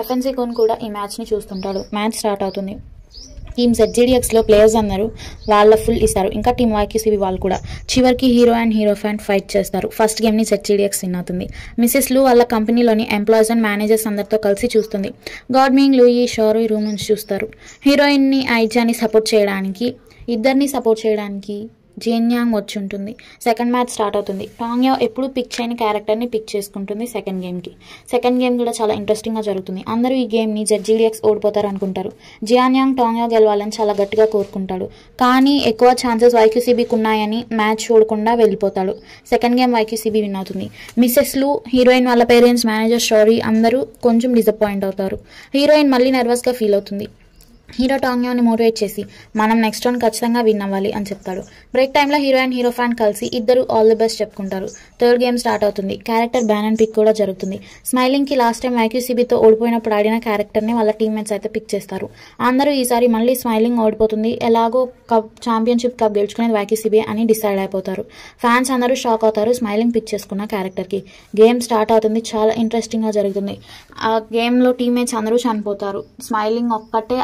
FNC కోన్ కూడా ఈ మ్యాచ్ ని చూస్తుంటాడు. మ్యాచ్ స్టార్ట్ అవుతుంది. టీమ్ ZGDX లో ప్లేయర్స్ అందరూ వాళ్ళ ఫుల్ ఇస్తారు. ఇంకా టీమ్ YQCB వాళ్ళు కూడా. చివరికి hero and hero fan fight చేస్తారు. ఫస్ట్ గేమ్ ని ZGDX విన్ అవుతుంది. మిసెస్ లు వాళ్ళ కంపెనీలోని ఎంప్లాయీస్ అండ్ మేనేజర్స్ అందరితో కలిసి చూస్తుంది. గాడ్మింగ్, లూయి, షారూయ్ రూమ్ నుంచి చూస్తారు. హీరోయిన్ ని ఐజియాని సపోర్ట్ చేయడానికి, ఇద్దరిని సపోర్ట్ చేయడానికి జిన్యాంగ్ వచ్చి ఉంటుంది. సెకండ్ మ్యాచ్ స్టార్ట్ అవుతుంది. టాంగ్యా ఎప్పుడు పిక్ చేయని క్యారెక్టర్ ని పిక్ చేసుకుంటుంది సెకండ్ గేమ్ కూడా చాలా ఇంట్రెస్టింగ్ గా జరుగుతుంది. అందరూ ఈ గేమ్ ని ZGDX ఓడిపోతారు అనుకుంటారు. జిన్యాంగ్ టాంగ్యా గెలవాలని చాలా గట్టిగా కోరుకుంటాడు. కానీ ఎక్కువ ఛాన్సెస్ YQCBకి ఉన్నాయని మ్యాచ్ చూడకుండా వెళ్ళిపోతాడు. సెకండ్ గేమ్ YQCB విన్ అవుతుంది. మిసెస్ లు, హీరోయిన్ వాళ్ళ పేరెంట్స్, మేనేజర్ షారూయ్ అందరూ కొంచెం డిసప్పాయింట్ అవుతారు. హీరోయిన్ మళ్ళీ నర్వస్ గా ఫీల్ అవుతుంది. హీరో టాంగ్యాని మోటివేట్ చేసి మనం నెక్స్ట్ రౌండ్ ఖచ్చితంగా విన్ అవ్వాలి అని చెప్తాడు. బ్రేక్ టైంలో హీరో అండ్ హీరో ఫ్యాన్ కలిసి ఇద్దరు ఆల్ ది బెస్ట్ చెప్పుకుంటారు. థర్డ్ గేమ్ స్టార్ట్ అవుతుంది. క్యారెక్టర్ బ్యాన్ అండ్ పిక్ కూడా జరుగుతుంది. స్మైలింగ్ కి లాస్ట్ టైం YQCBతో ఓడిపోయినప్పుడు ఆడిన క్యారెక్టర్ ని వాళ్ళ టీమ్మేట్స్ అయితే పిక్ చేస్తారు. అందరూ ఈసారి మళ్ళీ స్మైలింగ్ ఓడిపోతుంది, ఎలాగో ఛాంపియన్షిప్ కప్ గెలుచుకునేది YQCB అని డిసైడ్ అయిపోతారు. ఫ్యాన్స్ అందరూ షాక్ అవుతారు స్మైలింగ్ పిక్ చేసుకున్న క్యారెక్టర్ కి. గేమ్ స్టార్ట్ అవుతుంది. చాలా ఇంట్రెస్టింగ్ గా జరుగుతుంది. ఆ గేమ్ లో టీమ్మేట్స్ అందరూ చనిపోతారు. స్మైలింగ్ ఒక్కటే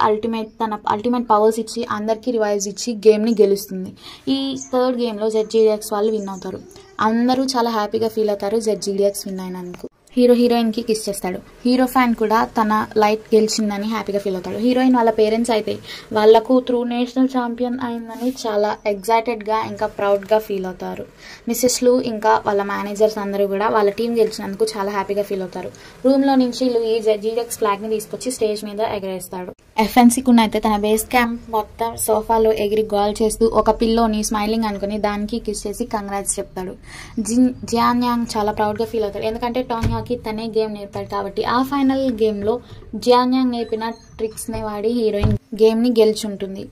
తన అల్టిమేట్ పవర్స్ ఇచ్చి అందరికి రివైవ్స్ ఇచ్చి గేమ్ ని గెలుస్తుంది. ఈ థర్డ్ గేమ్ లో ZGDX వాళ్ళు విన్ అవుతారు. అందరూ చాలా హ్యాపీగా ఫీల్ అవుతారు ZGDX విన్ అయినందుకు. హీరో హీరోయిన్ కి కిస్ చేస్తాడు. హీరో ఫ్యాన్ కూడా తన లైట్ గెలిచిందని హ్యాపీగా ఫీల్ అవుతాడు. హీరోయిన్ వాళ్ళ పేరెంట్స్ అయితే వాళ్ళ కూతురు నేషనల్ ఛాంపియన్ అయిందని చాలా ఎగ్జైటెడ్ గా ఇంకా ప్రౌడ్ గా ఫీల్ అవుతారు. మిస్సెస్ లు ఇంకా వాళ్ళ మేనేజర్స్ అందరూ కూడా వాళ్ళ టీం గెలిచినందుకు చాలా హ్యాపీగా ఫీల్ అవుతారు. రూమ్ లో నుంచి లూయి జీడెక్స్ ఫ్లాగ్ ని తీసుకొచ్చి స్టేజ్ మీద ఎగరేస్తాడు. ఎఫ్ఎన్సీ కున్న అయితే తన బేస్ క్యాంప్ మొత్తం సోఫాలో ఎగిరి గోల్ చేస్తూ ఒక పిల్లోని స్మైలింగ్ అనుకుని దానికి కిస్ చేసి కంగ్రాట్స్ చెప్తాడు. జియాన్యాంగ్ చాలా ప్రౌడ్ గా ఫీల్ అవుతాడు. ఎందుకంటే టాంగ్యాకి తనే గేమ్ నేర్పాడు కాబట్టి. ఆ ఫైనల్ గేమ్ లో జియాన్యాంగ్ నేర్పిన ట్రిక్స్ ని వాడి హీరోయిన్ గేమ్ ని గెలుచుంటుంది.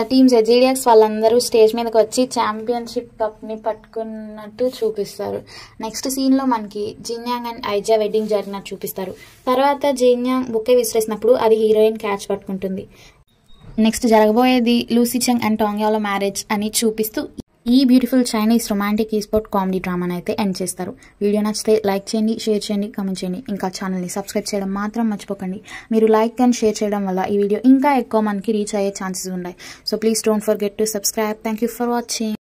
టీమ్స్ జీడిఎక్స్ వాళ్ళందరూ స్టేజ్ మీదకి వచ్చి ఛాంపియన్షిప్ కప్ ని పట్టుకున్నట్టు చూపిస్తారు. నెక్స్ట్ సీన్ లో మనకి జిన్యాంగ్ అండ్ ఐజా వెడ్డింగ్ జరిగినట్టు చూపిస్తారు. తర్వాత జిన్యాంగ్ బుక్కే విసిరేసినప్పుడు అది హీరోయిన్ క్యాచ్ పట్టుకుంటుంది. నెక్స్ట్ జరగబోయేది లూసీ చెంగ్ అండ్ టాంగ్యాలో మ్యారేజ్ అని చూపిస్తూ ఈ బ్యూటిఫుల్ చైనీస్ రొమాంటిక్ ఈస్పోర్ట్ కామెడీ డ్రామాని అయితే ఎండ్ చేస్తారు. వీడియో నచ్చితే లైక్ చేయండి, షేర్ చేయండి, కామెంట్ చేయండి. ఇంకా ఛానల్ని సబ్స్క్రైబ్ చేయడం మాత్రం మర్చిపోకండి. మీరు లైక్ అండ్ షేర్ చేయడం వల్ల ఈ వీడియో ఇంకా ఎక్కువ మనకి రీచ్ అయ్యే ఛాన్సెస్ ఉన్నాయి. So please don't forget to subscribe. Thank you for watching.